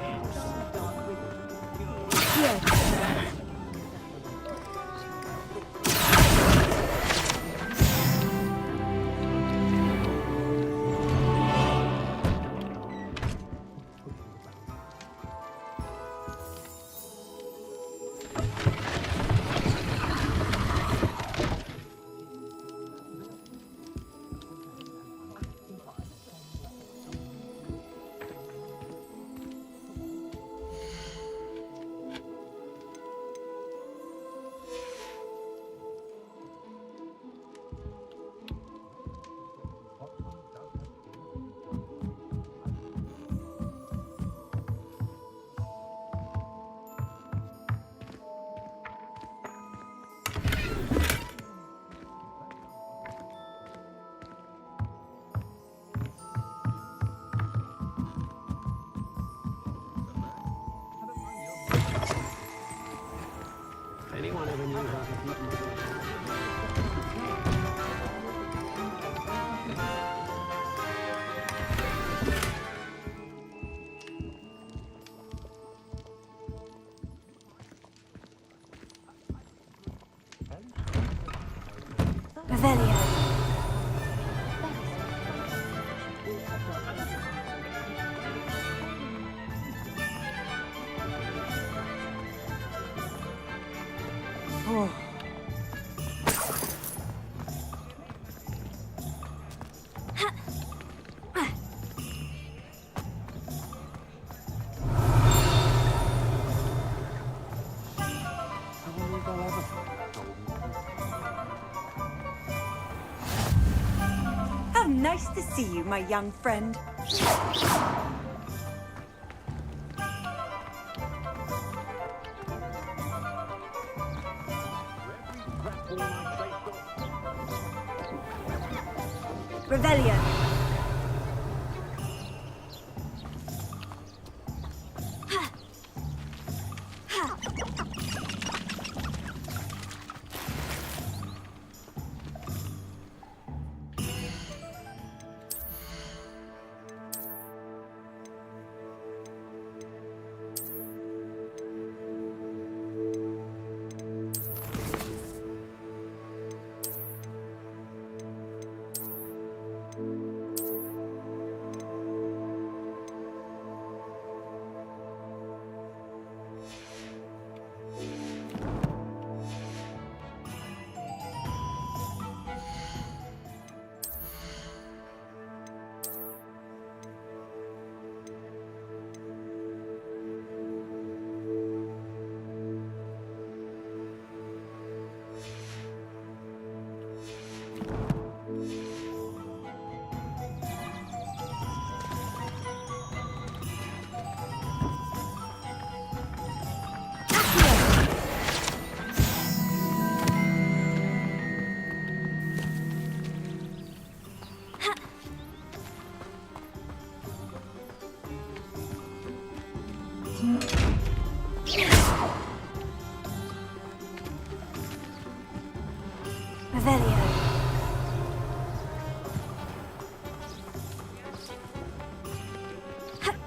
Revelio. How nice to see you, my young friend. Revelio. Revelio.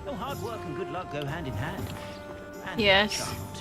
No, hard work and good luck go hand in hand. And Yes. charm too.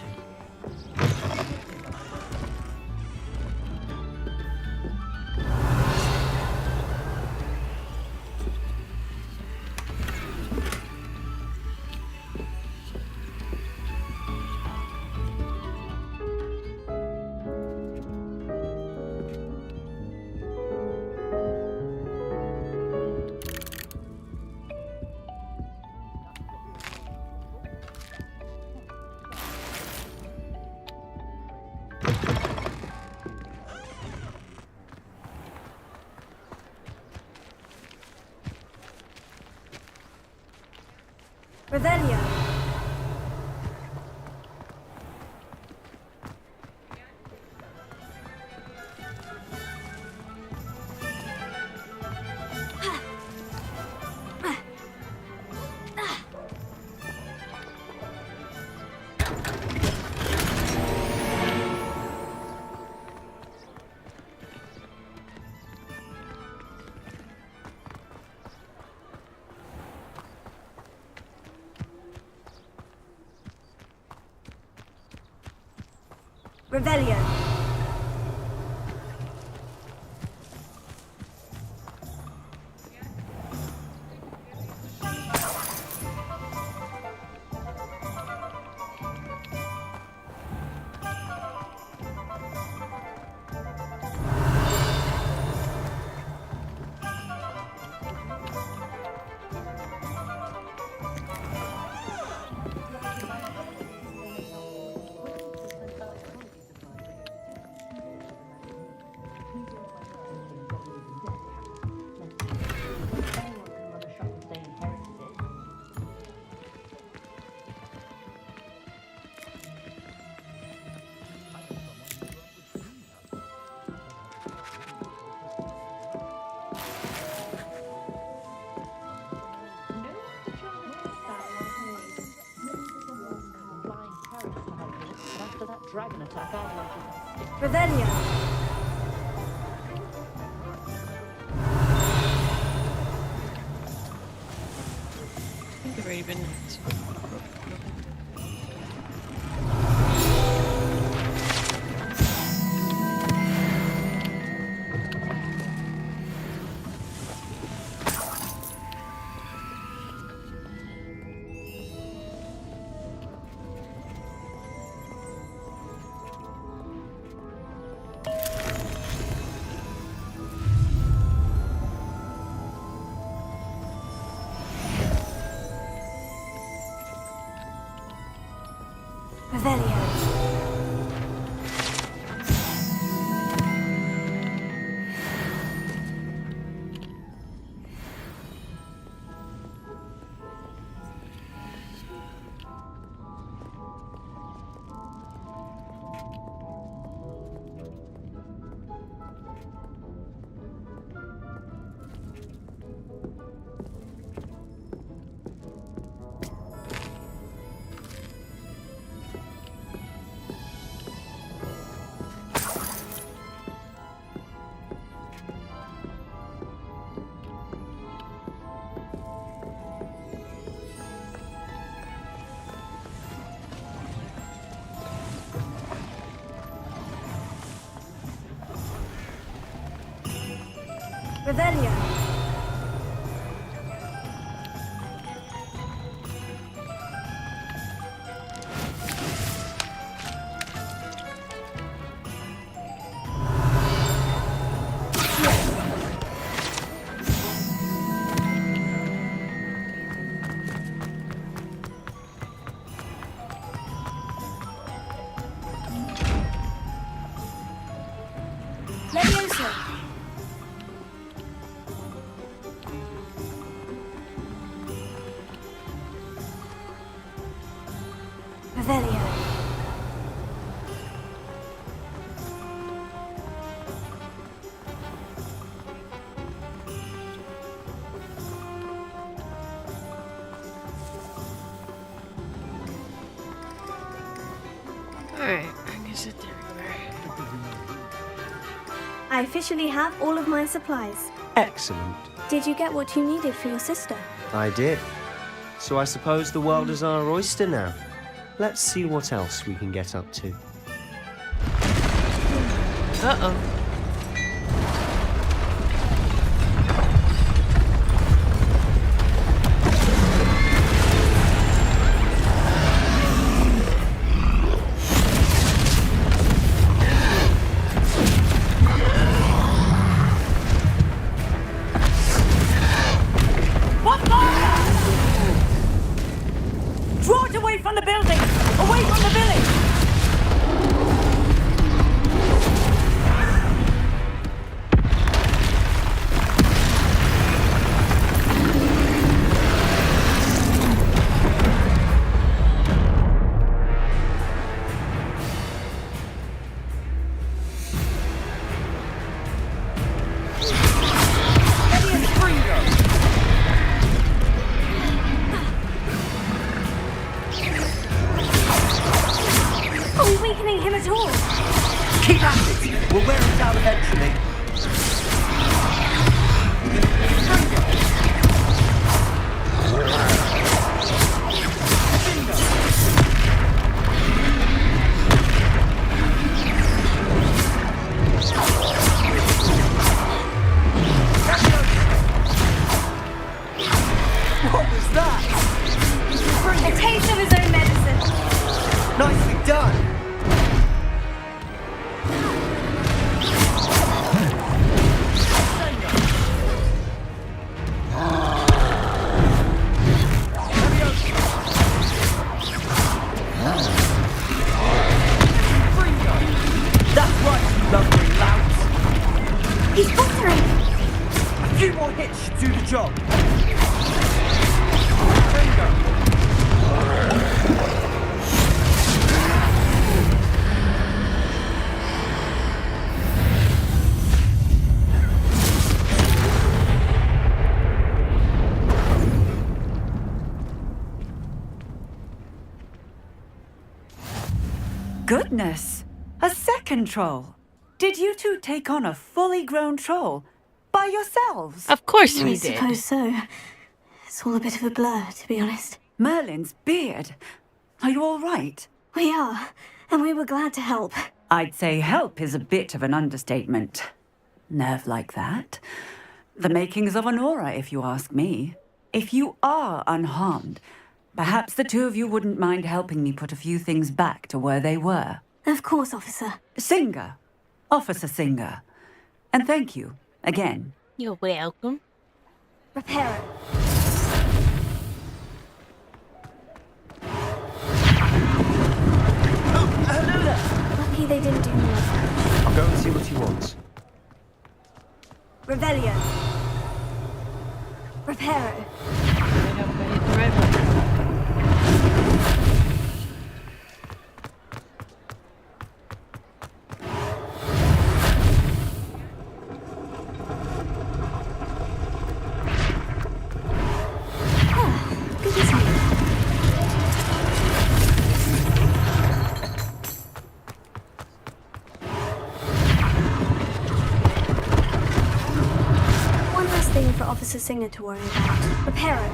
Revelio. Revelio. Dragon attack, I'd like to. Revelio. I think I've already been. Revelio. Levioso. Revelio. Alright, I can sit there. I officially have all of my supplies. Excellent. Did you get what you needed for your sister? I did. So I suppose the world is our oyster now. Let's see what else we can get up to. Uh-oh. Draw it away from the building! Away from the village! Are we weakening him at all? Keep at it! We'll wear him down eventually. What was that? A taste of his own medicine. Nicely done! That's right, you lumbering louts! He's faltering! A few more hits should do the job. Goodness! A second troll! Did you two take on a fully grown troll? By yourselves? Of course I we did. suppose so. It's all a bit of a blur, to be honest. Merlin's beard. Are you all right? We are, and we were glad to help. I'd say help is a bit of an understatement. Nerve like that. The makings of an aura, if you ask me. If you are unharmed, perhaps the two of you wouldn't mind helping me put a few things back to where they were. Of course, officer. Singer. Officer Singer. And thank you, again. You're welcome. Repair it. Lucky they didn't do more. I'll go and see what he wants. Revelio. Reparo. Good to see you. One last thing for Officer Singer to worry about. Reparo.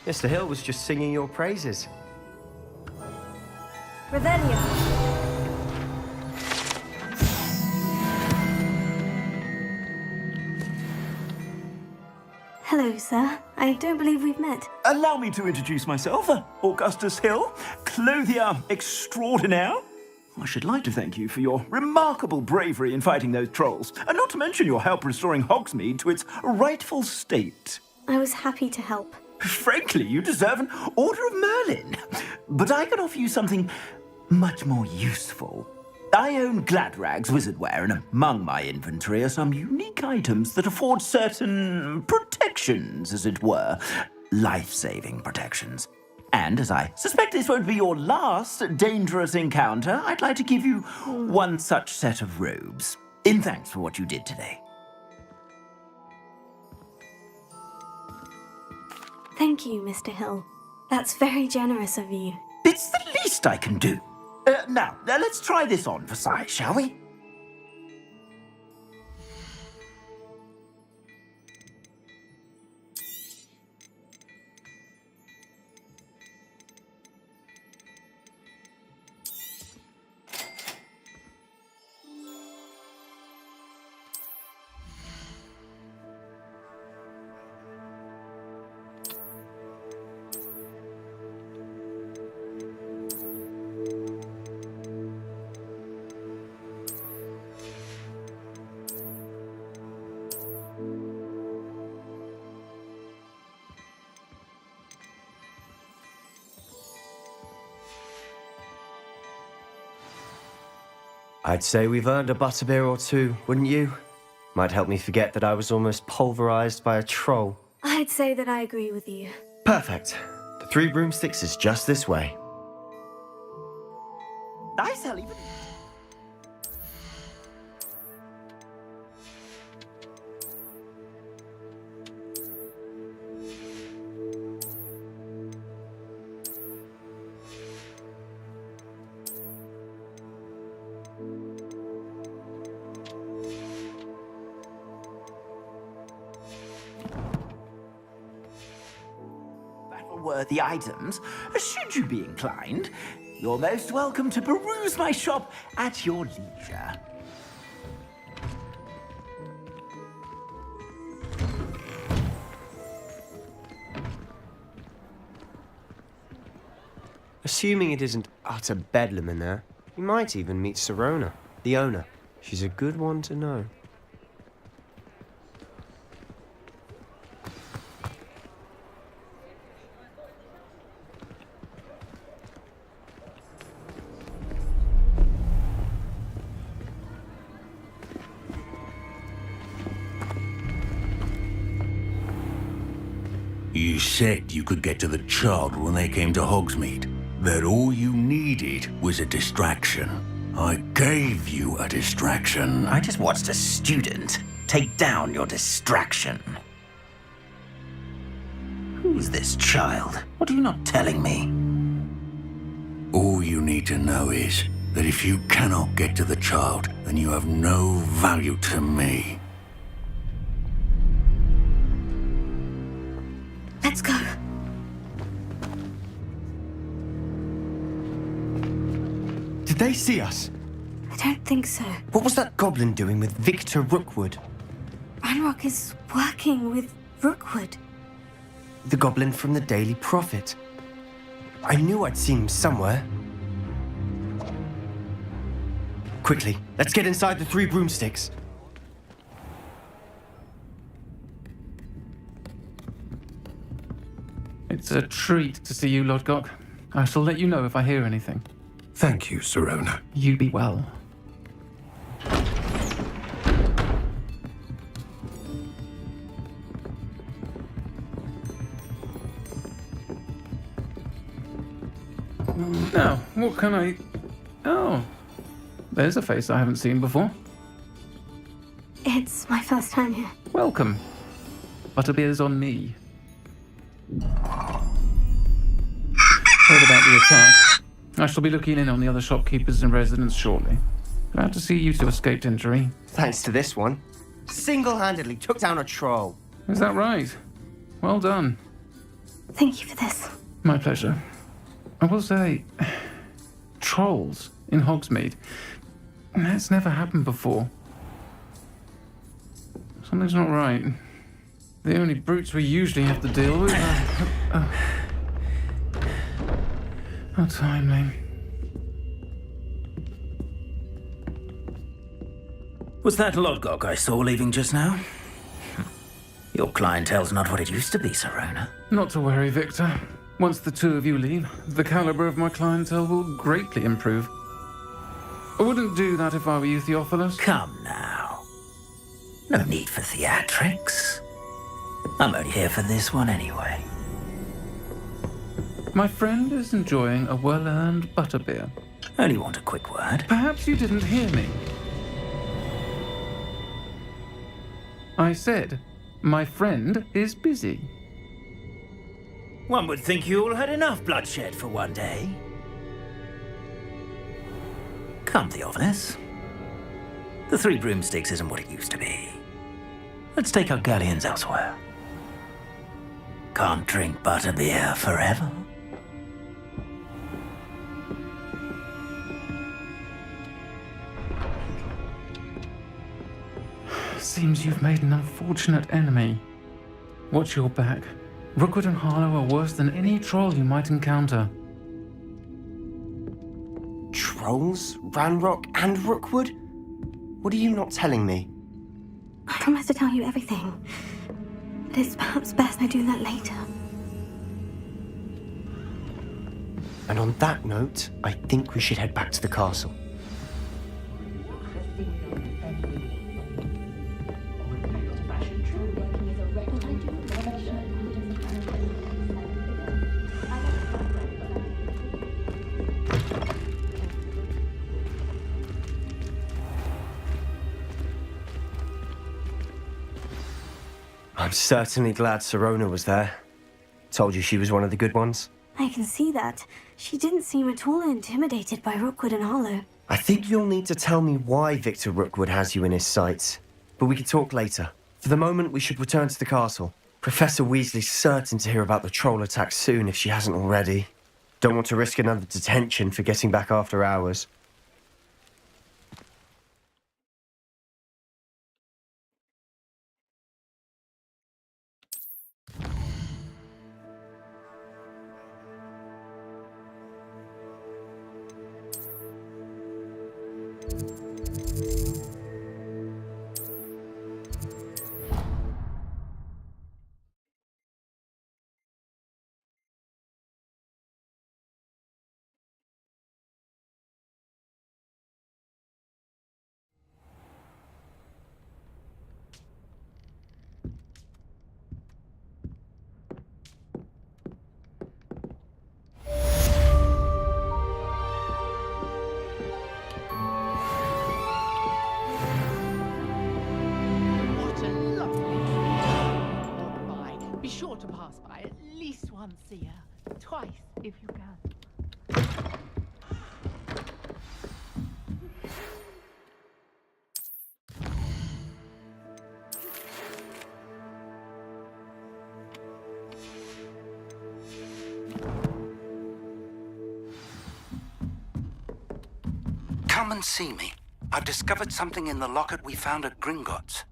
Mr. Hill was just singing your praises. Revelio. Hello, sir. I don't believe we've met. Allow me to introduce myself, Augustus Hill, clothier extraordinaire. I should like to thank you for your remarkable bravery in fighting those trolls, and not to mention your help restoring Hogsmeade to its rightful state. I was happy to help. Frankly, you deserve an Order of Merlin. But I can offer you something much more useful. I own Gladrag's wizardware, and among my inventory are some unique items that afford certain protections, as it were. Life-saving protections. And as I suspect this won't be your last dangerous encounter, I'd like to give you one such set of robes, in thanks for what you did today. Thank you, Mr. Hill. That's very generous of you. It's the least I can do. Now, let's try this on for size, shall we? I'd say we've earned a butterbeer or two, wouldn't you? Might help me forget that I was almost pulverized by a troll. I'd say that I agree with you. Perfect. The Three Broomsticks is just this way. I shall even... Battle-worthy items, should you be inclined. You're most welcome to peruse my shop at your leisure. Assuming it isn't utter bedlam in there, you might even meet Sirona, the owner. She's a good one to know. You said you could get to the child when they came to Hogsmeade. That all you needed was a distraction. I gave you a distraction. I just watched a student take down your distraction. Who's this child? What are you not telling me? All you need to know is that if you cannot get to the child, then you have no value to me. Let's go. Did they see us? I don't think so. What was that goblin doing with Victor Rookwood? Ranrock is working with Rookwood. The goblin from the Daily Prophet. I knew I'd seen him somewhere. Quickly, let's get inside the Three Broomsticks. It's a treat to see you, Lodgok. I shall let you know if I hear anything. Thank you, Sirona. You be well. Now, what can I... Oh, there's a face I haven't seen before. It's my first time here. Welcome. Butterbeer's on me. Heard about the attack. I shall be looking in on the other shopkeepers and residents shortly. Glad to see you two escaped injury. Thanks to this one. Single-handedly took down a troll. Is that right? Well done. Thank you for this. My pleasure. I will say, trolls in Hogsmeade. That's never happened before. Something's not right. The only brutes we usually have to deal with are... How timely. Was that Lodgok I saw leaving just now? Your clientele's not what it used to be, Serona. Not to worry, Victor. Once the two of you leave, the caliber of my clientele will greatly improve. I wouldn't do that if I were you, Theophilus. Come now. No need for theatrics. I'm only here for this one anyway. My friend is enjoying a well-earned butterbeer. Only want a quick word. Perhaps you didn't hear me. I said, my friend is busy. One would think you all had enough bloodshed for one day. Come, Theophilus. The Three Broomsticks isn't what it used to be. Let's take our galleons elsewhere. Can't drink butterbeer forever. Seems you've made an unfortunate enemy. Watch your back. Rookwood and Harlow are worse than any troll you might encounter. Trolls? Ranrock and Rookwood? What are you not telling me? I promise to tell you everything. But it's perhaps best I do that later. And on that note, I think we should head back to the castle. I'm certainly glad Serona was there. Told you she was one of the good ones. I can see that. She didn't seem at all intimidated by Rookwood and Harlow. I think you'll need to tell me why Victor Rookwood has you in his sights. But we can talk later. For the moment, we should return to the castle. Professor Weasley's certain to hear about the troll attack soon if she hasn't already. Don't want to risk another detention for getting back after hours. once a year, twice if you can. Come and see me. I've discovered something in the locket we found at Gringotts.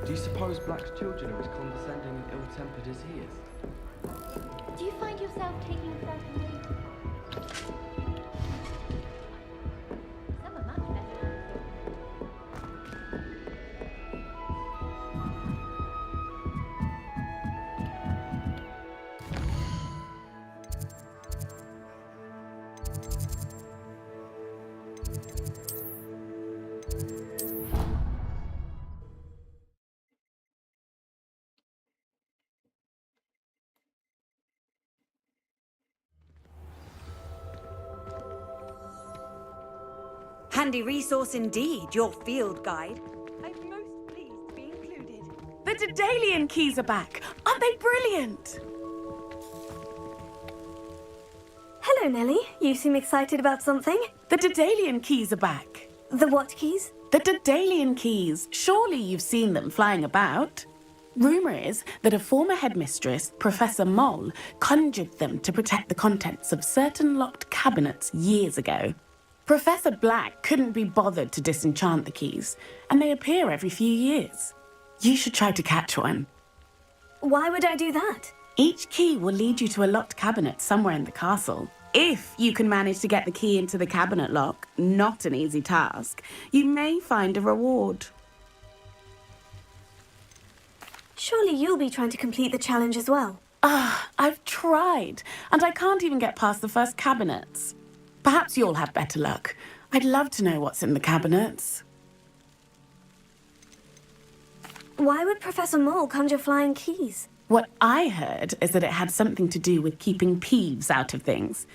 Do you suppose Black's children are as condescending and ill-tempered as he is? Do you find yourself taking certain things? Some are much better. Handy resource indeed, your field guide. I'm most pleased to be included. The Daedalian keys are back. Aren't they brilliant? Hello, Nellie. You seem excited about something. The Daedalian keys are back. The what keys? The Daedalian keys. Surely you've seen them flying about. Rumour is that a former headmistress, Professor Moll, conjured them to protect the contents of certain locked cabinets years ago. Professor Black couldn't be bothered to disenchant the keys, and they appear every few years. You should try to catch one. Why would I do that? Each key will lead you to a locked cabinet somewhere in the castle. If you can manage to get the key into the cabinet lock, not an easy task, you may find a reward. Surely you'll be trying to complete the challenge as well. I've tried, and I can't even get past the first cabinets. Perhaps you'll have better luck. I'd love to know what's in the cabinets. Why would Professor Moll conjure flying keys? What I heard is that it had something to do with keeping Peeves out of things.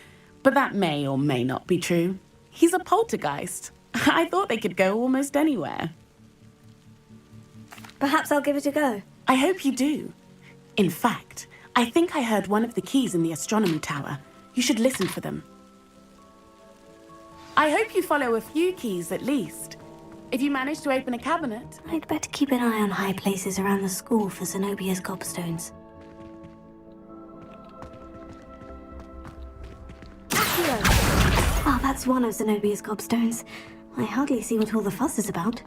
But that may or may not be true. He's a poltergeist. I thought they could go almost anywhere. Perhaps I'll give it a go. I hope you do. In fact, I think I heard one of the keys in the astronomy tower. You should listen for them. I hope you follow a few keys at least. If you manage to open a cabinet... I'd better keep an eye on high places around the school for Zenobia's gobstones. Accio! Ah, that's one of Zenobia's gobstones. I hardly see what all the fuss is about.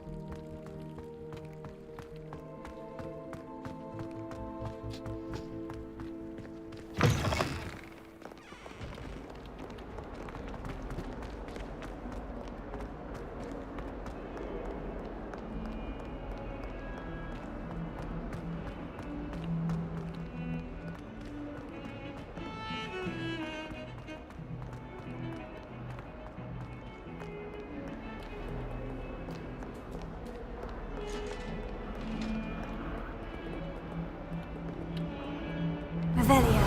Revelio.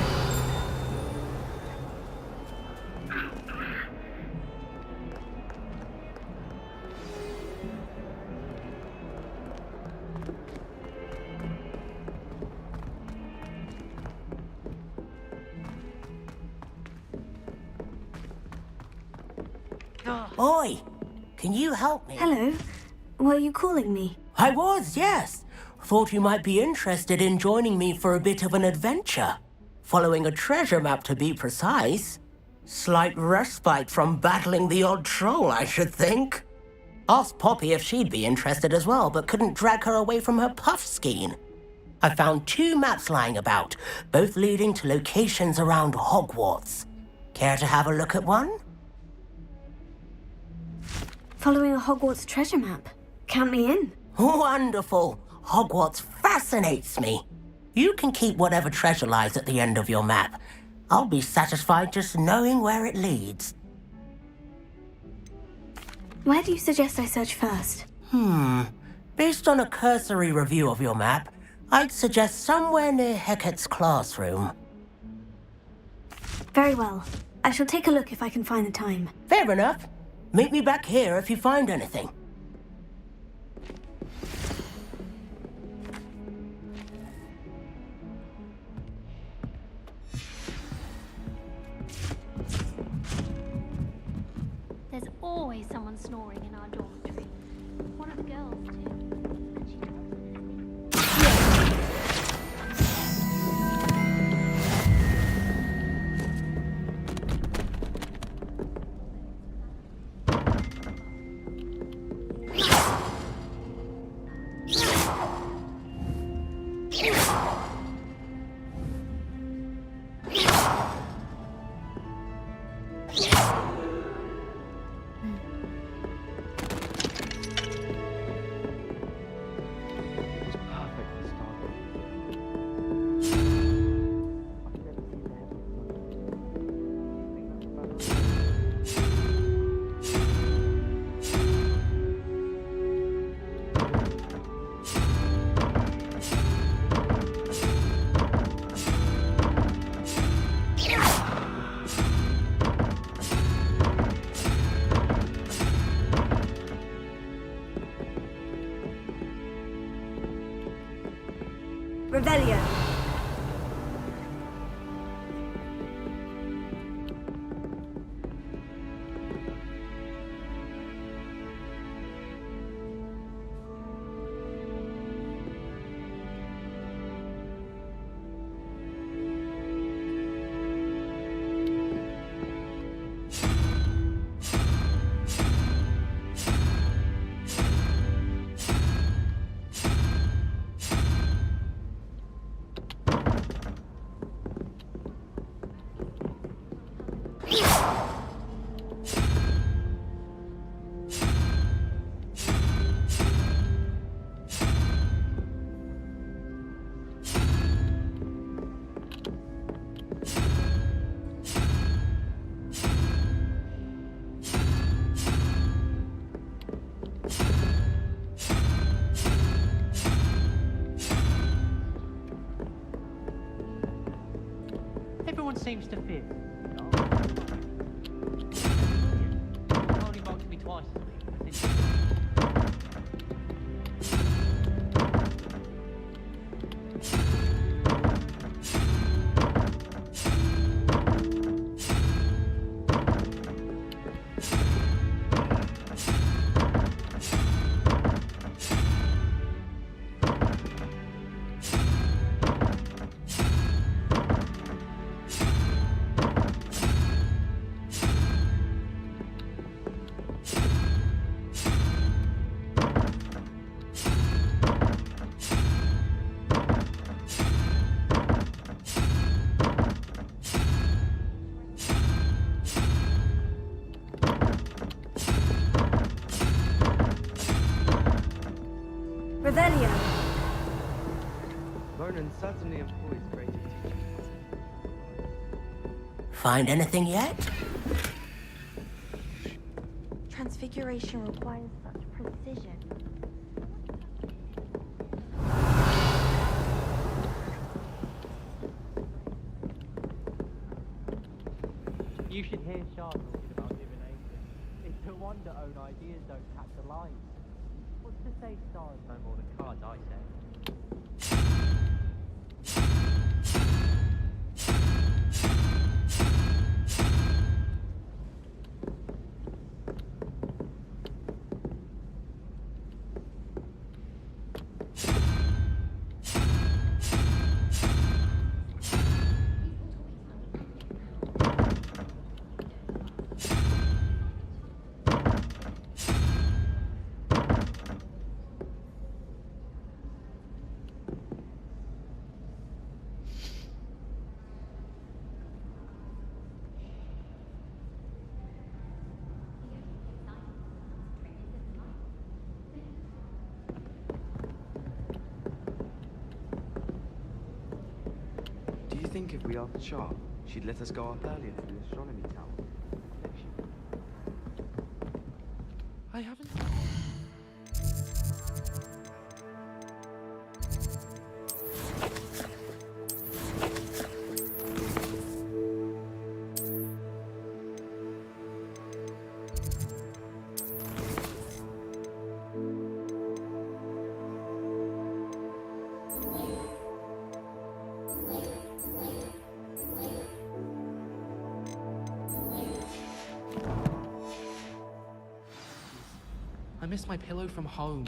Oi! Can you help me? Hello. Were you calling me? I was, yes. Thought you might be interested in joining me for a bit of an adventure. Following a treasure map, to be precise. Slight respite from battling the odd troll, I should think. Asked Poppy if she'd be interested as well, but couldn't drag her away from her puffskein. I found 2 maps lying about, both leading to locations around Hogwarts. Care to have a look at one? Following a Hogwarts treasure map. Count me in. Wonderful. Hogwarts fascinates me. You can keep whatever treasure lies at the end of your map. I'll be satisfied just knowing where it leads. Where do you suggest I search first? Based on a cursory review of your map, I'd suggest somewhere near Hecate's classroom. Very well. I shall take a look if I can find the time. Fair enough. Meet me back here if you find anything. There's always someone snoring in our dormitory. One of the girls, too. And she Revelio. Everyone seems to fit. Only marked me twice this week. Revelio. Ronan certainly employs great teachers. Find anything yet? Transfiguration requires such precision. You should hear Shah talking about divination. It's no wonder own ideas don't catch a line. What's to say stars no more than cards, I say? Do you think if we asked Shah, she'd let us go up earlier to the astronomy tower? I haven't. I missed my pillow from home.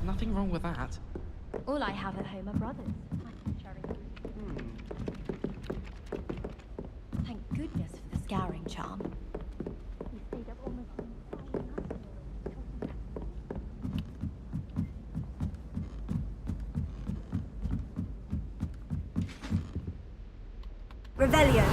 Nothing wrong with that. All I have at home are brothers. Thank goodness for the scouring charm. Revelio.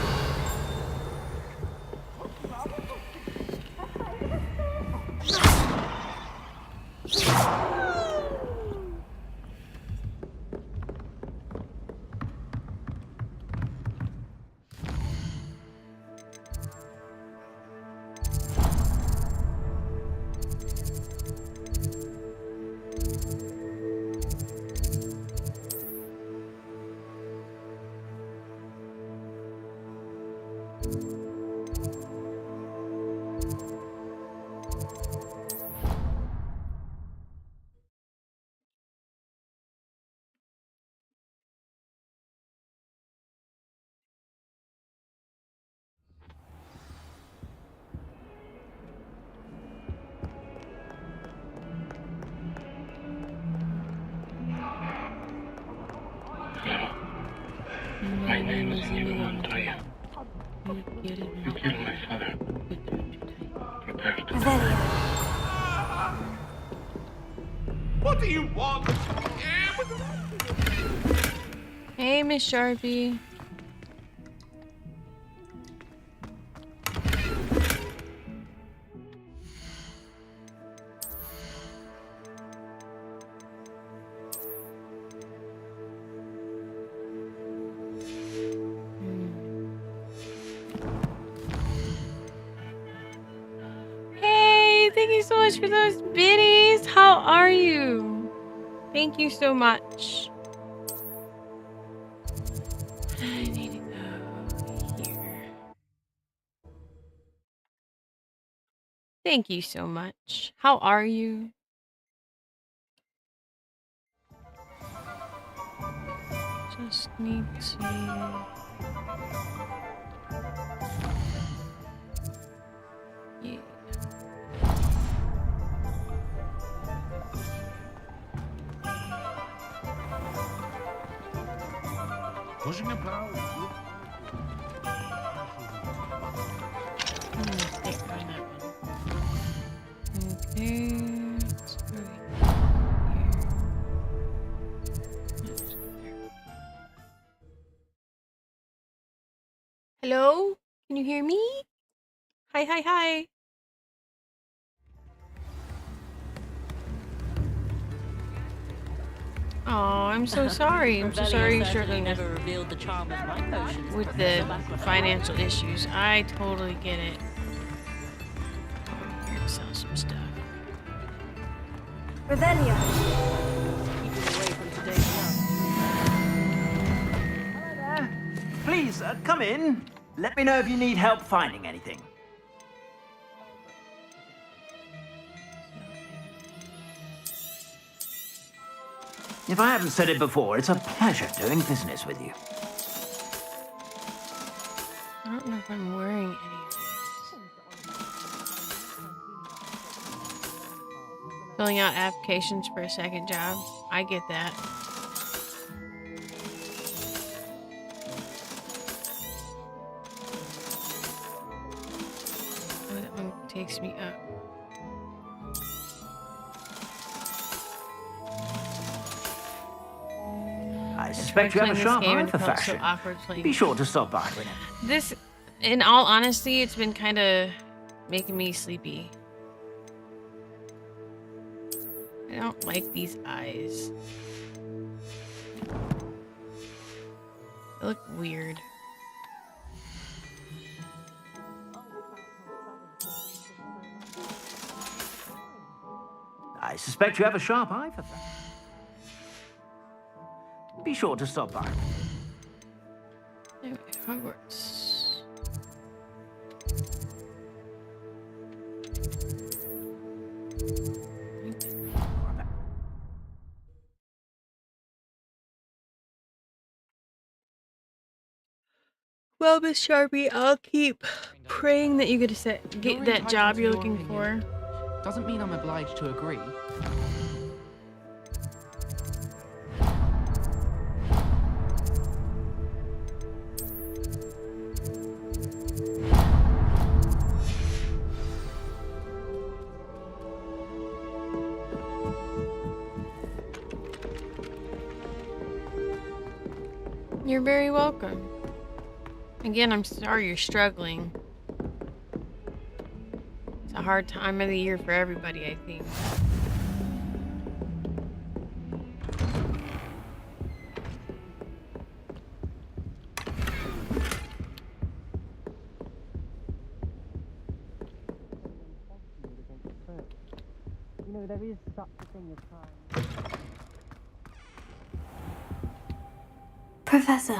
My name is Inigo Montoya. You killed my father. Prepare to die. What do you want? Hey, Miss Sharpie. Hey, thank you so much for those biddies. How are you? Thank you so much. I need to go here. Thank you so much. How are you? Just need to... Yeah. Pushing a plow. Okay, let's go here. Hello? Can you hear me? Hi, hi, hi. Oh, I'm so sorry. I'm so sorry you're struggling never revealed the charm of my potions with the financial issues. I totally get it. I'm here to sell some stuff. Revelio. Please, come in. Let me know if you need help finding anything. If I haven't said it before, it's a pleasure doing business with you. I don't know if I'm wearing any of these. Filling out applications for a second job. I get that. Oh, that one takes me up. I suspect you have a sharp eye for fashion. Be sure to stop by. This, in all honesty, it's been kind of making me sleepy. I don't like these eyes. They look weird. I suspect you have a sharp eye for fashion. Be sure to stop by. Anyway, Hogwarts. Well, Miss Sharpie, I'll keep praying that you get that job you're looking for. Doesn't mean I'm obliged to agree. You're very welcome. Again, I'm sorry you're struggling. It's a hard time of the year for everybody, I think. You know, there is such a thing as time. Professor,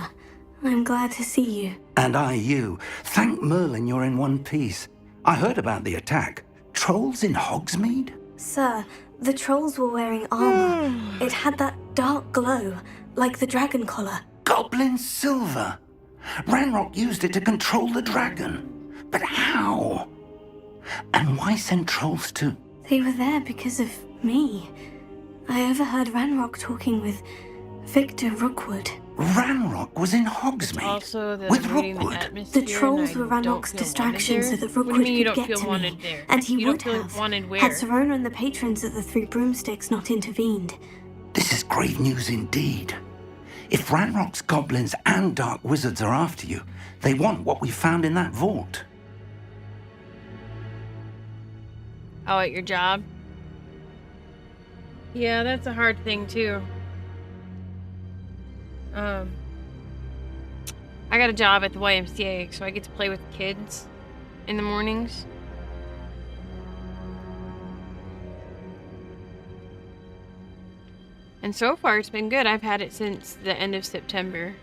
I'm glad to see you. And I you. Thank Merlin you're in one piece. I heard about the attack. Trolls in Hogsmeade? Sir, the trolls were wearing armor. It had that dark glow, like the dragon collar. Goblin silver. Ranrock used it to control the dragon. But how? And why send trolls to... They were there because of me. I overheard Ranrock talking with Victor Rookwood. Ranrock was in Hogsmeade. Also, that with I'm reading Rookwood. the atmosphere. The trolls and I were don't Ranrock's feel distraction wanted so there. that What do you mean you Rookwood don't could get feel to wanted me. there? And he You would don't feel have, wanted where? had Serona and the patrons of the Three Broomsticks not intervened. This is grave news indeed. If Ranrock's goblins and dark wizards are after you, they want what we found in that vault. Oh, at your job? Yeah, that's a hard thing too. I got a job at the YMCA, so I get to play with kids in the mornings. And so far, it's been good. I've had it since the end of September.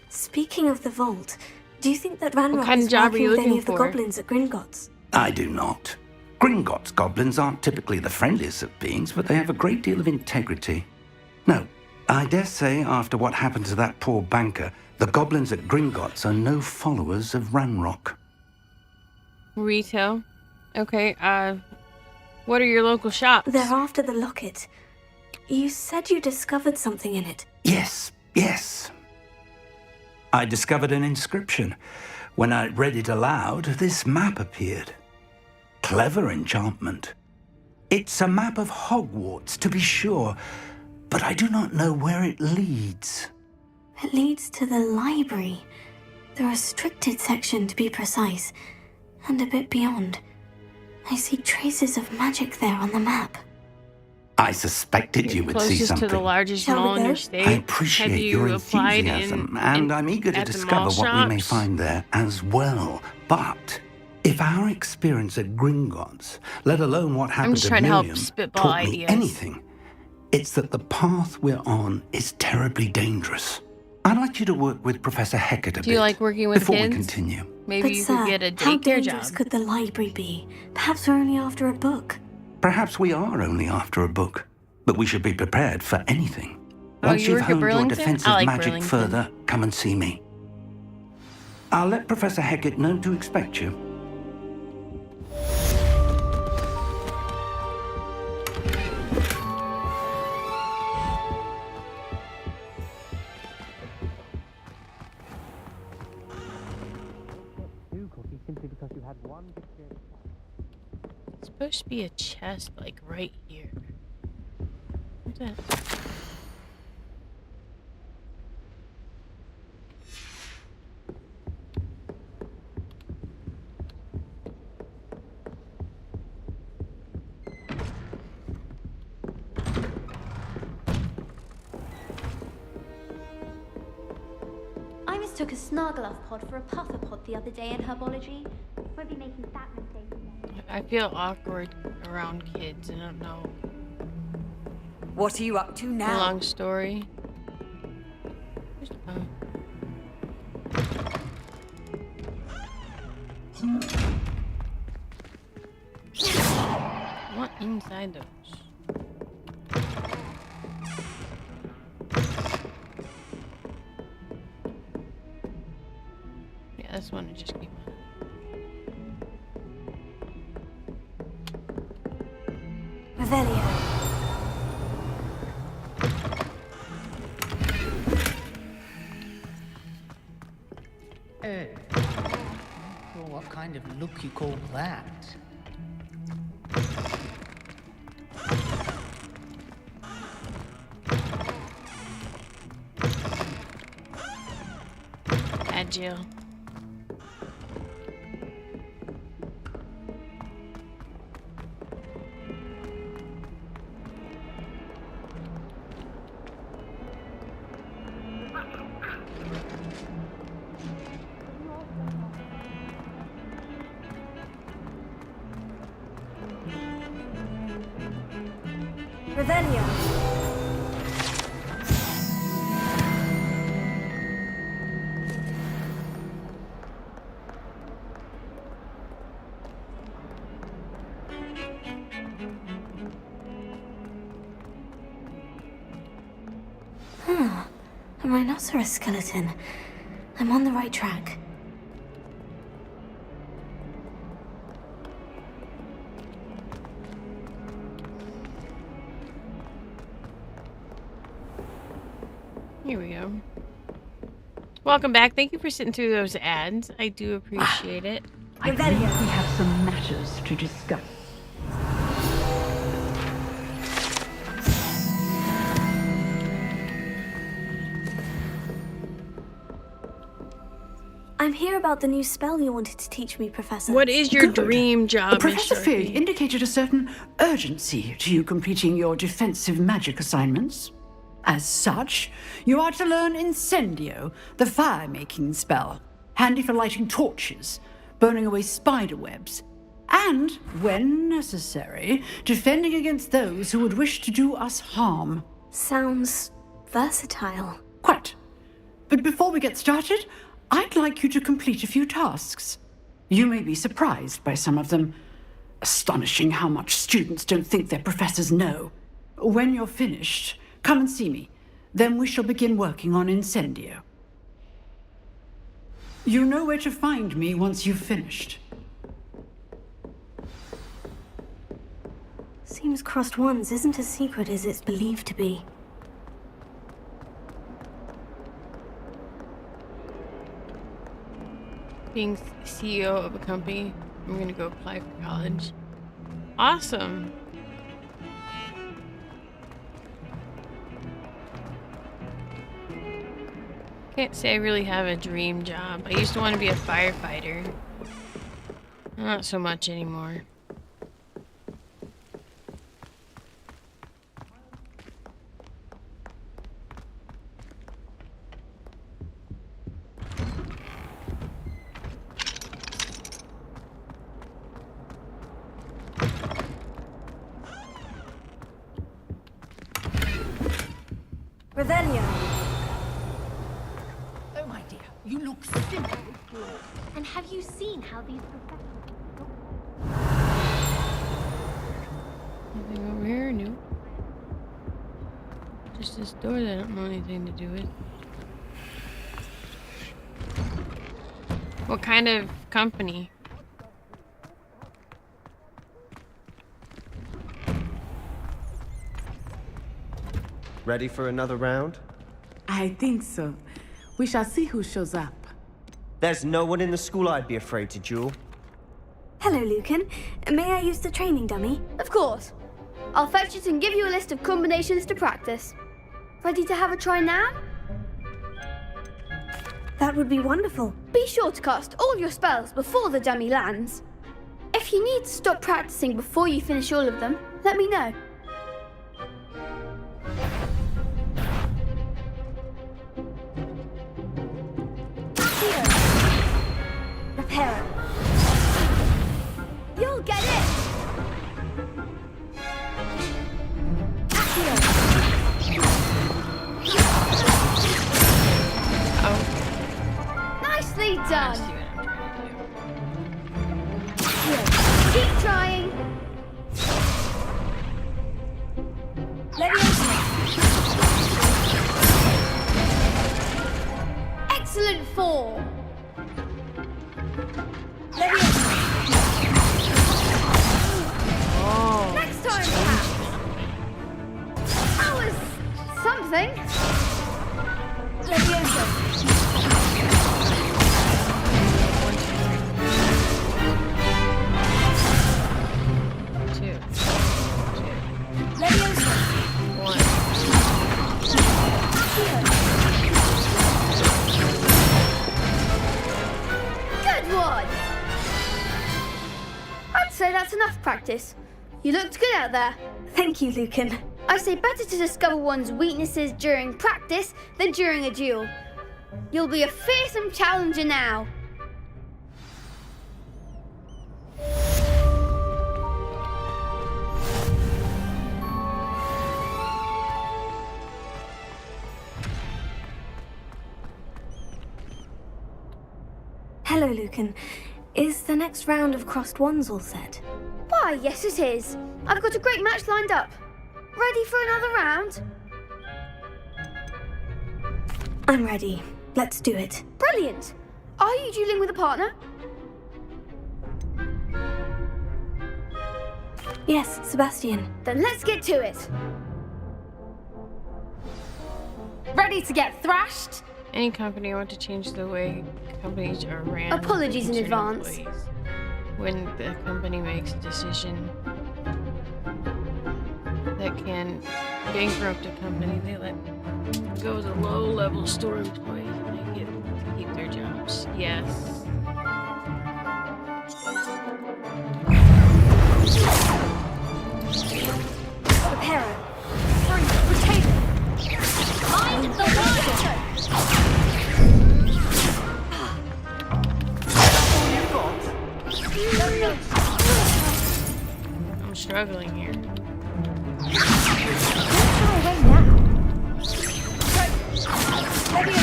Speaking of the vault, do you think that Ranrock kind of is job are working you with any looking of the for? goblins at Gringotts? I do not. Gringotts goblins aren't typically the friendliest of beings, but they have a great deal of integrity. No, I dare say after what happened to that poor banker, the goblins at Gringotts are no followers of Ranrock. Retail. Okay, what are your local shops? They're after the locket. You said you discovered something in it. Yes. I discovered an inscription. When I read it aloud, this map appeared. Clever enchantment. It's a map of Hogwarts, to be sure, but I do not know where it leads. It leads to the library. The restricted section, to be precise, and a bit beyond. I see traces of magic there on the map. I suspected you would see Closest something. to the largest Shall we mall in go? your state. I appreciate Have you your applied enthusiasm, and I'm eager to at the discover mall what we may shops? find there as well. But if our experience at Gringotts, let alone what happened just to trying to help Miriam, spitball taught me ideas. anything, it's that the path we're on is terribly dangerous. I'd like you to work with Professor Heckett a Do you bit like working with before kids? we continue. Maybe But you sir, could get a how daycare dangerous job. could the library be? Perhaps we're only after a book. Perhaps we are only after a book, but we should be prepared for anything. Oh, Once you you've work at honed your Burlington? defensive I like magic Burlington. further, come and see me. I'll let Professor Heckett know to expect you. Simply because you had one victory. It's supposed to be a chest, like, right here. What's that? I mistook a Snargloth pod for a puffer pod the other day in herbology. Won't be making that mistake again. I feel awkward around kids. I don't know. What are you up to A now? long story. What inside those? Yeah, this one to just keep on. Revelio. Well, what kind of look you call that? jail. Revelio. A rhinoceros skeleton. I'm on the right track. Here we go. Welcome back. Thank you for sitting through those ads. I do appreciate it. I think we have some matters to discuss. I'm here about the new spell you wanted to teach me, Professor. What is your dream job, Miss Professor Fig Sharpie? indicated a certain urgency to you completing your defensive magic assignments. As such, you are to learn Incendio, the fire-making spell, handy for lighting torches, burning away spider webs, and, when necessary, defending against those who would wish to do us harm. Sounds versatile. Quite. But before we get started, I'd like you to complete a few tasks. You may be surprised by some of them. Astonishing how much students don't think their professors know. When you're finished, come and see me. Then we shall begin working on Incendio. You know where to find me once you've finished. Seems Crossed Wands isn't as secret as it's believed to be. Being CEO of a company, I'm gonna go apply for college. Awesome. Can't say I really have a dream job. I used to want to be a firefighter. Not so much anymore. Revelio. Oh, my dear, you look simply flawed. And have you seen how these professionals... Nothing over here? No. Just this door that I don't know anything to do with. What kind of company? Ready for another round? I think so. We shall see who shows up. There's no one in the school I'd be afraid to duel. Hello, Lucan. May I use the training dummy? Of course. I'll fetch it and give you a list of combinations to practice. Ready to have a try now? That would be wonderful. Be sure to cast all your spells before the dummy lands. If you need to stop practicing before you finish all of them, let me know. Reparo. You'll get it! Nicely done! Keep trying! that's enough practice. You looked good out there. Thank you, Lucan. I say better to discover one's weaknesses during practice than during a duel. You'll be a fearsome challenger now. Hello, Lucan. Is the next round of crossed wands all set? Why, yes it is. I've got a great match lined up. Ready for another round? I'm ready. Let's do it. Brilliant. Are you dueling with a partner? Yes, Sebastian. Then let's get to it. Ready to get thrashed? Any company want to change the way companies are ran. Apologies in concerning advance. employees. When the company makes a decision that can bankrupt a company, they let go the low-level store employees and they get to keep their jobs. Yes. Prepare it. Rotate it. Mind the line! I'm struggling here. Maybe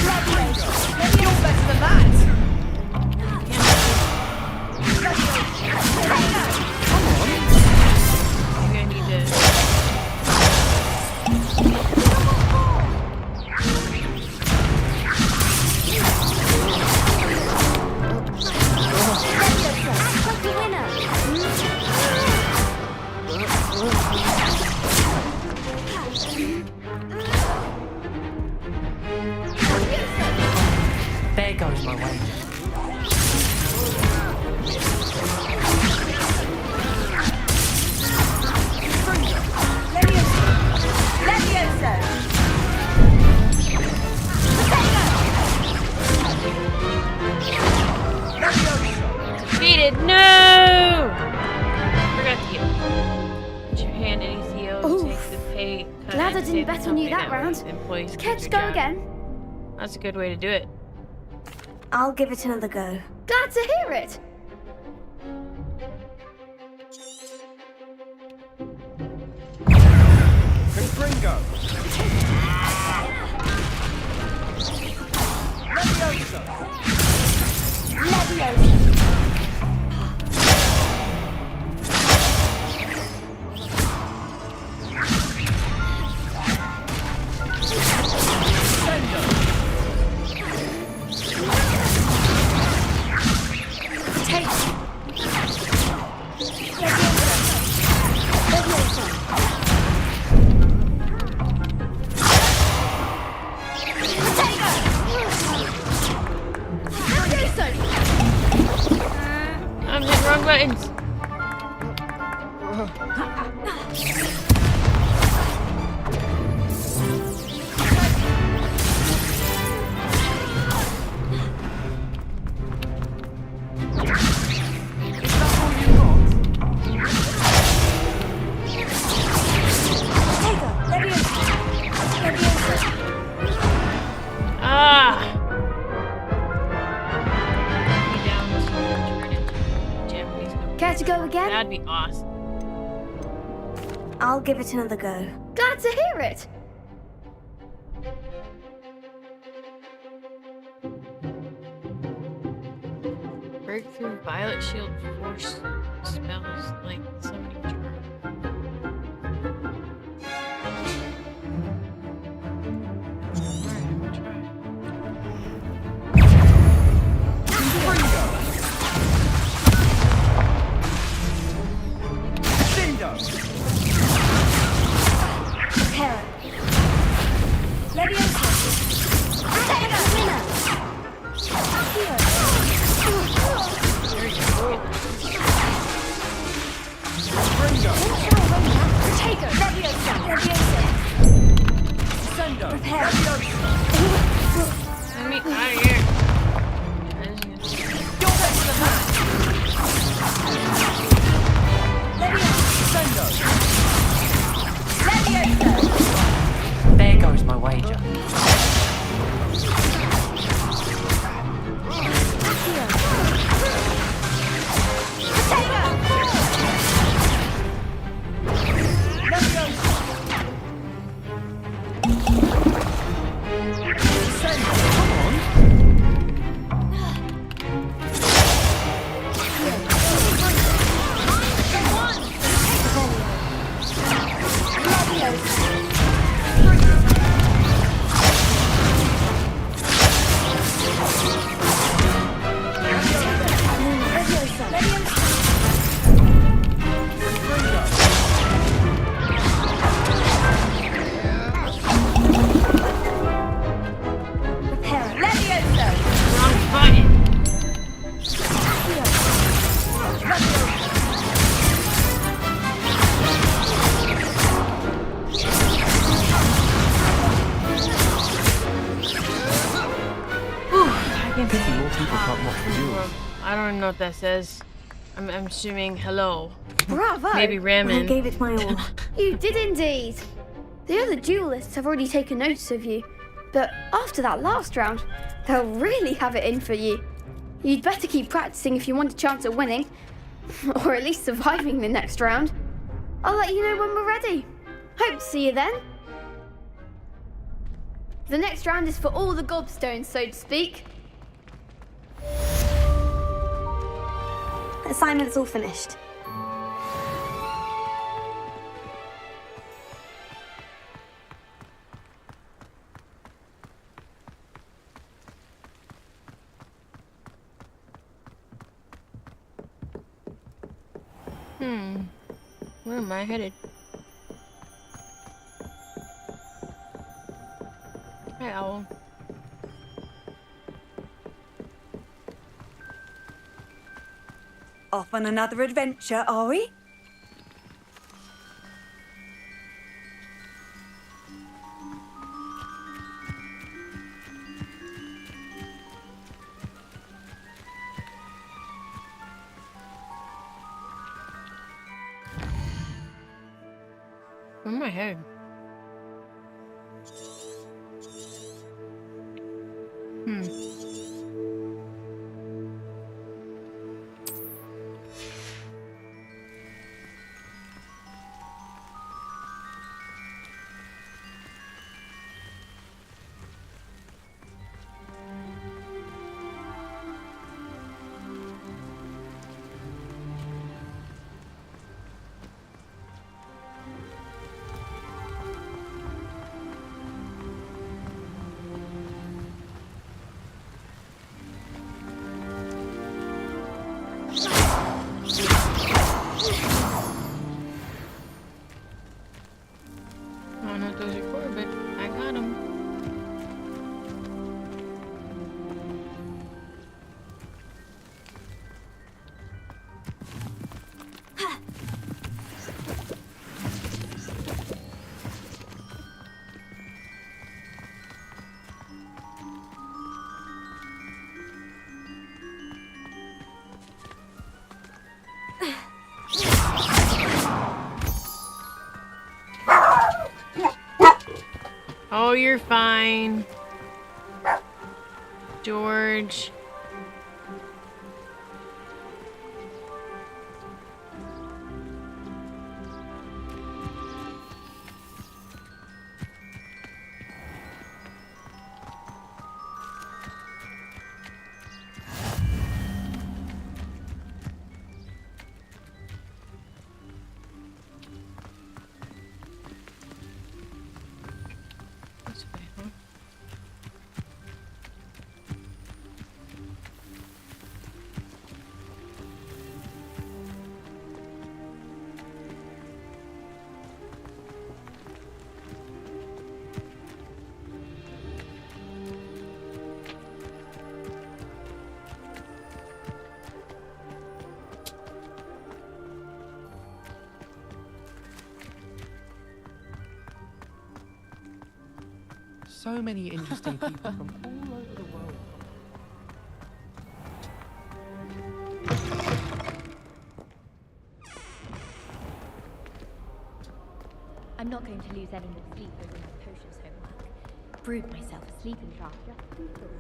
I need There goes my way. defeated. No! Forgot to get your hand in ECO. Take the pay. Glad I didn't bet on you that round. Employees Care to go again? That's a good way to do it. I'll give it another go. Glad to hear it. Confringo! I'm hitting wrong buttons. Care to go again? That'd be awesome. I'll give it another go. Glad to hear it. Breakthrough Violet Shield Force spells like summoning charm. Let me out of here. I don't know what that says. I'm assuming hello. Bravo! Maybe ramen. I gave it my all. You did indeed. The other duelists have already taken notice of you, but after that last round, they'll really have it in for you. You'd better keep practicing if you want a chance at winning, or at least surviving the next round. I'll let you know when we're ready. Hope to see you then. The next round is for all the gobstones, so to speak. Assignment's all finished. Where am I headed? Hi, Owl. Off on another adventure, are we? Where am I headed? I don't know what those are for, but I got them. Oh, you're fine, George. So many interesting people from all over the world. I'm not going to lose any more sleep over my potions homework. Brewed myself a sleeping draft just to thought.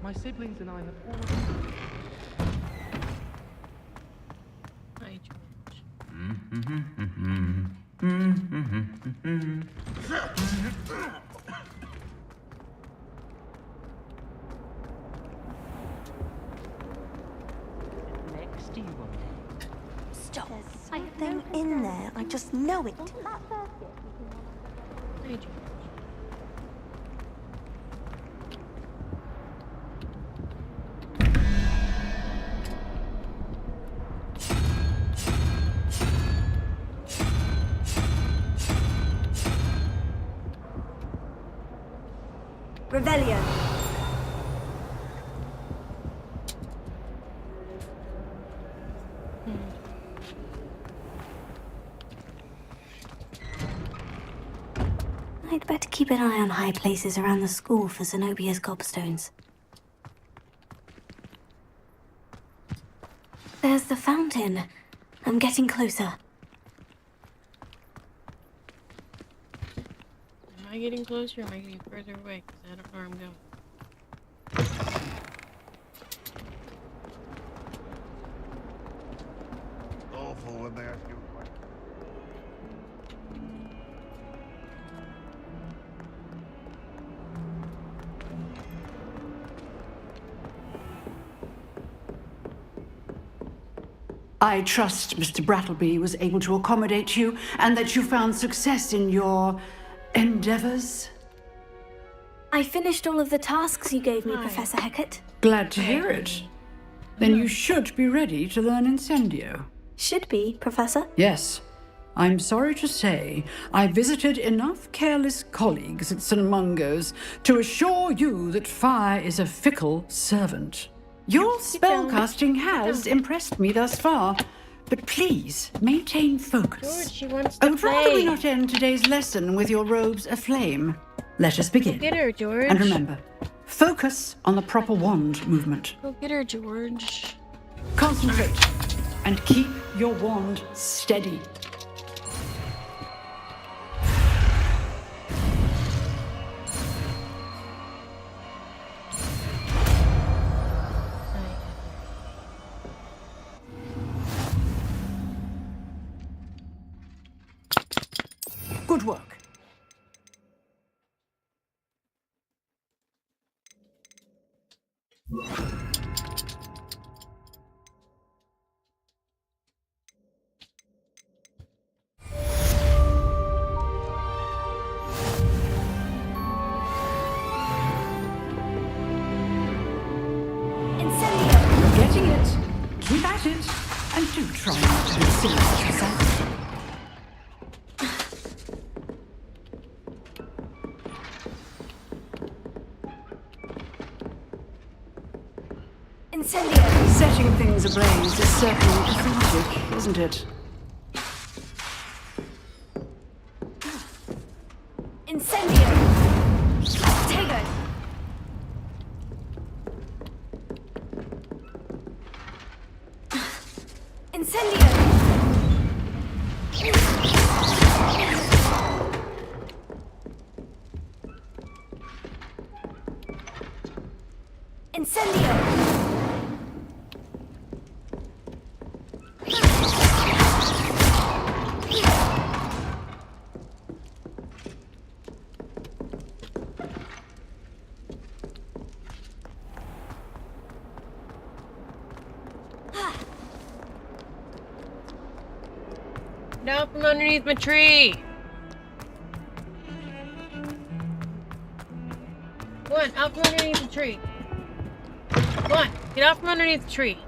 My siblings and I have all... Hi, George. Next to you one day. Stop. Something in there. I just know it. Hi, George. Revelio. I'd better keep an eye on high places around the school for Zenobia's gobstones. There's the fountain. I'm getting closer. Am I getting closer or am I getting further away? Because I don't know where I'm going. Awful when they ask you a question. I trust Mr. Brattleby was able to accommodate you and that you found success in your endeavors. I finished all of the tasks you gave me, Professor Hecat. Glad to hear it. Then you should be ready to learn Incendio. Should be, Professor. Yes. I'm sorry to say, I visited enough careless colleagues at St. Mungo's to assure you that fire is a fickle servant. Your spellcasting has impressed me thus far, but please maintain focus. George, she wants I to would rather we play. not end today's lesson with your robes aflame. Let us begin. Go get her, George. And remember, focus on the proper wand movement. Go get her, George. Concentrate and keep your wand steady. Good work. You're getting it. Keep at it. And do try not to be silly with yourself. Incendio! Setting things ablaze is certainly cathartic, isn't it? Incendio! Tego! Incendio! Incendio! Down from underneath my tree. Go on, out from underneath the tree. Go on, get out from underneath the tree.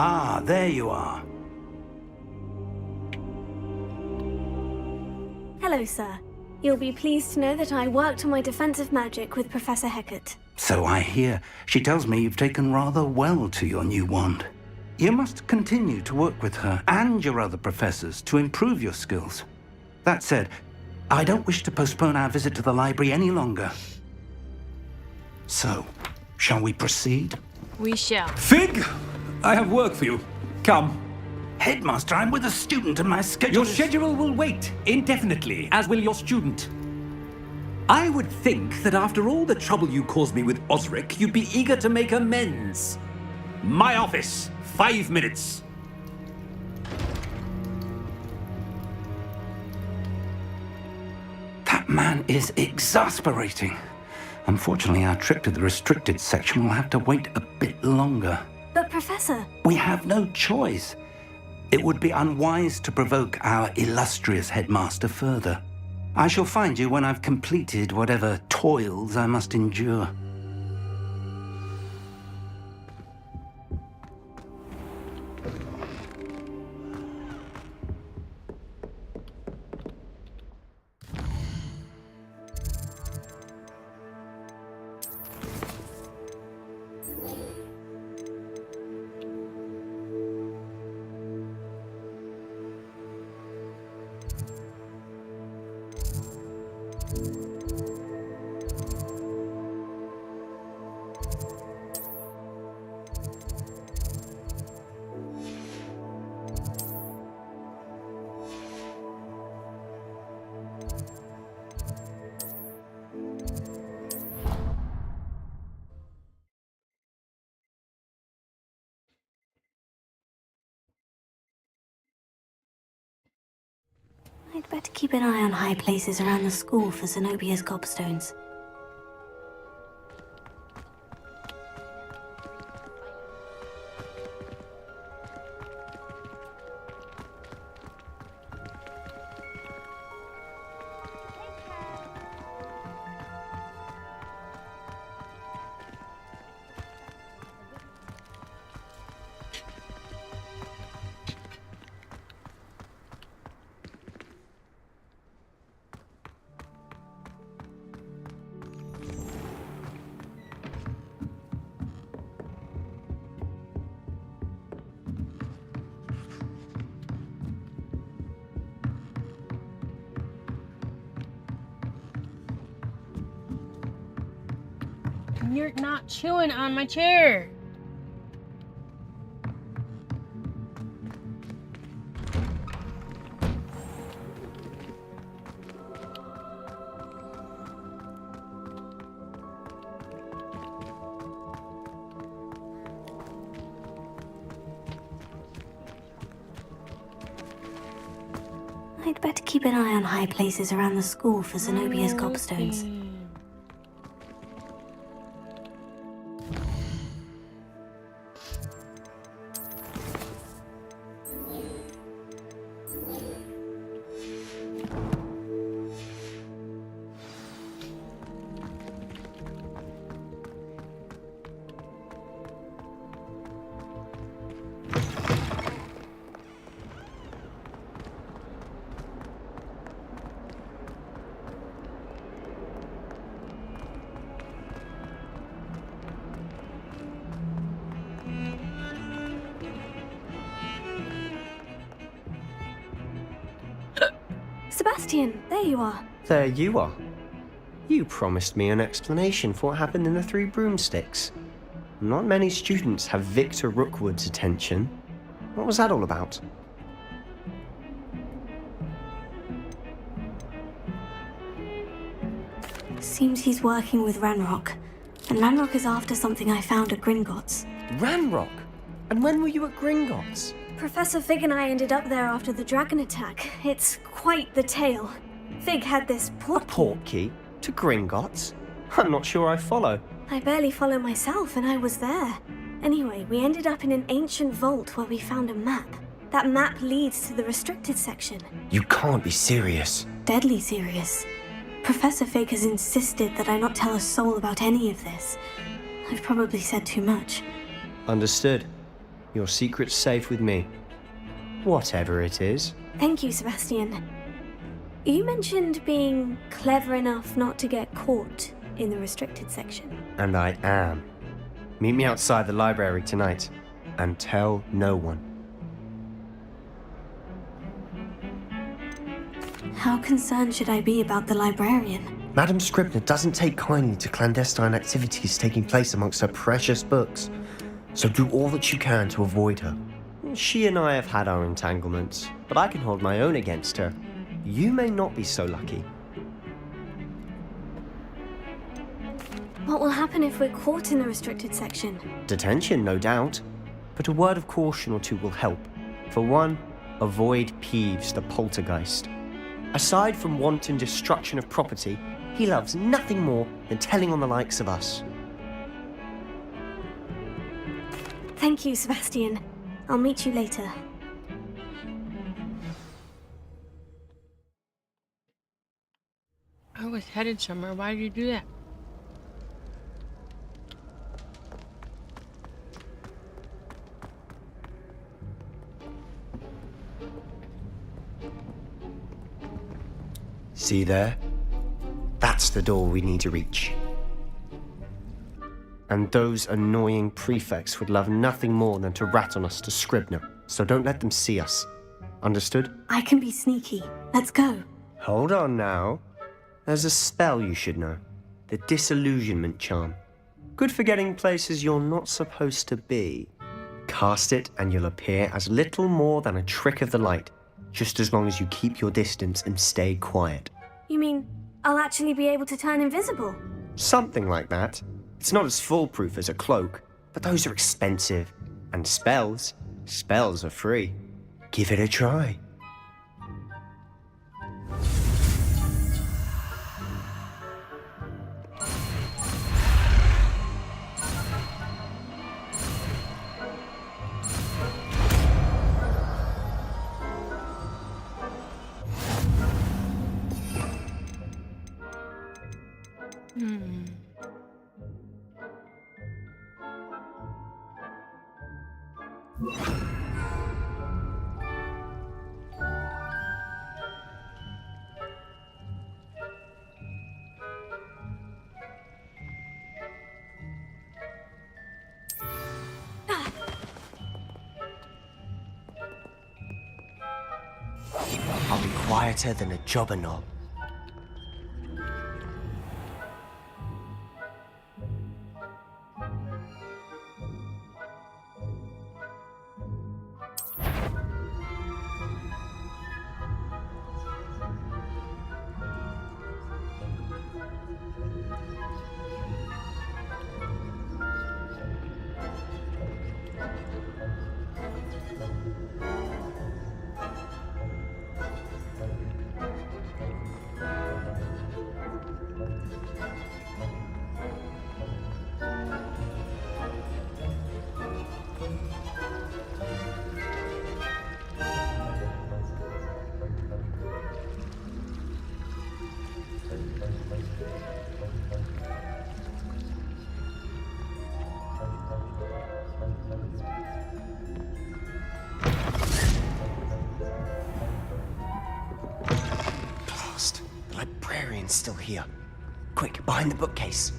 Ah, there you are. Hello, sir. You'll be pleased to know that I worked on my defensive magic with Professor Hecat. So I hear. She tells me you've taken rather well to your new wand. You must continue to work with her and your other professors to improve your skills. That said, I don't wish to postpone our visit to the library any longer. So, shall we proceed? We shall. Fig! I have work for you. Come. Headmaster, I'm with a student and my schedule Your schedule will wait indefinitely, as will your student. I would think that after all the trouble you caused me with Osric, you'd be eager to make amends. My office, 5 minutes. That man is exasperating. Unfortunately, our trip to the restricted section will have to wait a bit longer. But, Professor... We have no choice. It would be unwise to provoke our illustrious headmaster further. I shall find you when I've completed whatever toils I must endure. I'd better keep an eye on high places around the school for Zenobia's gobstones. You're not chewing on my chair. I'd better keep an eye on high places around the school for Zenobia's gobstones. Sebastian, there you are. There you are. You promised me an explanation for what happened in the Three Broomsticks. Not many students have Victor Rookwood's attention. What was that all about? Seems he's working with Ranrock. And Ranrock is after something I found at Gringotts. Ranrock? And when were you at Gringotts? Professor Fig and I ended up there after the dragon attack. It's quite the tale. Fig had this portkey to Gringotts? I'm not sure I follow. I barely follow myself, and I was there. Anyway, we ended up in an ancient vault where we found a map. That map leads to the restricted section. You can't be serious. Deadly serious. Professor Fig has insisted that I not tell a soul about any of this. I've probably said too much. Understood. Your secret's safe with me. Whatever it is. Thank you, Sebastian. You mentioned being clever enough not to get caught in the restricted section. And I am. Meet me outside the library tonight, and tell no one. How concerned should I be about the librarian? Madam Scribner doesn't take kindly to clandestine activities taking place amongst her precious books, so do all that you can to avoid her. She and I have had our entanglements, but I can hold my own against her. You may not be so lucky. What will happen if we're caught in the restricted section? Detention, no doubt, but a word of caution or two will help. For one, avoid Peeves, the poltergeist. Aside from wanton destruction of property, he loves nothing more than telling on the likes of us. Thank you, Sebastian. I'll meet you later. I was headed somewhere. Why did you do that? See there? That's the door we need to reach. And those annoying prefects would love nothing more than to rat on us to Scribner, so don't let them see us. Understood? I can be sneaky. Let's go. Hold on now. There's a spell you should know. The Disillusionment Charm. Good for getting places you're not supposed to be. Cast it and you'll appear as little more than a trick of the light, just as long as you keep your distance and stay quiet. You mean I'll actually be able to turn invisible? Something like that. It's not as foolproof as a cloak, but those are expensive. And spells are free. Give it a try. I'll be quieter than a jobberknoll. Blast! The librarian's still here. Quick, behind the bookcase.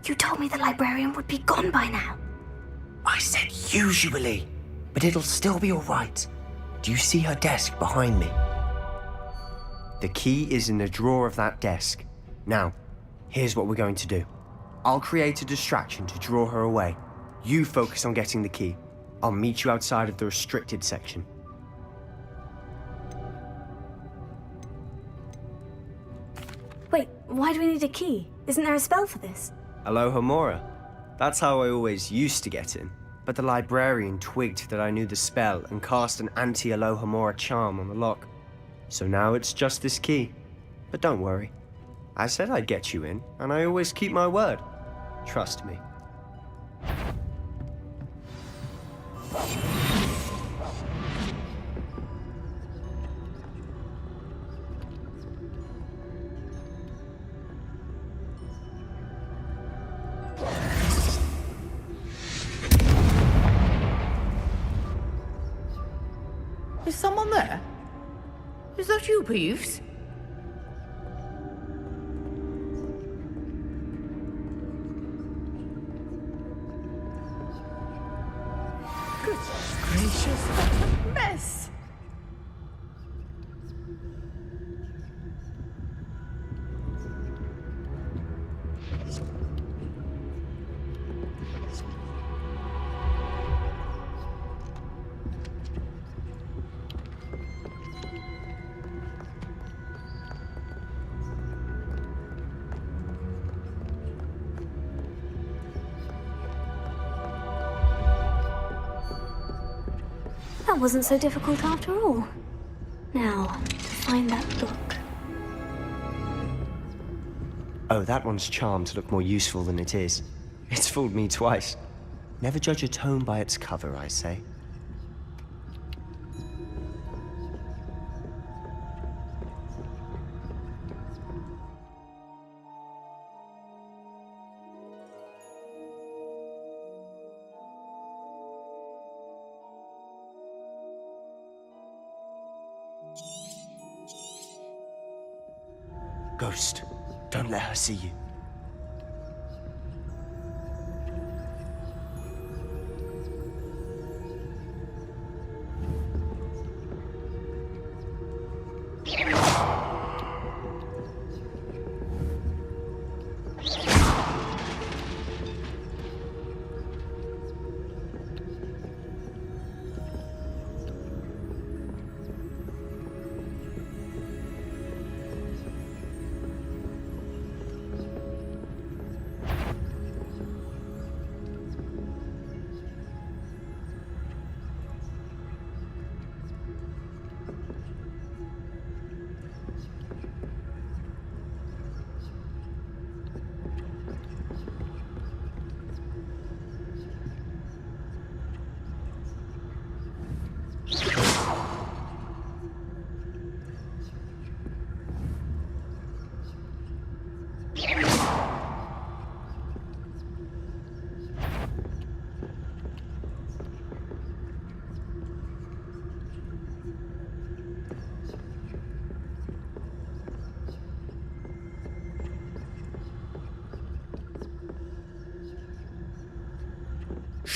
You told me the librarian would be gone by now. I said usually, but it'll still be all right. Do you see her desk behind me? The key is in the drawer of that desk. Now, here's what we're going to do. I'll create a distraction to draw her away. You focus on getting the key. I'll meet you outside of the restricted section. Wait, why do we need a key? Isn't there a spell for this? Alohomora. That's how I always used to get in. But the librarian twigged that I knew the spell and cast an anti-Alohomora charm on the lock. So now it's just this key. But don't worry. I said I'd get you in, and I always keep my word. Trust me. Is someone there? Is that you, Peeves? Goodness gracious, what a mess! That wasn't so difficult after all. Now, to find that book. Oh, that one's charmed to look more useful than it is. It's fooled me twice. Never judge a tome by its cover, I say. Ghost, don't let her see you.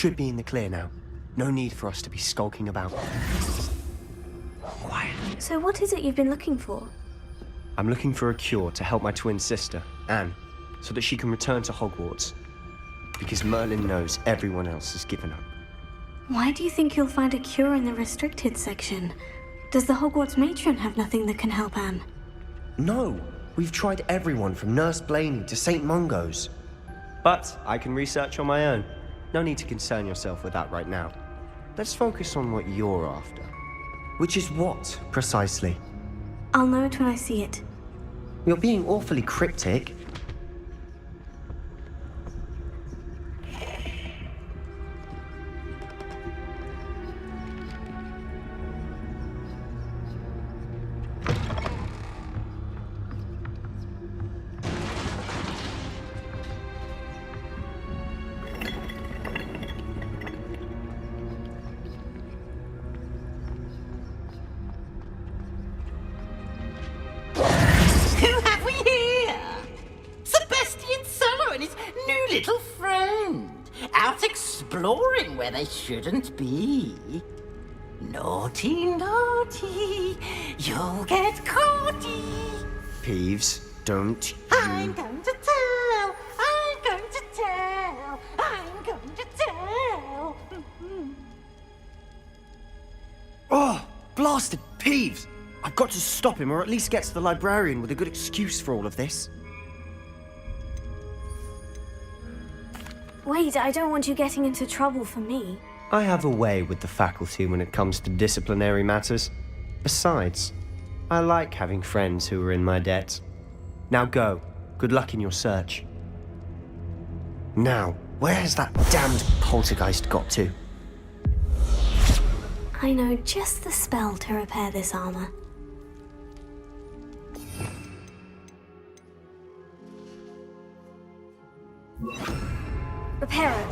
should be in the clear now. No need for us to be skulking about. So what is it you've been looking for? I'm looking for a cure to help my twin sister, Anne, so that she can return to Hogwarts. Because Merlin knows everyone else has given up. Why do you think you'll find a cure in the restricted section? Does the Hogwarts matron have nothing that can help Anne? No! We've tried everyone from Nurse Blaney to St. Mungo's. But I can research on my own. No need to concern yourself with that right now. Let's focus on what you're after. Which is what, precisely? I'll know it when I see it. You're being awfully cryptic. Who have we here? Sebastian Solo and his new little friend. Out exploring where they shouldn't be. Naughty, naughty. You'll get caughty. Peeves, don't I'm going to tell. I'm going to tell. I'm going to tell. Oh, blasted Peeves! I've got to stop him, or at least get to the librarian with a good excuse for all of this. Wait, I don't want you getting into trouble for me. I have a way with the faculty when it comes to disciplinary matters. Besides, I like having friends who are in my debt. Now go. Good luck in your search. Now, where has that damned poltergeist got to? I know just the spell to repair this armor. Reparo.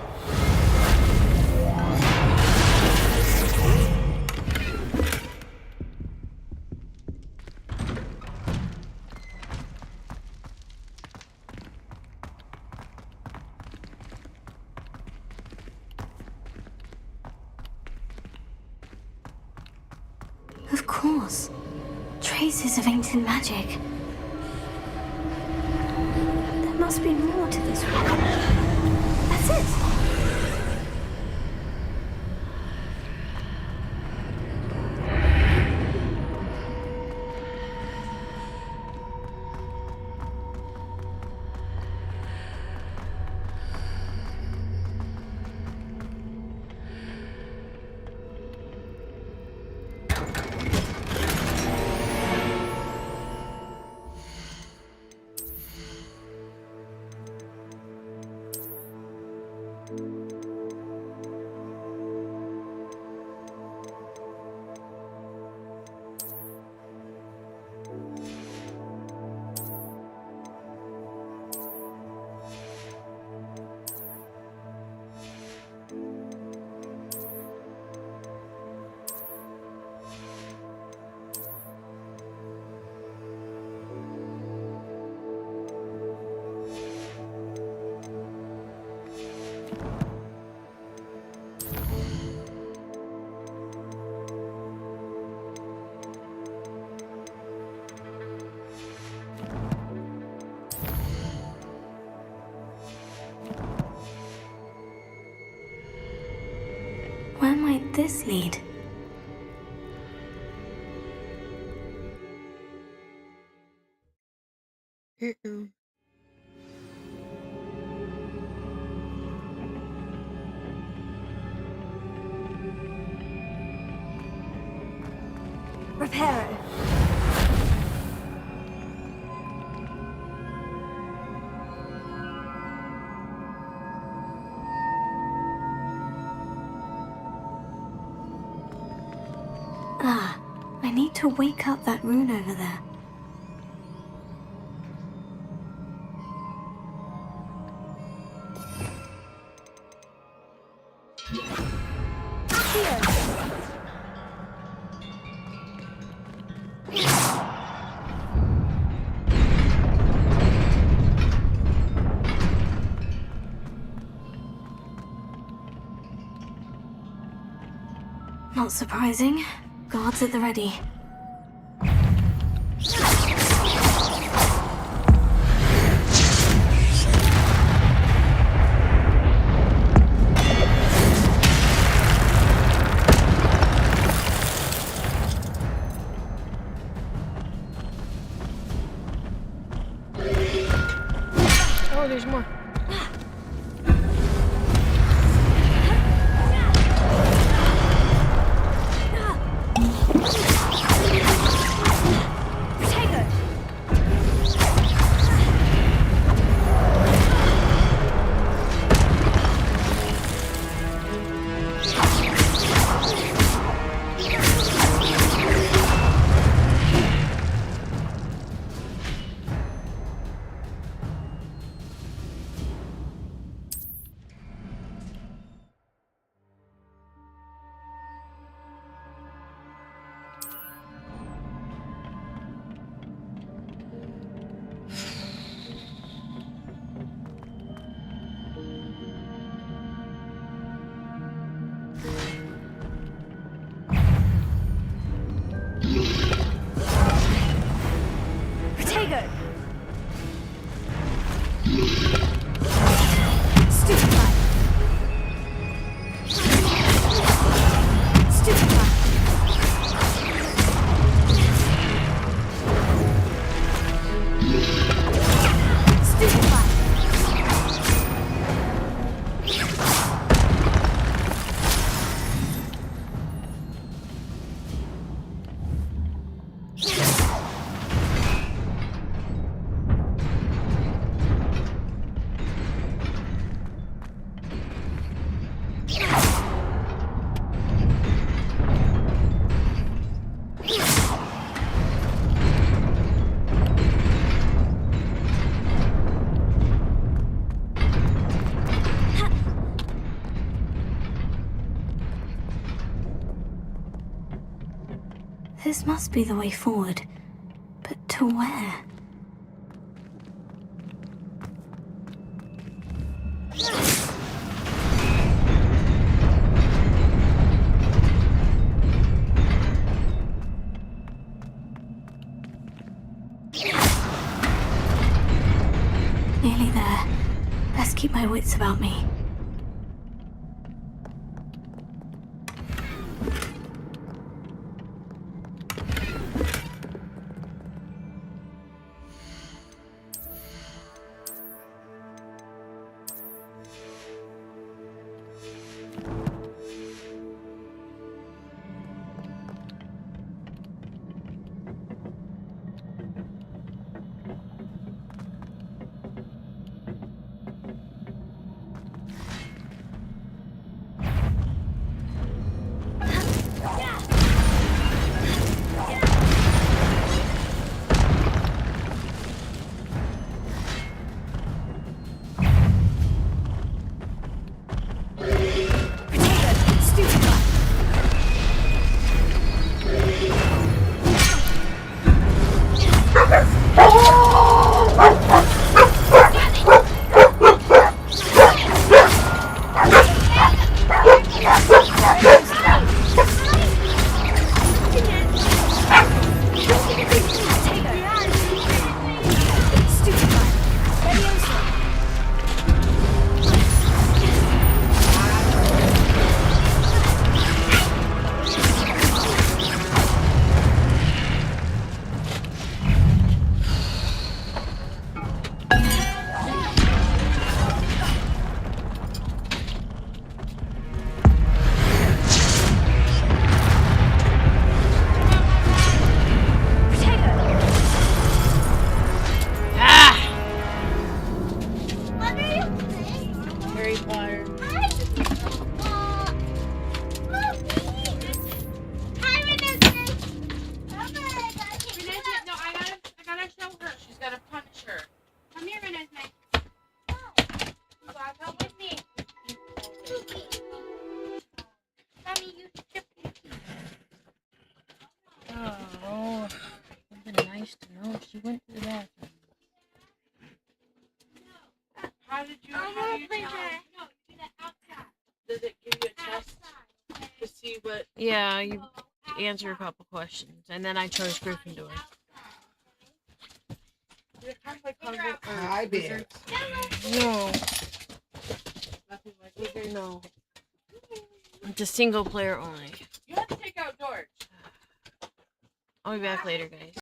Of course. Traces of ancient magic. There must be more to this room. That's it! Where might this lead? Reparo. Ah, I need to wake up that rune over there. Not surprising. Guards at the ready. Oh, there's more. This must be the way forward. But to where? Nearly there. Best keep my wits about me. Yeah, you answer a couple questions, and then I chose Gryffindor. Hi, Bear. No. No. It's a single player only. You have to take out George. I'll be back later, guys.